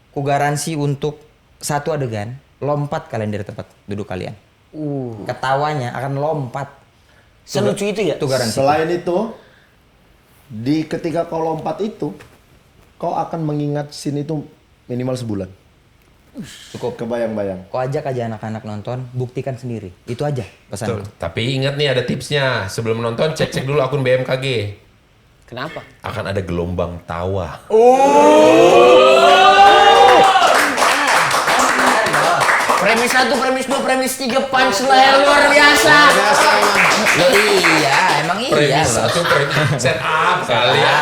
[SPEAKER 1] ku garansi untuk satu adegan lompat kalian dari tempat duduk kalian. Ketawanya akan lompat.
[SPEAKER 4] Selucu itu ya?
[SPEAKER 1] Itu garansi.
[SPEAKER 3] Selain itu, ketika kau lompat itu, kau akan mengingat scene itu minimal sebulan.
[SPEAKER 1] Cukup.
[SPEAKER 3] Kebayang-bayang.
[SPEAKER 1] Kau ajak aja anak-anak nonton, buktikan sendiri. Itu aja pesan.
[SPEAKER 2] Tapi ingat nih ada tipsnya. Sebelum nonton cek dulu akun BMKG.
[SPEAKER 4] Kenapa?
[SPEAKER 2] Akan ada gelombang tawa.
[SPEAKER 4] Premis 1, premis 2, premis 3, punchline luar biasa.
[SPEAKER 1] Iya, emang iya.
[SPEAKER 2] Premis
[SPEAKER 1] loh.
[SPEAKER 2] satu, premis set up kali ya.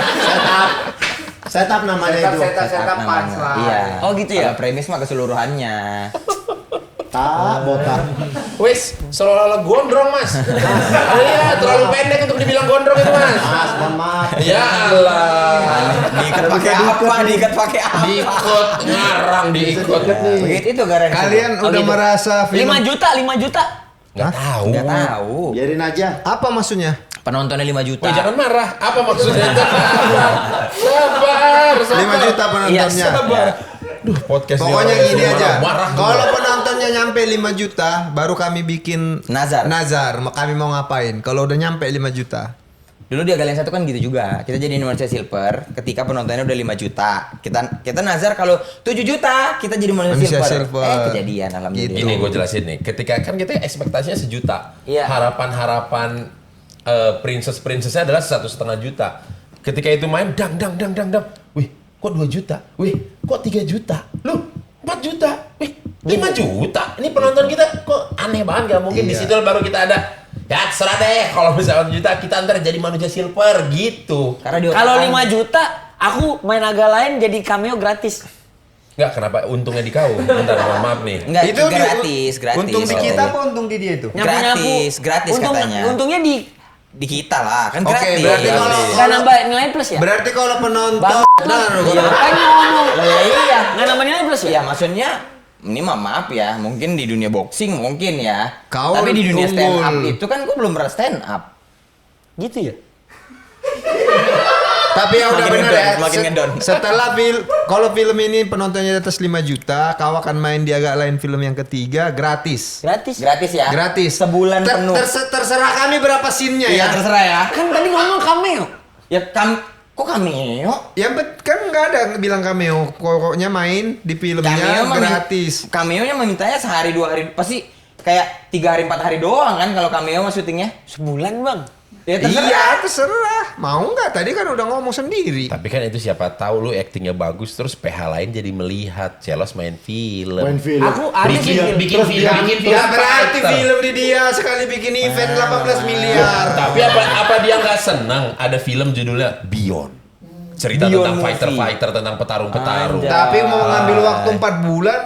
[SPEAKER 3] Setup namanya itu.
[SPEAKER 5] Setup
[SPEAKER 1] Namanya.
[SPEAKER 5] punchline.
[SPEAKER 1] Iya.
[SPEAKER 4] Oh, gitu ya?
[SPEAKER 1] Kalau premis mah keseluruhannya.
[SPEAKER 3] Botak.
[SPEAKER 2] Wes, seolah-olah gondrong mas. Iya, terlalu pendek untuk dibilang gondrong itu mas.
[SPEAKER 3] Mas, mohon maaf.
[SPEAKER 2] Ya Allah.
[SPEAKER 1] Diikat pakai apa? Diikat pakai apa?
[SPEAKER 2] Diikut, ngarang diikut.
[SPEAKER 1] Begitu itu garansi.
[SPEAKER 5] Kalian
[SPEAKER 4] Oh,
[SPEAKER 5] udah
[SPEAKER 4] gitu.
[SPEAKER 5] merasa
[SPEAKER 4] 5 juta, 5 juta.
[SPEAKER 2] Nggak tahu.
[SPEAKER 1] Nggak tahu.
[SPEAKER 3] Biarin aja.
[SPEAKER 5] apa maksudnya?
[SPEAKER 1] Penontonnya 5 juta.
[SPEAKER 2] Wih, jangan marah. Apa maksudnya? Sabar.
[SPEAKER 5] 5 juta penontonnya.
[SPEAKER 4] Iya,
[SPEAKER 2] Sabar. Duh, podcast
[SPEAKER 5] Pokoknya gini aja.
[SPEAKER 2] Marah.
[SPEAKER 5] Kalau penontonnya nyampe 5 juta, baru kami bikin
[SPEAKER 1] Nazar.
[SPEAKER 5] Kami mau ngapain? Kalau udah nyampe 5 juta.
[SPEAKER 1] Dulu di Agalen 1 kan gitu juga. Kita jadi Indonesia Silver ketika penontonnya udah 5 juta. Kita nazar kalau 7 juta kita jadi Indonesia
[SPEAKER 5] Indonesia
[SPEAKER 1] Silver.
[SPEAKER 5] Silver.
[SPEAKER 1] Kejadian alhamdulillah.
[SPEAKER 2] Ini gue jelasin nih. Ketika kan kita ekspektasinya 1 juta.
[SPEAKER 1] Iya.
[SPEAKER 2] Harapan princess-princessnya adalah 1,5 juta. Ketika itu main dang. Wih, kok 2 juta? Wih, kok 3 juta? Loh, 4 juta? Wih, 5 juta? Ini penonton kita kok aneh banget, gak mungkin. Di
[SPEAKER 5] Iya.
[SPEAKER 2] situ baru kita ada Ya terserah deh, kalau misalnya 1 juta kita ntar jadi manusia silver gitu.
[SPEAKER 1] Karena di
[SPEAKER 4] Kalau
[SPEAKER 1] otak
[SPEAKER 4] 5 juta, aku main agak lain jadi cameo gratis.
[SPEAKER 2] Enggak, kenapa untungnya di kau? Bentar, mohon maaf nih.
[SPEAKER 1] Enggak,
[SPEAKER 5] Itu
[SPEAKER 1] gratis.
[SPEAKER 5] Untung di
[SPEAKER 1] Oh.
[SPEAKER 5] kita apa untung di dia itu?
[SPEAKER 1] Gratis katanya.
[SPEAKER 4] Untungnya
[SPEAKER 1] Di kita lah, kan
[SPEAKER 5] Oke,
[SPEAKER 1] gratis.
[SPEAKER 5] berarti kalau-
[SPEAKER 4] nggak nambah nilai plus ya?
[SPEAKER 5] Berarti kalau penonton
[SPEAKER 1] Iya.
[SPEAKER 4] Kan ngomong.
[SPEAKER 1] Iya.
[SPEAKER 4] Nggak nambah nilai plus ya?
[SPEAKER 1] Ya maksudnya ini mah maaf ya, mungkin di dunia boxing mungkin ya.
[SPEAKER 5] Kau
[SPEAKER 1] Tapi di dunia stand up
[SPEAKER 5] unggul.
[SPEAKER 1] itu kan gue belum pernah stand up.
[SPEAKER 4] Gitu ya?
[SPEAKER 5] Tapi ya udah
[SPEAKER 1] Makin
[SPEAKER 5] benar
[SPEAKER 1] ngedon,
[SPEAKER 5] ya.
[SPEAKER 1] makin ngedon.
[SPEAKER 5] Setelah kalau film ini penontonnya di atas 5 juta, kau akan main di agak lain film yang ketiga gratis.
[SPEAKER 4] Gratis.
[SPEAKER 1] Gratis ya.
[SPEAKER 5] Gratis.
[SPEAKER 1] Sebulan penuh.
[SPEAKER 5] Terserah kami berapa scene-nya
[SPEAKER 1] Iya
[SPEAKER 5] ya.
[SPEAKER 1] terserah ya.
[SPEAKER 4] Kan tadi ngomong cameo.
[SPEAKER 1] Ya kok cameo?
[SPEAKER 5] Ya kan nggak ada yang bilang cameo. Pokoknya main di filmnya
[SPEAKER 1] mah
[SPEAKER 5] gratis.
[SPEAKER 1] Cameo-nya mintanya sehari 2 hari, pasti kayak 3 hari 4 hari doang kan kalau cameo mah syutingnya.
[SPEAKER 4] Sebulan bang.
[SPEAKER 1] Ya terserah.
[SPEAKER 5] Iya, terserah. Mau nggak? Tadi kan udah ngomong sendiri.
[SPEAKER 2] Tapi kan itu siapa tahu lu actingnya bagus terus PH lain jadi melihat Celos main film.
[SPEAKER 3] Main film.
[SPEAKER 4] Aku ada sih.
[SPEAKER 2] bikin film, bikin film.
[SPEAKER 5] Ya berarti
[SPEAKER 2] fighter.
[SPEAKER 5] film di dia sekali bikin event 18 miliar.
[SPEAKER 2] Tapi apa dia nggak senang ada film judulnya Beyond. Cerita
[SPEAKER 1] Beyond
[SPEAKER 2] tentang
[SPEAKER 1] movie.
[SPEAKER 2] fighter-fighter, tentang petarung-petarung.
[SPEAKER 1] Anjay.
[SPEAKER 5] Tapi mau ngambil waktu 4 bulan,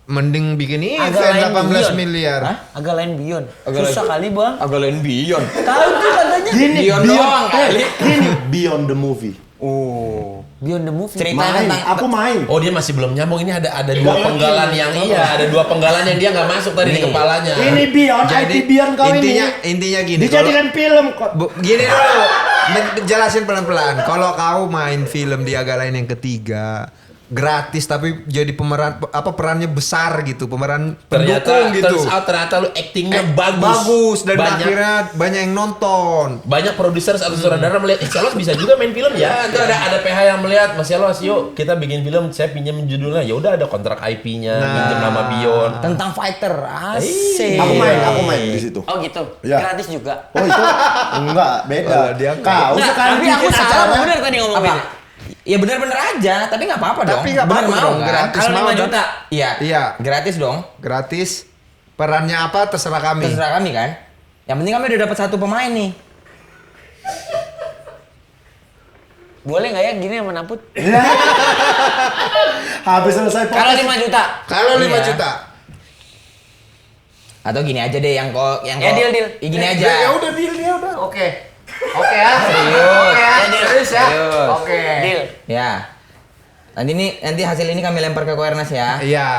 [SPEAKER 5] mending bikin
[SPEAKER 4] Agak
[SPEAKER 5] event
[SPEAKER 4] lain
[SPEAKER 5] 18
[SPEAKER 4] Beyond.
[SPEAKER 5] miliar.
[SPEAKER 1] Hah?
[SPEAKER 4] Agak lain Beyond.
[SPEAKER 1] Agak
[SPEAKER 4] Susah
[SPEAKER 1] lain-
[SPEAKER 4] kali bang.
[SPEAKER 1] Agak lain Beyond.
[SPEAKER 4] Tahu tuh katanya.
[SPEAKER 1] Beyond doang kali.
[SPEAKER 3] Ini Beyond the Movie.
[SPEAKER 1] Oh.
[SPEAKER 4] Beyond the movie.
[SPEAKER 1] Cerita
[SPEAKER 3] Main,
[SPEAKER 1] tentang
[SPEAKER 3] aku main.
[SPEAKER 2] Oh dia masih belum nyambung, ini ada dua penggalan yang ada dua penggalan yang dia nggak masuk tadi di
[SPEAKER 1] Nih.
[SPEAKER 2] kepalanya.
[SPEAKER 3] Ini Beyond, IT Beyond kau
[SPEAKER 5] intinya
[SPEAKER 3] ini.
[SPEAKER 5] gini.
[SPEAKER 3] Dijadikan film kok.
[SPEAKER 5] Gini dulu, jelasin pelan-pelan. Kalau kau main film di agak lain yang ketiga, gratis tapi jadi perannya besar gitu, pemeran pendukung gitu.
[SPEAKER 2] Ternyata lu actingnya bagus.
[SPEAKER 5] Bagus dan
[SPEAKER 2] banyak
[SPEAKER 5] akhirnya banyak yang nonton.
[SPEAKER 2] banyak produser atau sutradara melihat Celos bisa juga main film ya. Itu ada PH yang melihat Mas Celos, yuk kita bikin film, saya pinjam judulnya. Ya udah ada kontrak IP-nya, pinjam nama Beyond.
[SPEAKER 1] tentang fighter. Asik.
[SPEAKER 3] Aku main di situ.
[SPEAKER 4] Oh gitu.
[SPEAKER 3] Iya.
[SPEAKER 4] Gratis juga.
[SPEAKER 3] Oh itu enggak beda.
[SPEAKER 5] Oh, dia
[SPEAKER 3] Kau
[SPEAKER 4] Nggak,
[SPEAKER 3] sekarang
[SPEAKER 4] tapi aku
[SPEAKER 3] bikin
[SPEAKER 4] salah
[SPEAKER 3] acara.
[SPEAKER 4] bener tadi ngomongin.
[SPEAKER 1] Apa? Ya bener-bener aja, tapi nggak apa-apa dong.
[SPEAKER 5] Tapi nggak
[SPEAKER 1] Bener
[SPEAKER 5] apa-apa
[SPEAKER 1] mau
[SPEAKER 5] dong,
[SPEAKER 1] kan?
[SPEAKER 5] gratis.
[SPEAKER 4] Kalau
[SPEAKER 5] mau
[SPEAKER 4] 5
[SPEAKER 5] kan?
[SPEAKER 4] juta.
[SPEAKER 1] Iya.
[SPEAKER 5] Iya.
[SPEAKER 1] Gratis dong.
[SPEAKER 5] Gratis. Perannya apa terserah kami.
[SPEAKER 1] Terserah kami kan. Yang penting kami udah dapat 1 pemain nih.
[SPEAKER 4] Boleh nggak ya gini sama Naput?
[SPEAKER 3] Habis selesai
[SPEAKER 4] Kalau
[SPEAKER 3] podcast.
[SPEAKER 4] 5 juta.
[SPEAKER 5] Kalau 5
[SPEAKER 1] Iya.
[SPEAKER 5] juta.
[SPEAKER 1] Atau gini aja deh yang
[SPEAKER 4] Ya, deal.
[SPEAKER 1] Ya, gini aja.
[SPEAKER 5] Ya udah deal dia udah. Oke. Oke ya.
[SPEAKER 1] Serius.
[SPEAKER 5] Oke ya.
[SPEAKER 4] Ya, deal.
[SPEAKER 5] Serius ya.
[SPEAKER 1] Serius.
[SPEAKER 5] Oke.
[SPEAKER 4] Deal.
[SPEAKER 1] Ya. Nanti hasil ini kami lempar ke Koernas ya.
[SPEAKER 5] Iya.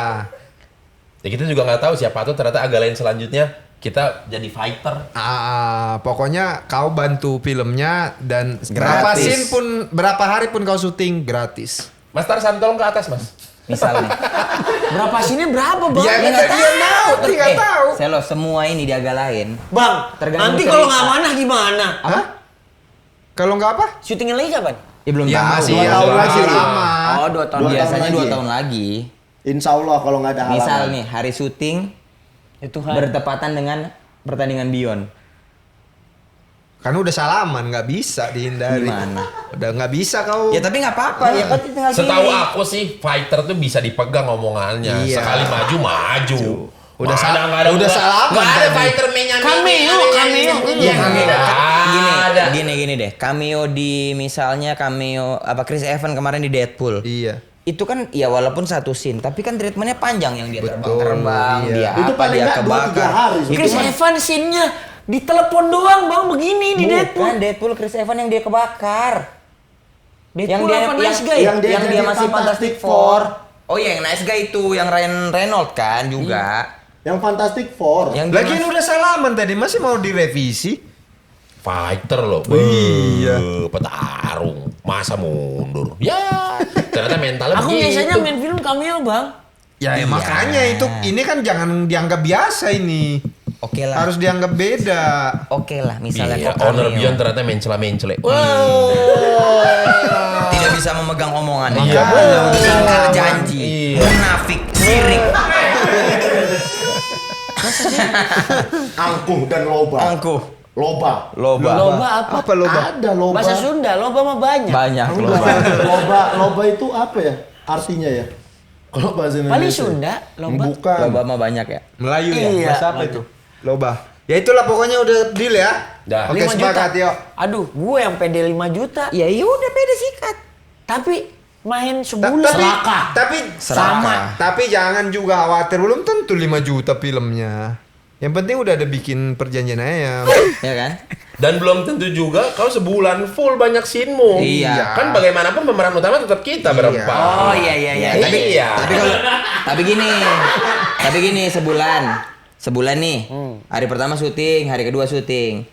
[SPEAKER 2] Ya kita juga nggak tahu siapa tuh ternyata agak lain selanjutnya kita jadi fighter.
[SPEAKER 5] Pokoknya kau bantu filmnya dan
[SPEAKER 1] Gratis.
[SPEAKER 5] berapa scene pun berapa hari pun kau syuting gratis.
[SPEAKER 2] Mas Tarsan tolong ke atas mas.
[SPEAKER 1] Misalnya.
[SPEAKER 4] Berapa sini berapa bang?
[SPEAKER 5] Ya,
[SPEAKER 1] Ya nggak
[SPEAKER 5] dia tahu, dia nggak tahu.
[SPEAKER 1] Selo, semua ini di agak lain.
[SPEAKER 4] Bang,
[SPEAKER 1] Tergantung
[SPEAKER 4] nanti kalau
[SPEAKER 1] cerita.
[SPEAKER 4] nggak amanah gimana?
[SPEAKER 5] Hah? Kalau nggak apa?
[SPEAKER 4] Syutingnya lagi kapan?
[SPEAKER 1] Ya belum
[SPEAKER 5] Ya
[SPEAKER 1] tahu.
[SPEAKER 5] masih
[SPEAKER 3] 2 tahun lagi.
[SPEAKER 5] lama.
[SPEAKER 4] Oh 2 tahun.
[SPEAKER 3] Dua
[SPEAKER 1] Biasanya
[SPEAKER 3] tahun
[SPEAKER 1] 2
[SPEAKER 3] lagi.
[SPEAKER 1] tahun lagi.
[SPEAKER 3] Insya Allah kalau nggak ada halangan.
[SPEAKER 1] Misal nih hari syuting
[SPEAKER 4] Itu kan.
[SPEAKER 1] bertepatan dengan pertandingan Beyond.
[SPEAKER 5] Kan udah salaman, nggak bisa dihindari.
[SPEAKER 1] Gimana?
[SPEAKER 5] Udah nggak bisa kau.
[SPEAKER 1] Ya tapi nggak apa-apa. Ya kan tinggal
[SPEAKER 2] Setahu
[SPEAKER 1] pilih.
[SPEAKER 2] aku sih fighter tuh bisa dipegang omongannya.
[SPEAKER 5] Iya.
[SPEAKER 2] Sekali maju.
[SPEAKER 5] Udah
[SPEAKER 2] Nggak
[SPEAKER 5] udah salaman
[SPEAKER 2] Nggak ada
[SPEAKER 5] tadi.
[SPEAKER 2] fighter menya
[SPEAKER 4] Cameo.
[SPEAKER 2] Iya
[SPEAKER 1] Gini deh. Cameo di misalnya cameo apa Chris Evans kemarin di Deadpool.
[SPEAKER 5] Iya.
[SPEAKER 1] Itu kan ya walaupun satu scene, tapi kan treatmentnya panjang yang dia
[SPEAKER 5] Betul,
[SPEAKER 1] terbang-terbang,
[SPEAKER 5] iya.
[SPEAKER 1] dia
[SPEAKER 3] Itu
[SPEAKER 1] apa,
[SPEAKER 3] paling
[SPEAKER 1] dia
[SPEAKER 3] nggak 2-3
[SPEAKER 1] kebakar.
[SPEAKER 3] hari.
[SPEAKER 1] Itu
[SPEAKER 4] Chris
[SPEAKER 1] mah-
[SPEAKER 4] Evans scene-nya di telepon doang bang begini di Deadpool.
[SPEAKER 1] Bukan Deadpool Chris Evans yang dia kebakar.
[SPEAKER 4] Deadpool apa Nice Guy?
[SPEAKER 3] Yang dia
[SPEAKER 1] yang dia
[SPEAKER 3] jadi
[SPEAKER 1] masih Fantastic
[SPEAKER 3] Fantastic
[SPEAKER 1] Four. Oh iya, yang Nice Guy itu yang Ryan Reynolds kan juga.
[SPEAKER 3] Yang Fantastic Four.
[SPEAKER 1] Yang dia
[SPEAKER 5] Lagian udah salaman tadi masih mau direvisi.
[SPEAKER 2] Fighter loh.
[SPEAKER 5] Iya.
[SPEAKER 2] Petarung. Masa mundur? Ya. Ternyata mentalnya
[SPEAKER 4] Aku
[SPEAKER 2] begitu.
[SPEAKER 4] biasanya main film cameo bang.
[SPEAKER 5] Ya,
[SPEAKER 1] Iya.
[SPEAKER 5] makanya itu ini kan jangan dianggap biasa ini.
[SPEAKER 1] Oke lah.
[SPEAKER 5] Harus dianggap beda.
[SPEAKER 1] Oke lah, misalnya
[SPEAKER 2] Iya,
[SPEAKER 1] kok
[SPEAKER 2] owner
[SPEAKER 1] cameo.
[SPEAKER 2] Beyond ternyata mencela-mencela.
[SPEAKER 1] Tidak bisa memegang omongannya.
[SPEAKER 5] Iya.
[SPEAKER 1] Ingkar janji.
[SPEAKER 2] Iya.
[SPEAKER 1] Munafik, sirik.
[SPEAKER 3] Angkuh dan loba.
[SPEAKER 1] Angkuh.
[SPEAKER 3] Loba.
[SPEAKER 1] Loba.
[SPEAKER 4] Loba apa?
[SPEAKER 5] Apa loba?
[SPEAKER 3] Ada loba.
[SPEAKER 4] Bahasa Sunda, loba mah banyak.
[SPEAKER 1] Banyak
[SPEAKER 3] Loba itu apa ya? Artinya ya? Kalau bahasa Indonesia.
[SPEAKER 4] Paling Sunda, loba.
[SPEAKER 3] Bukan.
[SPEAKER 1] Loba mah banyak ya.
[SPEAKER 5] Melayu ya?
[SPEAKER 4] Iya.
[SPEAKER 5] Bahasa apa itu? Loba. Ya itulah pokoknya udah deal ya.
[SPEAKER 2] Dah.
[SPEAKER 5] Oke,
[SPEAKER 4] 5 juta.
[SPEAKER 5] sepakat yuk.
[SPEAKER 4] Aduh, gue yang pede 5 juta.
[SPEAKER 1] Ya udah pede sikat.
[SPEAKER 4] Tapi main
[SPEAKER 5] Ta-
[SPEAKER 4] sebulan.
[SPEAKER 5] tapi
[SPEAKER 1] Serakah.
[SPEAKER 5] Tapi jangan juga khawatir, belum tentu 5 juta filmnya. Yang penting udah ada bikin perjanjian aja.
[SPEAKER 1] Ya kan?
[SPEAKER 2] Dan belum tentu juga kau sebulan full banyak scene-mu.
[SPEAKER 1] Iya.
[SPEAKER 2] Kan bagaimanapun pemeran utama tetap kita berempat.
[SPEAKER 4] Oh iya.
[SPEAKER 2] Iya.
[SPEAKER 1] Tapi gini sebulan nih. Hari pertama syuting, hari kedua syuting.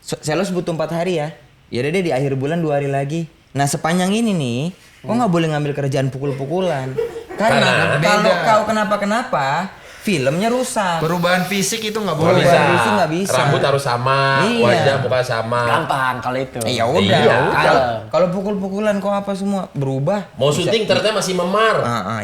[SPEAKER 1] Sales butuh 4 hari ya. Ya udah deh di akhir bulan 2 hari lagi. Nah sepanjang ini nih, kok nggak boleh ngambil kerjaan pukul-pukulan. Karena kalau kau kenapa-kenapa, filmnya rusak.
[SPEAKER 5] Perubahan fisik itu nggak
[SPEAKER 2] Nggak
[SPEAKER 5] boleh.
[SPEAKER 2] bisa.
[SPEAKER 1] Visi nggak bisa.
[SPEAKER 2] Rambut harus sama,
[SPEAKER 1] Iya.
[SPEAKER 2] wajah muka sama.
[SPEAKER 4] Gampang kalau itu.
[SPEAKER 1] Ya udah.
[SPEAKER 2] Iya.
[SPEAKER 1] Kalau pukul-pukulan kok apa semua berubah.
[SPEAKER 2] Mau syuting ternyata masih memar.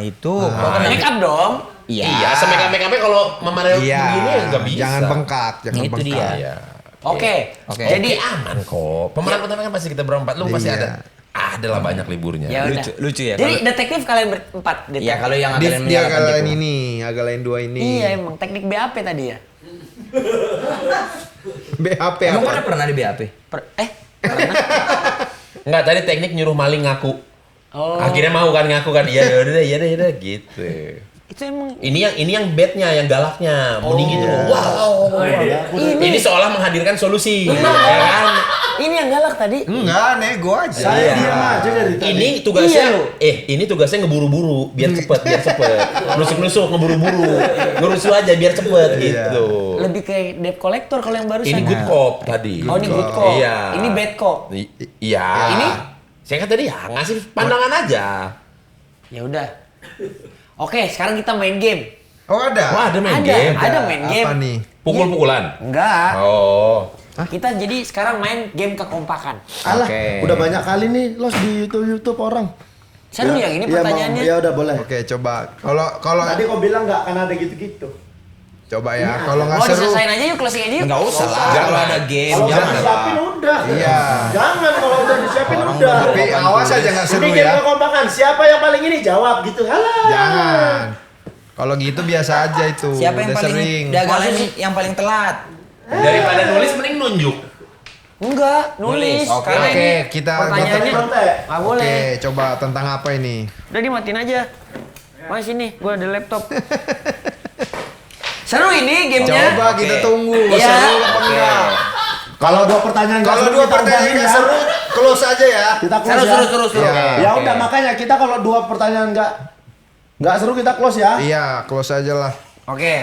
[SPEAKER 1] Itu. Kok kena
[SPEAKER 4] Make up dong.
[SPEAKER 2] Iya, semekap-mekapnya kalau memar
[SPEAKER 5] Iya.
[SPEAKER 2] begini ya nggak bisa.
[SPEAKER 5] Jangan bengkak, jangan
[SPEAKER 1] Itu
[SPEAKER 5] bengkak.
[SPEAKER 1] dia.
[SPEAKER 2] Iya.
[SPEAKER 4] Oke.
[SPEAKER 1] Oke.
[SPEAKER 2] Jadi aman kok. Pemeran utama kan pasti kita berempat. Lu pasti
[SPEAKER 5] Iya.
[SPEAKER 2] adalah banyak liburnya.
[SPEAKER 4] Ya udah.
[SPEAKER 1] Lucu ya,
[SPEAKER 4] Jadi detektif kalian berempat.
[SPEAKER 1] Ya kalau yang
[SPEAKER 5] Dia,
[SPEAKER 1] kalian
[SPEAKER 5] dia
[SPEAKER 1] menyalahkan
[SPEAKER 5] agalain
[SPEAKER 1] tipu.
[SPEAKER 5] ini, agalain 2 ini.
[SPEAKER 4] Iya emang teknik BAP tadi ya.
[SPEAKER 5] BAP
[SPEAKER 1] Emang
[SPEAKER 5] apa?
[SPEAKER 1] udah pernah di BAP?
[SPEAKER 4] Pernah?
[SPEAKER 2] Enggak, tadi teknik nyuruh maling ngaku.
[SPEAKER 4] Oh.
[SPEAKER 2] Akhirnya mau kan ngaku kan. Iya udah gitu.
[SPEAKER 4] Itu emang
[SPEAKER 2] Ini yang bednya, yang galaknya. Mending gitu. Wow. Ini seolah menghadirkan solusi. Ya kan?
[SPEAKER 4] ini yang galak tadi.
[SPEAKER 5] Enggak, nego aja.
[SPEAKER 3] Saya diam aja dari tadi.
[SPEAKER 2] Ini tugasnya
[SPEAKER 4] Iya, lo.
[SPEAKER 2] ini tugasnya ngeburu-buru biar cepet. Nusuk-nusuk ngeburu-buru. Ngurusu aja biar cepet gitu.
[SPEAKER 4] Lebih kayak debt collector kalau yang barusan.
[SPEAKER 2] Ini good cop tadi.
[SPEAKER 4] Oh ini good cop.
[SPEAKER 2] Iya.
[SPEAKER 4] Ini bad cop.
[SPEAKER 2] Iya.
[SPEAKER 4] Ini?
[SPEAKER 2] Saya kan tadi ya ngasih pandangan aja.
[SPEAKER 4] Ya udah. Oke, sekarang kita main game.
[SPEAKER 5] Oh ada.
[SPEAKER 2] Wah, ada main game.
[SPEAKER 4] Ada main game.
[SPEAKER 5] Apa nih?
[SPEAKER 2] Pukul-pukulan.
[SPEAKER 4] Enggak.
[SPEAKER 2] Oh.
[SPEAKER 4] Kita jadi sekarang main game kekompakan.
[SPEAKER 3] Alah,
[SPEAKER 1] Oke.
[SPEAKER 3] udah banyak kali nih los di YouTube orang.
[SPEAKER 4] Seru yang ini
[SPEAKER 3] Iya,
[SPEAKER 4] pertanyaannya.
[SPEAKER 3] Ya udah boleh.
[SPEAKER 5] Oke, coba. Kalau
[SPEAKER 3] Tadi kau bilang nggak akan ada gitu-gitu.
[SPEAKER 5] coba ya. Kalau nggak
[SPEAKER 4] Oh
[SPEAKER 5] seru.
[SPEAKER 4] diselesain aja yuk, closing aja yuk.
[SPEAKER 1] Enggak usah lah.
[SPEAKER 2] Jangan.
[SPEAKER 1] Kalau ada game,
[SPEAKER 3] Kalau udah
[SPEAKER 1] jangan.
[SPEAKER 3] disiapin udah.
[SPEAKER 5] Iya.
[SPEAKER 3] Jangan kalau udah disiapin
[SPEAKER 1] Orang
[SPEAKER 3] udah.
[SPEAKER 1] udah
[SPEAKER 5] Tapi awas aja nggak seru
[SPEAKER 3] Ini game
[SPEAKER 5] ya.
[SPEAKER 3] kekompakan. Siapa yang paling ini jawab gitu. Halah.
[SPEAKER 5] Jangan. Kalau gitu biasa aja itu.
[SPEAKER 1] Siapa yang
[SPEAKER 5] Udah
[SPEAKER 1] paling
[SPEAKER 5] sering.
[SPEAKER 1] dagalan yang paling telat?
[SPEAKER 2] Daripada nulis mending nunjuk.
[SPEAKER 4] Enggak, nulis.
[SPEAKER 1] Nulis, oke.
[SPEAKER 4] Karena
[SPEAKER 5] Oke,
[SPEAKER 4] ini
[SPEAKER 5] kita
[SPEAKER 4] pertanyaannya
[SPEAKER 3] Kontek.
[SPEAKER 4] nggak boleh.
[SPEAKER 5] Oke, coba tentang apa ini?
[SPEAKER 4] Udah dimatiin aja. Mas sini, gua ada laptop. Seru ini gamenya.
[SPEAKER 5] Coba kita
[SPEAKER 1] Oke.
[SPEAKER 5] tunggu.
[SPEAKER 4] Iya.
[SPEAKER 5] Seru apa enggak?
[SPEAKER 3] Kalau dua pertanyaan nggak
[SPEAKER 5] Kalau
[SPEAKER 3] seru,
[SPEAKER 5] dua
[SPEAKER 3] kita
[SPEAKER 5] pertanyaan
[SPEAKER 3] udahin
[SPEAKER 5] nggak
[SPEAKER 3] ya.
[SPEAKER 5] seru, close aja ya.
[SPEAKER 3] Kita close
[SPEAKER 4] Seru,
[SPEAKER 3] ya.
[SPEAKER 4] seru.
[SPEAKER 5] Iya.
[SPEAKER 3] Ya udah makanya kita kalau dua pertanyaan nggak seru kita close ya.
[SPEAKER 5] Iya, close aja lah.
[SPEAKER 4] Oke.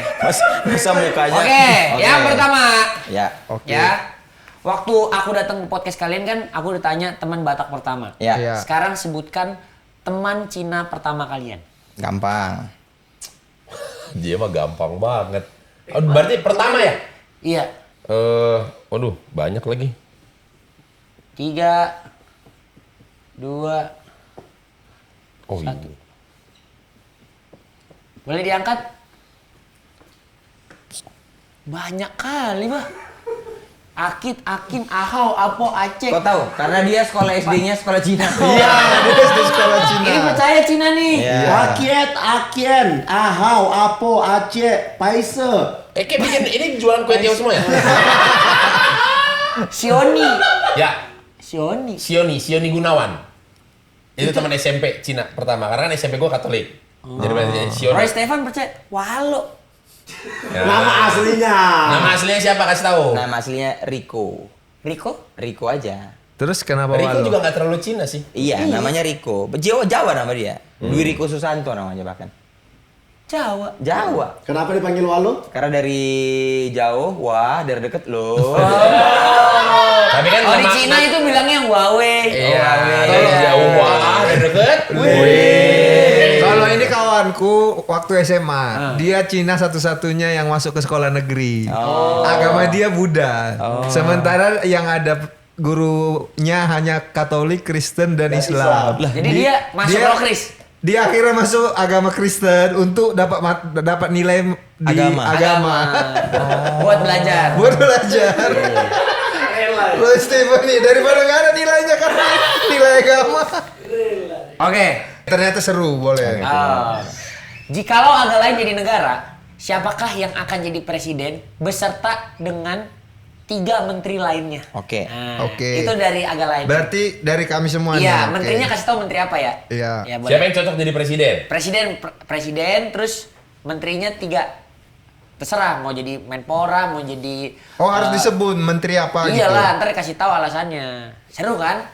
[SPEAKER 1] Masa mukanya.
[SPEAKER 4] Oke, yang pertama.
[SPEAKER 1] Ya.
[SPEAKER 5] Oke.
[SPEAKER 4] Ya. Waktu aku datang ke podcast kalian kan, aku ditanya teman Batak pertama.
[SPEAKER 1] Ya.
[SPEAKER 5] Iya.
[SPEAKER 4] Sekarang sebutkan teman Cina pertama kalian.
[SPEAKER 1] Gampang.
[SPEAKER 2] Dia mah gampang banget. Oh, berarti pertama ya?
[SPEAKER 4] Iya.
[SPEAKER 2] Waduh, banyak lagi.
[SPEAKER 4] 3, 2,
[SPEAKER 2] Oh iya.
[SPEAKER 4] boleh diangkat? Banyak kali, Bah. Akit, Akin, Ahau, Apo, Aceh.
[SPEAKER 1] Kau tahu? Karena dia sekolah SD-nya sekolah Cina.
[SPEAKER 5] Iya, dia di sekolah Cina.
[SPEAKER 4] Ini percaya Cina nih.
[SPEAKER 1] Iya.
[SPEAKER 3] Akiet, Akien, Ahau, Apo, Aceh, Paise.
[SPEAKER 2] Kayak bikin ini jualan kue tiaw semua ya?
[SPEAKER 4] Sioni.
[SPEAKER 2] Ya,
[SPEAKER 4] Sioni.
[SPEAKER 2] Sioni Gunawan. Itu teman SMP Cina pertama, karena kan SMP gua Katolik. Jadi berarti Sioni.
[SPEAKER 4] Roy Stefan percaya. Walo.
[SPEAKER 2] Ya.
[SPEAKER 3] Nama aslinya.
[SPEAKER 2] Nama aslinya siapa? Kasih tahu.
[SPEAKER 1] Nama aslinya Rico.
[SPEAKER 4] Riko?
[SPEAKER 1] Rico aja.
[SPEAKER 5] Terus kenapa
[SPEAKER 2] Riko
[SPEAKER 5] Walu?
[SPEAKER 2] juga nggak terlalu Cina sih.
[SPEAKER 1] Iya, namanya Rico. Jawa nama dia. Dwi Riko Susanto namanya bahkan.
[SPEAKER 4] Jawa.
[SPEAKER 1] Jawa.
[SPEAKER 3] Kenapa dipanggil Walu?
[SPEAKER 1] Karena dari jauh, wah dari deket loh.
[SPEAKER 2] Tapi kan
[SPEAKER 4] Oh di
[SPEAKER 2] nama-
[SPEAKER 4] Cina itu bilangnya Huawei.
[SPEAKER 2] Iya,
[SPEAKER 1] Huawei.
[SPEAKER 2] dari jauh wah, dari deket.
[SPEAKER 5] Kalau ini kawanku waktu SMA, dia Cina satu-satunya yang masuk ke sekolah negeri. Agama dia Buddha. Sementara yang ada gurunya hanya Katolik, Kristen dan Islam.
[SPEAKER 3] Islam.
[SPEAKER 4] Jadi dia masuk Rokris.
[SPEAKER 5] Dia akhirnya masuk agama Kristen untuk dapat nilai di agama.
[SPEAKER 4] Buat belajar.
[SPEAKER 5] Buat belajar. Lo Stephen nih daripada nggak ada nilainya kan nilai agama.
[SPEAKER 4] Oke.
[SPEAKER 5] Ternyata seru boleh.
[SPEAKER 4] Jikalau agak lain jadi negara, siapakah yang akan jadi presiden beserta dengan 3 menteri lainnya.
[SPEAKER 1] Oke.
[SPEAKER 4] Nah,
[SPEAKER 5] Oke.
[SPEAKER 4] Itu dari agak lain.
[SPEAKER 5] Berarti dari kami semua nih.
[SPEAKER 4] Iya,
[SPEAKER 5] oke.
[SPEAKER 4] menterinya kasih tahu menteri apa ya?
[SPEAKER 5] Iya.
[SPEAKER 4] Ya, boleh.
[SPEAKER 2] Siapa yang cocok jadi presiden?
[SPEAKER 4] Presiden, terus menterinya 3. Terserah mau jadi Menpora, mau jadi
[SPEAKER 5] Oh, harus disebut menteri apa gitu.
[SPEAKER 4] iyalah, ntar kasih tahu alasannya. Seru kan?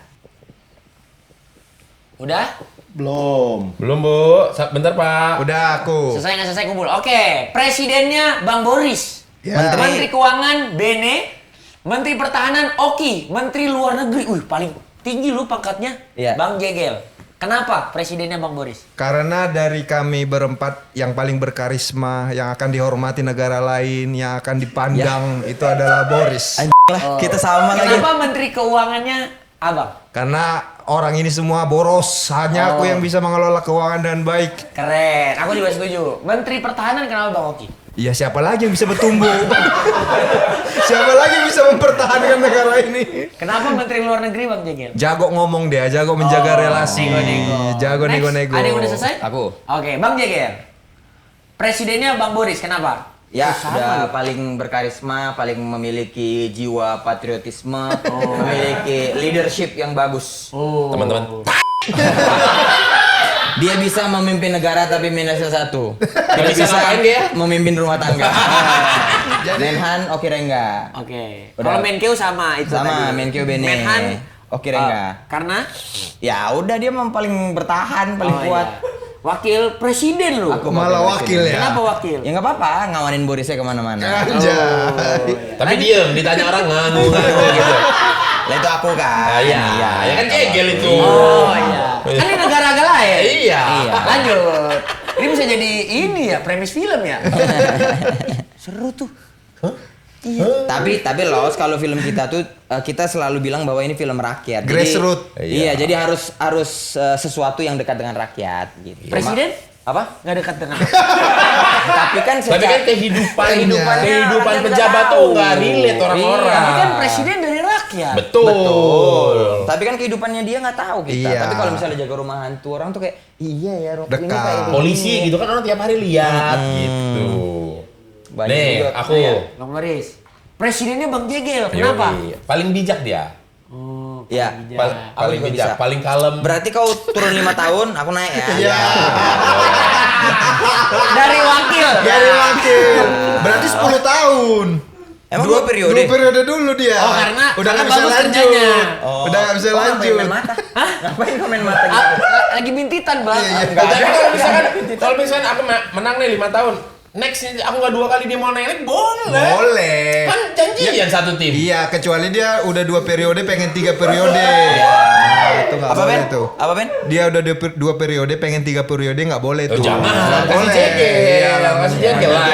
[SPEAKER 4] Udah?
[SPEAKER 3] Belum.
[SPEAKER 2] Belum, Bu. Bentar, Pak.
[SPEAKER 5] Udah aku.
[SPEAKER 4] Selesai nggak selesai kumpul? Oke, presidennya Bang Boris.
[SPEAKER 5] Ya.
[SPEAKER 4] Menteri Keuangan Bene. Menteri Pertahanan Oki. Menteri Luar Negeri, paling tinggi lu pangkatnya.
[SPEAKER 1] Iya.
[SPEAKER 4] Bang Jegel. Kenapa presidennya Bang Boris?
[SPEAKER 5] Karena dari kami berempat yang paling berkarisma, yang akan dihormati negara lain, yang akan dipandang itu adalah Boris.
[SPEAKER 1] Anjing lah, kita sama lagi.
[SPEAKER 4] Kenapa Menteri Keuangannya Abang?
[SPEAKER 5] Karena orang ini semua boros, hanya aku yang bisa mengelola keuangan dengan baik.
[SPEAKER 4] Keren, aku juga setuju. Menteri Pertahanan kenapa Bang Oki?
[SPEAKER 5] Ya siapa lagi yang bisa bertumbuh? Siapa lagi yang bisa mempertahankan negara ini?
[SPEAKER 4] Kenapa Menteri Luar Negeri Bang Jegel?
[SPEAKER 5] Jago ngomong dia, jago menjaga relasi.
[SPEAKER 4] nego-nego.
[SPEAKER 5] Jago
[SPEAKER 4] Next,
[SPEAKER 5] nego-nego.
[SPEAKER 4] ada yang udah selesai?
[SPEAKER 1] Aku.
[SPEAKER 4] Oke, Bang Jegel. Presidennya Bang Boris, kenapa?
[SPEAKER 1] Ya,
[SPEAKER 4] Sama
[SPEAKER 1] udah
[SPEAKER 4] lu.
[SPEAKER 1] paling berkarisma, paling memiliki jiwa patriotisme, memiliki leadership yang bagus.
[SPEAKER 2] Teman-teman.
[SPEAKER 1] Dia bisa memimpin negara tapi minusnya satu. Tidak
[SPEAKER 2] bisa ngapain dia?
[SPEAKER 1] memimpin rumah tangga. Menhan Oki Rengga.
[SPEAKER 4] Oke.
[SPEAKER 1] Udah.
[SPEAKER 4] Kalau Menkeu sama itu
[SPEAKER 1] Sama
[SPEAKER 4] tadi.
[SPEAKER 1] Menkeu Bene.
[SPEAKER 4] Menhan
[SPEAKER 1] Oki Rengga.
[SPEAKER 4] karena
[SPEAKER 1] Ya udah dia memang paling bertahan, paling kuat.
[SPEAKER 4] iya. Wakil presiden lu.
[SPEAKER 1] Aku
[SPEAKER 5] Malah wakil ya.
[SPEAKER 4] Kenapa wakil?
[SPEAKER 1] Ya nggak apa-apa, ngawanin Borisnya kemana-mana.
[SPEAKER 5] Anjay.
[SPEAKER 2] Tapi diem, ditanya orang ngangu-ngangu gitu.
[SPEAKER 1] Lah itu aku kan.
[SPEAKER 2] Ya kan Jegel itu.
[SPEAKER 4] Oh iya. Kan ini negara agak lain.
[SPEAKER 2] Iya.
[SPEAKER 4] Lanjut. Ini bisa jadi ini ya, premis film ya. Seru tuh.
[SPEAKER 1] Tapi Los, kalau film kita tuh kita selalu bilang bahwa ini film rakyat.
[SPEAKER 5] Grassroots.
[SPEAKER 1] Iya, jadi harus sesuatu yang dekat dengan rakyat gitu.
[SPEAKER 4] Presiden?
[SPEAKER 1] Apa?
[SPEAKER 4] Nggak dekat dengan.
[SPEAKER 1] Tapi kan
[SPEAKER 2] Tapi kan kehidupan
[SPEAKER 4] rakyat
[SPEAKER 2] pejabat
[SPEAKER 4] nggak
[SPEAKER 2] tuh
[SPEAKER 4] tahu.
[SPEAKER 2] nggak relate orang-orang.
[SPEAKER 4] Tapi kan presiden dari rakyat.
[SPEAKER 2] Betul.
[SPEAKER 1] Tapi kan kehidupannya dia nggak tahu kita.
[SPEAKER 5] Iya.
[SPEAKER 1] Tapi kalau misalnya jaga rumah hantu orang tuh kayak iya ya Rocky ini
[SPEAKER 5] Dekat.
[SPEAKER 1] kayak begini.
[SPEAKER 2] Polisi gitu kan orang tiap hari lihat gitu.
[SPEAKER 1] Banyak
[SPEAKER 2] Nih,
[SPEAKER 1] juga.
[SPEAKER 2] aku.
[SPEAKER 4] Bang Boris. Presidennya Bang Jegel. Kenapa?
[SPEAKER 2] Yoi. Paling bijak dia.
[SPEAKER 1] Ya.
[SPEAKER 2] Paling
[SPEAKER 1] juga
[SPEAKER 2] bijak,
[SPEAKER 1] bisa.
[SPEAKER 2] paling kalem.
[SPEAKER 1] Berarti kau turun 5 tahun, aku naik ya.
[SPEAKER 5] Iya.
[SPEAKER 4] Dari wakil.
[SPEAKER 5] Dari wakil. Berarti 10 tahun.
[SPEAKER 1] Emang dua periode?
[SPEAKER 5] 2 periode dulu dia.
[SPEAKER 4] Oh, karena
[SPEAKER 5] udah nggak bisa
[SPEAKER 4] bagus
[SPEAKER 5] lanjut.
[SPEAKER 4] kerjanya.
[SPEAKER 5] Udah nggak bisa
[SPEAKER 1] Kok ngapain
[SPEAKER 5] lanjut.
[SPEAKER 1] main mata? Ngapain kau main mata gitu?
[SPEAKER 4] Lagi bintitan, Bang.
[SPEAKER 2] Tapi kalau misalkan aku menang nih 5 tahun, next aku nggak 2 kali dia mau naik, boleh.
[SPEAKER 5] Boleh.
[SPEAKER 2] Kan janjian satu tim.
[SPEAKER 5] Iya, kecuali dia udah 2 periode pengen 3 periode. Nah, itu nggak
[SPEAKER 1] Apa
[SPEAKER 5] boleh
[SPEAKER 1] Ben?
[SPEAKER 5] tuh.
[SPEAKER 1] Apa Ben?
[SPEAKER 5] Dia udah 2 periode pengen 3 periode nggak boleh
[SPEAKER 2] Oh,
[SPEAKER 5] tuh.
[SPEAKER 2] jangan,
[SPEAKER 5] Nggak
[SPEAKER 2] kasih
[SPEAKER 5] boleh.
[SPEAKER 2] Jegel,
[SPEAKER 5] Iya,
[SPEAKER 2] kasih Jegel lah,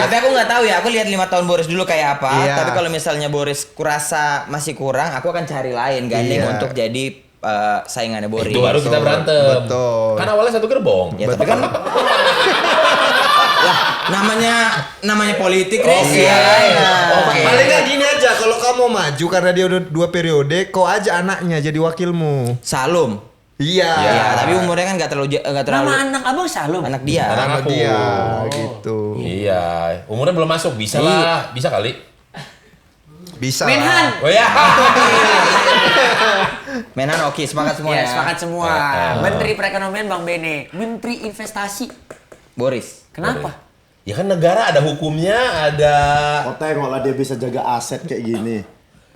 [SPEAKER 1] Tapi aku nggak tahu ya. Aku lihat 5 tahun Boris dulu kayak apa.
[SPEAKER 5] Iya.
[SPEAKER 1] Tapi kalau misalnya Boris kurasa masih kurang, aku akan cari lain gandeng
[SPEAKER 5] Iya.
[SPEAKER 1] untuk jadi saingannya Boris.
[SPEAKER 2] Itu baru kita berantem.
[SPEAKER 5] Betul.
[SPEAKER 2] Kan awalnya satu gerbong.
[SPEAKER 1] Ya tapi kan lah namanya politik Riz.
[SPEAKER 2] Oke.
[SPEAKER 1] Ya, ya.
[SPEAKER 2] Oke.
[SPEAKER 5] Paling nggak gini aja, kalau kamu mau maju karena dia udah 2 periode, kau aja anaknya jadi wakilmu.
[SPEAKER 1] Salum.
[SPEAKER 5] Iya.
[SPEAKER 1] Ya, tapi umurnya kan nggak terlalu
[SPEAKER 4] Nama anak Abang Salum.
[SPEAKER 1] anak dia.
[SPEAKER 2] Anak
[SPEAKER 5] Sama
[SPEAKER 2] aku.
[SPEAKER 5] dia gitu.
[SPEAKER 2] Iya, umurnya belum masuk, bisa lah, bisa kali.
[SPEAKER 5] Bisa.
[SPEAKER 4] Menhan.
[SPEAKER 2] Oh ya.
[SPEAKER 1] Menan oke, sepakat semua
[SPEAKER 4] Ya,
[SPEAKER 1] ya.
[SPEAKER 4] sepakat semua. Menteri Perekonomian Bang Bene. Menteri Investasi.
[SPEAKER 1] Boris.
[SPEAKER 4] Kenapa?
[SPEAKER 2] Ya kan negara ada hukumnya, ada
[SPEAKER 3] Kau tengoklah dia bisa jaga aset kayak gini.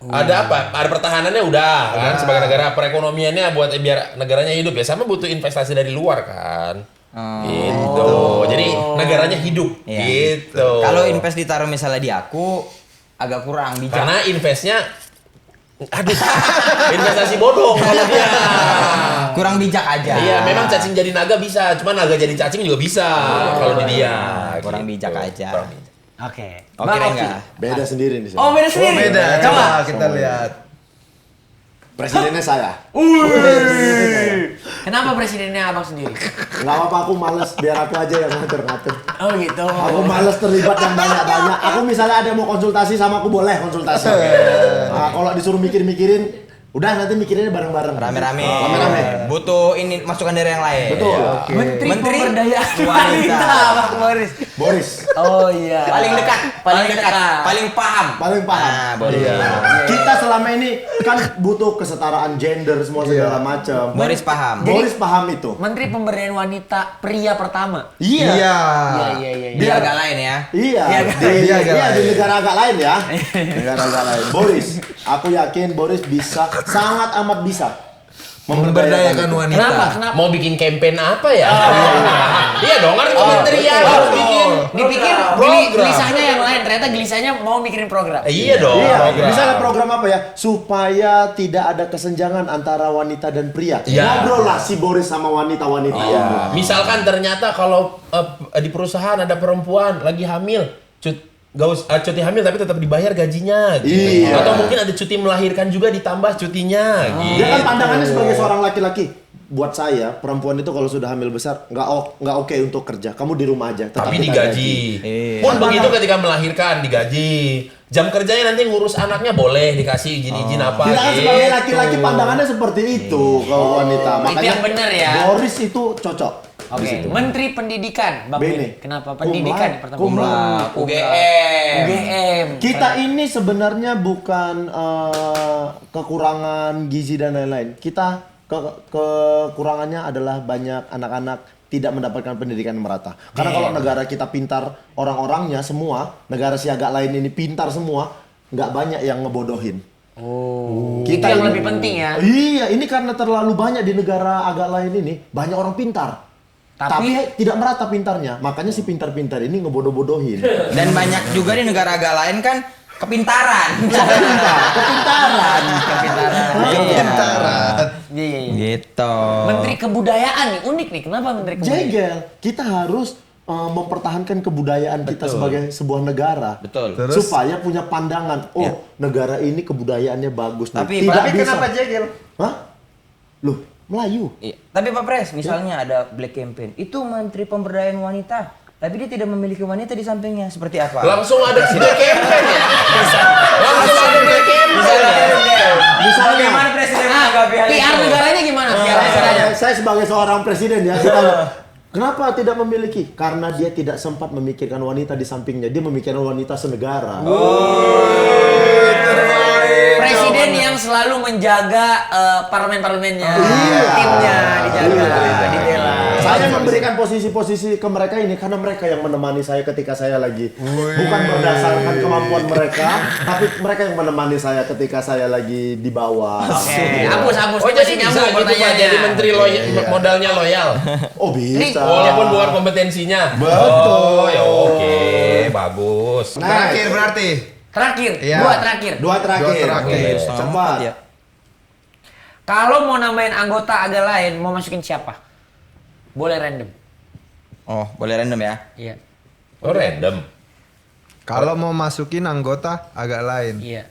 [SPEAKER 2] ada apa? Ada pertahanannya udah kan sebagai negara, perekonomiannya buat biar negaranya hidup ya, sama butuh investasi dari luar kan. Gitu. Jadi negaranya hidup
[SPEAKER 1] Iya.
[SPEAKER 2] gitu.
[SPEAKER 1] Kalau invest ditaruh misalnya di aku agak kurang bijak.
[SPEAKER 2] karena investnya aduh investasi bodong kalau dia.
[SPEAKER 1] Kurang bijak aja.
[SPEAKER 2] Iya, memang cacing jadi naga bisa, cuman naga jadi cacing juga bisa kalau di dia.
[SPEAKER 1] Kurang
[SPEAKER 2] gitu.
[SPEAKER 1] bijak aja.
[SPEAKER 2] Kurang bijak.
[SPEAKER 4] Oke.
[SPEAKER 1] Oke
[SPEAKER 4] Bang Oki.
[SPEAKER 1] enggak?
[SPEAKER 3] Beda sendiri nih.
[SPEAKER 4] Oh, beda sendiri.
[SPEAKER 5] Beda.
[SPEAKER 4] Coba.
[SPEAKER 5] Coba kita lihat.
[SPEAKER 3] Presidennya saya.
[SPEAKER 4] Kenapa presidennya Abang sendiri?
[SPEAKER 3] Nggak apa-apa, aku males. Biar aku aja yang ngatur-ngatur.
[SPEAKER 4] Oh gitu.
[SPEAKER 3] Aku males terlibat yang banyak-banyak. Aku misalnya ada mau konsultasi sama aku boleh konsultasi. Nah, kalau disuruh mikir-mikirin, Udah nanti mikirinnya bareng-bareng.
[SPEAKER 1] Rame-rame.
[SPEAKER 3] Rame-rame.
[SPEAKER 1] Butuh ini masukan dari yang lain.
[SPEAKER 3] Betul.
[SPEAKER 4] Menteri Pemberdayaan
[SPEAKER 1] wanita.
[SPEAKER 4] Bang Boris.
[SPEAKER 3] Boris.
[SPEAKER 4] Oh iya.
[SPEAKER 1] Paling dekat, paling dekat, paling paham.
[SPEAKER 3] Paling paham.
[SPEAKER 1] Nah, boleh.
[SPEAKER 3] Kita selama ini kan butuh kesetaraan gender semua segala macam.
[SPEAKER 1] Boris paham.
[SPEAKER 3] Boris paham itu.
[SPEAKER 4] Menteri Pemberdayaan Wanita pria pertama.
[SPEAKER 3] Iya.
[SPEAKER 4] Iya.
[SPEAKER 1] Dia agak lain ya.
[SPEAKER 3] Iya, di negara agak lain ya. Negara agak lain. Boris, aku yakin Boris bisa, sangat amat bisa
[SPEAKER 5] Memberdayakan wanita.
[SPEAKER 4] Kenapa?
[SPEAKER 2] Mau bikin campaign apa ya? Iya dong, kan kementerian harus bikin.
[SPEAKER 4] Dipikir
[SPEAKER 2] program.
[SPEAKER 4] gelisahnya yang lain, ternyata gelisahnya mau mikirin program.
[SPEAKER 2] Iya dong.
[SPEAKER 3] Iya,
[SPEAKER 2] program.
[SPEAKER 3] misalnya program apa ya? Supaya tidak ada kesenjangan antara wanita dan pria.
[SPEAKER 2] Iya.
[SPEAKER 3] Ngobrol lah si Boris sama wanita-wanita.
[SPEAKER 2] Iya. Misalkan ternyata kalau di perusahaan ada perempuan lagi hamil, cuti hamil tapi tetap dibayar gajinya gitu.
[SPEAKER 3] Iya.
[SPEAKER 2] Atau mungkin ada cuti melahirkan juga ditambah cutinya gitu.
[SPEAKER 3] Dia kan pandangannya sebagai seorang laki-laki. Buat saya, perempuan itu kalau sudah hamil besar nggak oke untuk kerja. Kamu di rumah aja.
[SPEAKER 2] Tapi
[SPEAKER 3] kita
[SPEAKER 2] digaji. Pun begitu ketika melahirkan digaji. Jam kerjanya nanti ngurus anaknya boleh dikasih izin-izin apa
[SPEAKER 3] Kita kan
[SPEAKER 2] gitu.
[SPEAKER 3] sebagai laki-laki pandangannya seperti itu kalau wanita.
[SPEAKER 4] Itu yang benar ya.
[SPEAKER 3] Boris itu cocok.
[SPEAKER 4] Oke, Menteri Pendidikan, Bang
[SPEAKER 3] Bene.
[SPEAKER 4] Bene. Kenapa pendidikan
[SPEAKER 3] Kumlat.
[SPEAKER 4] pertama?
[SPEAKER 3] Kumlat.
[SPEAKER 1] UGM.
[SPEAKER 4] UGM.
[SPEAKER 3] Kita ini sebenarnya bukan kekurangan gizi dan lain-lain. Kita kekurangannya adalah banyak anak-anak tidak mendapatkan pendidikan yang merata. Karena kalau negara kita pintar orang-orangnya semua, negara si agak lain ini pintar semua, nggak banyak yang ngebodohin.
[SPEAKER 4] Kita yang lebih penting ya.
[SPEAKER 3] Iya, ini karena terlalu banyak di negara agak lain ini banyak orang pintar. Tapi tidak merata pintarnya. Makanya si pintar-pintar ini ngebodoh-bodohin.
[SPEAKER 1] Dan banyak juga di negara agak lain kan kepintaran.
[SPEAKER 3] Kepintaran.
[SPEAKER 4] Iya.
[SPEAKER 1] Gitu.
[SPEAKER 4] Menteri Kebudayaan nih, unik nih. Kenapa Menteri Kebudayaan?
[SPEAKER 3] Jegel. Kita harus mempertahankan kebudayaan kita sebagai sebuah negara.
[SPEAKER 1] Betul.
[SPEAKER 3] Supaya punya pandangan, negara ini kebudayaannya bagus.
[SPEAKER 1] Tapi
[SPEAKER 3] kenapa
[SPEAKER 5] jegel?
[SPEAKER 3] Hah? Loh, Melayu.
[SPEAKER 1] Iya. Tapi Pak Pres, misalnya ada black campaign, itu Menteri Pemberdayaan Wanita, tapi dia tidak memiliki wanita di sampingnya, seperti apa?
[SPEAKER 2] Langsung ada black campaign ya. Langsung ada black campaign.
[SPEAKER 3] Misalnya,
[SPEAKER 1] Bagaimana Presiden menanggapi hal
[SPEAKER 4] PR
[SPEAKER 1] itu?
[SPEAKER 4] negaranya gimana? PR negaranya.
[SPEAKER 3] saya sebagai seorang presiden ya, kenapa tidak memiliki? Karena dia tidak sempat memikirkan wanita di sampingnya, dia memikirkan wanita senegara.
[SPEAKER 4] Presiden yang selalu menjaga parlemen-parlemennya, timnya dijaga, dibela.
[SPEAKER 3] Saya memberikan posisi-posisi ke mereka ini karena mereka yang menemani saya ketika saya lagi bukan berdasarkan kemampuan mereka, tapi mereka yang menemani saya ketika saya lagi di bawah.
[SPEAKER 4] Oke, hapus.
[SPEAKER 2] Oh jadi bisa gitu Pak, jadi menteri modalnya loyal.
[SPEAKER 3] Oh bisa.
[SPEAKER 2] Walaupun bukan kompetensinya.
[SPEAKER 3] Betul.
[SPEAKER 2] Oh ya oke, bagus.
[SPEAKER 5] Terakhir berarti.
[SPEAKER 4] Terakhir,
[SPEAKER 5] Iya.
[SPEAKER 3] Dua terakhir.
[SPEAKER 5] Oke.
[SPEAKER 3] Cepat.
[SPEAKER 1] Ya.
[SPEAKER 4] Kalau mau namain anggota agak lain, mau masukin siapa? Boleh random.
[SPEAKER 1] Oh, boleh random ya?
[SPEAKER 4] Iya.
[SPEAKER 2] Oh random.
[SPEAKER 5] Kalau mau masukin anggota agak lain.
[SPEAKER 4] Iya.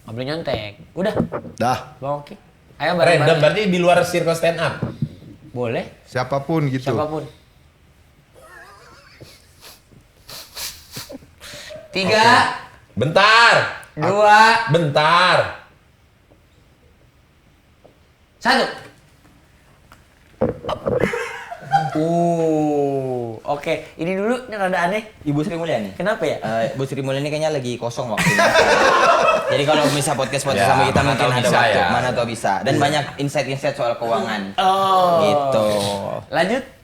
[SPEAKER 4] Nggak boleh nyontek. Udah.
[SPEAKER 3] Dah.
[SPEAKER 4] Bang Oki. Ayo
[SPEAKER 2] Random
[SPEAKER 4] bareng-bareng.
[SPEAKER 2] berarti di luar circle stand up.
[SPEAKER 4] Boleh.
[SPEAKER 5] Siapapun gitu.
[SPEAKER 4] Siapapun. 3,
[SPEAKER 2] Bentar.
[SPEAKER 4] 2,
[SPEAKER 2] Bentar.
[SPEAKER 4] 1. Oke. Ini dulu, ini rada aneh.
[SPEAKER 1] Ibu Sri Mulyani.
[SPEAKER 4] Kenapa ya?
[SPEAKER 1] Ibu Sri Mulyani kayaknya lagi kosong waktunya. Jadi kalau bisa podcast
[SPEAKER 2] Ya,
[SPEAKER 1] sama kita
[SPEAKER 2] mana
[SPEAKER 1] mungkin
[SPEAKER 2] tahu
[SPEAKER 1] ada
[SPEAKER 2] bisa
[SPEAKER 1] waktu,
[SPEAKER 2] ya.
[SPEAKER 1] mana tahu bisa. Dan banyak insight-insight soal keuangan.
[SPEAKER 4] Oh.
[SPEAKER 1] Gitu.
[SPEAKER 4] Lanjut.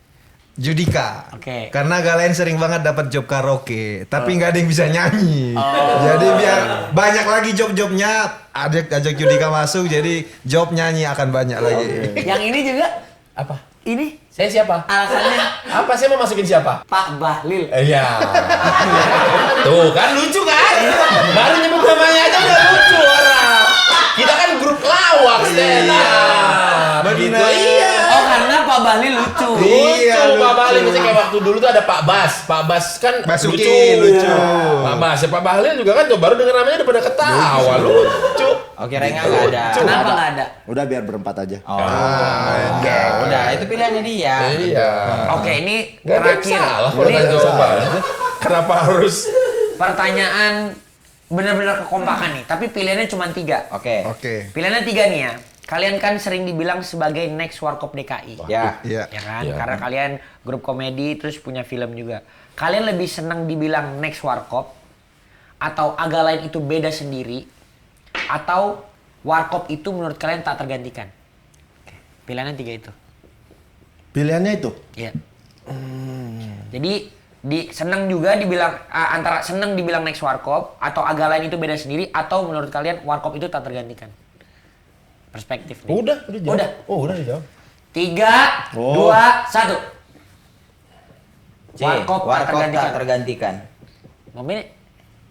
[SPEAKER 5] Judika.
[SPEAKER 4] Oke.
[SPEAKER 5] Karena agak lain sering banget dapat job karaoke, tapi nggak ada yang bisa nyanyi. Jadi biar banyak lagi job-jobnya, ajak Judika masuk, jadi job nyanyi akan banyak lagi.
[SPEAKER 4] Yang ini juga.
[SPEAKER 2] Apa?
[SPEAKER 4] Ini
[SPEAKER 2] Saya siapa?
[SPEAKER 4] alasannya
[SPEAKER 2] Apa saya mau masukin siapa?
[SPEAKER 4] Pak Bahlil.
[SPEAKER 2] Iya. Tuh kan lucu kan? Baru nyebut namanya aja udah lucu orang. Kita kan grup lawak stand up. Begitu. Iya.
[SPEAKER 4] Oh karena Pak Bahlil lucu.
[SPEAKER 2] Lucu,
[SPEAKER 5] Iya,
[SPEAKER 2] Pak Bahlil.
[SPEAKER 5] lucu.
[SPEAKER 2] Misalnya kayak waktu dulu tuh ada Pak Bas. Pak Bas kan
[SPEAKER 5] Basuki, lucu.
[SPEAKER 2] Pak Bas, ya Pak Bahlil juga kan tuh baru denger namanya udah pada ketawa. Lucu.
[SPEAKER 1] Oke, Renga nggak ada.
[SPEAKER 4] Kenapa nggak ada?
[SPEAKER 3] Udah biar berempat aja.
[SPEAKER 1] Oh, oke, udah itu pilihannya dia.
[SPEAKER 2] Iya.
[SPEAKER 4] Oke ini
[SPEAKER 2] Gak ada yang
[SPEAKER 4] terakhir.
[SPEAKER 2] salah kalau
[SPEAKER 4] Ini
[SPEAKER 2] tanya jawaban. Kenapa harus
[SPEAKER 4] pertanyaan benar-benar kekompakan nih, tapi pilihannya cuma 3.
[SPEAKER 1] Oke.
[SPEAKER 5] Oke.
[SPEAKER 4] Pilihannya 3 nih ya. Kalian kan sering dibilang sebagai next Warkop DKI.
[SPEAKER 1] Ya.
[SPEAKER 5] Iya.
[SPEAKER 4] Ya kan?
[SPEAKER 2] Iya.
[SPEAKER 4] Karena kalian grup komedi terus punya film juga. Kalian lebih senang dibilang next Warkop atau agak lain itu beda sendiri atau Warkop itu menurut kalian tak tergantikan? Oke. Pilihannya 3 itu.
[SPEAKER 3] Pilihannya itu.
[SPEAKER 4] Iya. Jadi seneng juga dibilang antara seneng dibilang next Warkop atau agak lain itu beda sendiri atau menurut kalian Warkop itu tak tergantikan? Perspektif nih.
[SPEAKER 2] Udah jawab.
[SPEAKER 4] Udah.
[SPEAKER 2] Oh, udah dijawab.
[SPEAKER 4] 3,
[SPEAKER 3] Oh.
[SPEAKER 4] 2, 1.
[SPEAKER 1] C.
[SPEAKER 4] Warkop tak tergantikan.
[SPEAKER 1] tak tergantikan.
[SPEAKER 4] Bang Bene,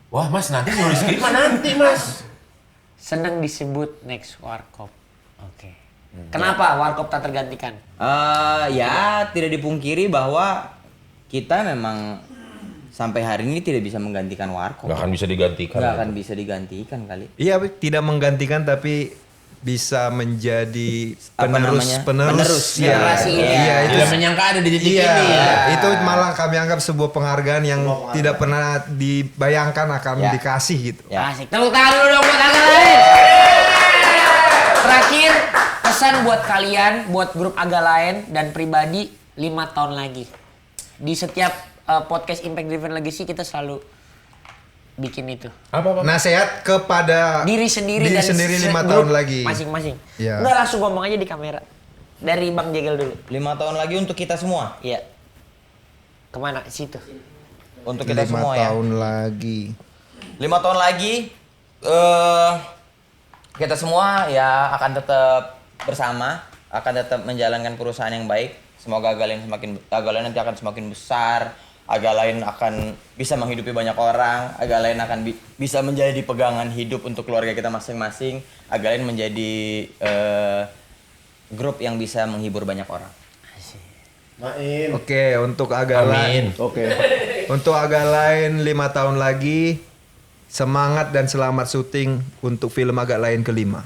[SPEAKER 2] Wah, Mas nanti nulis skrip mah nanti, Mas.
[SPEAKER 4] seneng disebut next Warkop. Oke. Kenapa Warkop tak tergantikan?
[SPEAKER 1] Ya tidak dipungkiri bahwa kita memang sampai hari ini tidak bisa menggantikan Warkop.
[SPEAKER 2] Gak akan bisa digantikan.
[SPEAKER 1] Nggak akan bisa digantikan kali.
[SPEAKER 5] Iya, tidak menggantikan tapi bisa menjadi
[SPEAKER 1] Apa namanya?
[SPEAKER 5] penerus.
[SPEAKER 4] Generasi ini.
[SPEAKER 5] Iya, itu
[SPEAKER 2] Tidak menyangka ada di titik
[SPEAKER 5] iya,
[SPEAKER 2] ini ya.
[SPEAKER 5] itu malah kami anggap sebuah penghargaan yang tidak pernah dibayangkan akan
[SPEAKER 1] Ya.
[SPEAKER 5] dikasih gitu.
[SPEAKER 1] Ya.
[SPEAKER 4] Asik. Tepuk tangan dulu dong buat agak lain. Terakhir, pesan buat kalian, buat grup agak lain dan pribadi 5 tahun lagi. Di setiap podcast Impact Driven Legacy kita selalu bikin itu.
[SPEAKER 2] Apa?
[SPEAKER 5] Nasihat kepada
[SPEAKER 4] Diri sendiri dan
[SPEAKER 5] 5
[SPEAKER 4] grup
[SPEAKER 5] tahun lagi.
[SPEAKER 4] masing-masing.
[SPEAKER 5] Iya.
[SPEAKER 4] Enggak langsung ngomong aja di kamera. Dari Bang Jegel dulu.
[SPEAKER 1] 5 tahun lagi untuk kita semua.
[SPEAKER 4] Iya. Kemana? Situ.
[SPEAKER 1] Untuk kita
[SPEAKER 5] 5
[SPEAKER 1] semua ya.
[SPEAKER 5] tahun lagi.
[SPEAKER 1] 5 tahun lagi kita semua ya akan tetap bersama, akan tetap menjalankan perusahaan yang baik. Semoga agak lain nanti akan semakin besar, agak lain akan bisa menghidupi banyak orang, agak lain akan bisa menjadi pegangan hidup untuk keluarga kita masing-masing, agak lain menjadi grup yang bisa menghibur banyak orang.
[SPEAKER 3] Main.
[SPEAKER 5] Oke, untuk agak lain.
[SPEAKER 2] Amin.
[SPEAKER 3] Oke.
[SPEAKER 5] Untuk agak lain 5 tahun lagi, semangat dan selamat syuting untuk film agak lain kelima.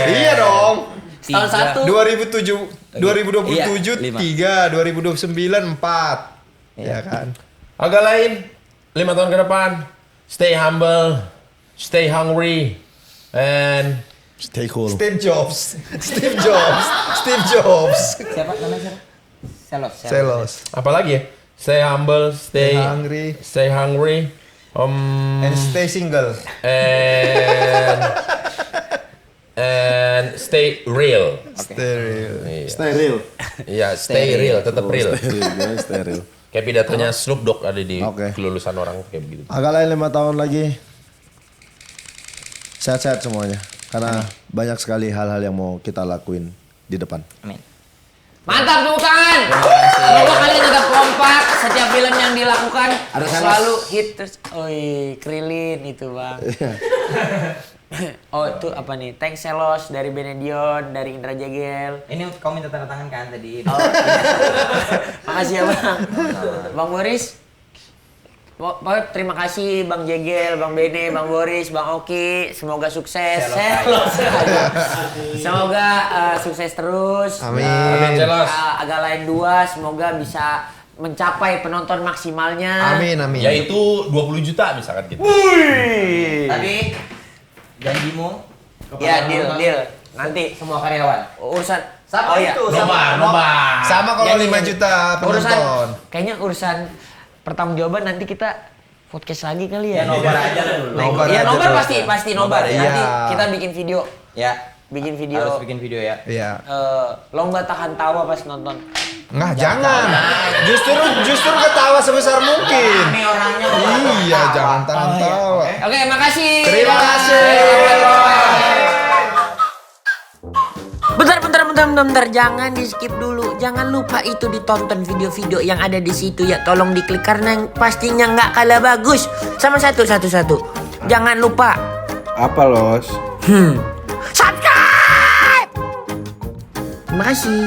[SPEAKER 5] Iya dong.
[SPEAKER 4] Tahun 1.
[SPEAKER 5] 2027
[SPEAKER 1] Iya,
[SPEAKER 5] 3, 2029 4. Ya kan?
[SPEAKER 2] Agak lain 5 tahun ke depan. Stay humble, stay hungry, and
[SPEAKER 3] Stay cool.
[SPEAKER 5] Steve Jobs. Steve Jobs. Steve Jobs.
[SPEAKER 1] Siapa namanya siapa?
[SPEAKER 5] Selos.
[SPEAKER 2] apalagi ya? Stay humble,
[SPEAKER 5] Stay hungry.
[SPEAKER 2] stay hungry,
[SPEAKER 5] And stay single.
[SPEAKER 2] and stay real.
[SPEAKER 5] Stay real.
[SPEAKER 2] Iya,
[SPEAKER 3] Stay real.
[SPEAKER 2] Iya, stay real, tetap real.
[SPEAKER 3] Stay real. Gimana stay real.
[SPEAKER 2] Kayak pidatonya Snoop Dogg ada di
[SPEAKER 3] Oke.
[SPEAKER 2] kelulusan orang kayak begitu.
[SPEAKER 3] Agak lain 5 tahun lagi. Sehat-sehat semuanya. Karena banyak sekali hal-hal yang mau kita lakuin di depan.
[SPEAKER 1] Amin.
[SPEAKER 4] Mantap, tepuk tangan. Semoga kalian tetap kompak. Setiap film yang dilakukan
[SPEAKER 3] Ada
[SPEAKER 4] selalu hit terus. Oi, Krilin itu bang. Oh itu apa nih? Thanks Selos dari Benedion, dari Indra Jegel.
[SPEAKER 1] Ini kau minta tanda tangan kan tadi?
[SPEAKER 4] Oh, iya. Makasih ya bang. Bang Boris. Terima kasih Bang Jegel, Bang Bene, Bang Boris, Bang Oki. Semoga sukses. Selos. Semoga sukses terus.
[SPEAKER 5] Amin.
[SPEAKER 2] Amin, jelas.
[SPEAKER 4] Agak lain 2, semoga bisa mencapai penonton maksimalnya.
[SPEAKER 5] Amin, amin.
[SPEAKER 2] Yaitu 20 juta misalkan gitu.
[SPEAKER 1] Tapi janjimu
[SPEAKER 4] Ya deal. Nanti
[SPEAKER 1] semua karyawan.
[SPEAKER 4] urusan.
[SPEAKER 1] Siapa
[SPEAKER 4] Oh iya.
[SPEAKER 1] itu?
[SPEAKER 2] Nobar.
[SPEAKER 5] Sama kalau
[SPEAKER 4] Jadi,
[SPEAKER 5] 5 juta
[SPEAKER 4] Urusan,
[SPEAKER 5] penonton.
[SPEAKER 4] kayaknya urusan pertanggungjawaban nanti kita podcast lagi kali ya.
[SPEAKER 1] Ya nobar aja dulu.
[SPEAKER 5] Nobar
[SPEAKER 4] Iya
[SPEAKER 5] aja
[SPEAKER 4] nobar
[SPEAKER 5] dulu.
[SPEAKER 4] pasti nobar.
[SPEAKER 5] Iya.
[SPEAKER 4] Nanti kita bikin video.
[SPEAKER 1] Ya,
[SPEAKER 4] Bikin video.
[SPEAKER 1] harus bikin video ya.
[SPEAKER 5] Iya.
[SPEAKER 4] Lomba tahan tawa pas nonton.
[SPEAKER 5] Enggak, jangan. Justru ketawa sebesar mungkin.
[SPEAKER 1] Ini orangnya
[SPEAKER 5] Iya, jangan tahan tawa.
[SPEAKER 4] Oke, makasih.
[SPEAKER 5] Terima kasih.
[SPEAKER 4] Bentar, jangan di skip dulu. Jangan lupa itu ditonton video-video yang ada di situ ya. Tolong diklik karena yang pastinya nggak kalah bagus. Sama satu. Jangan lupa.
[SPEAKER 5] Apa, Los?
[SPEAKER 4] Subscribe. Terima kasih.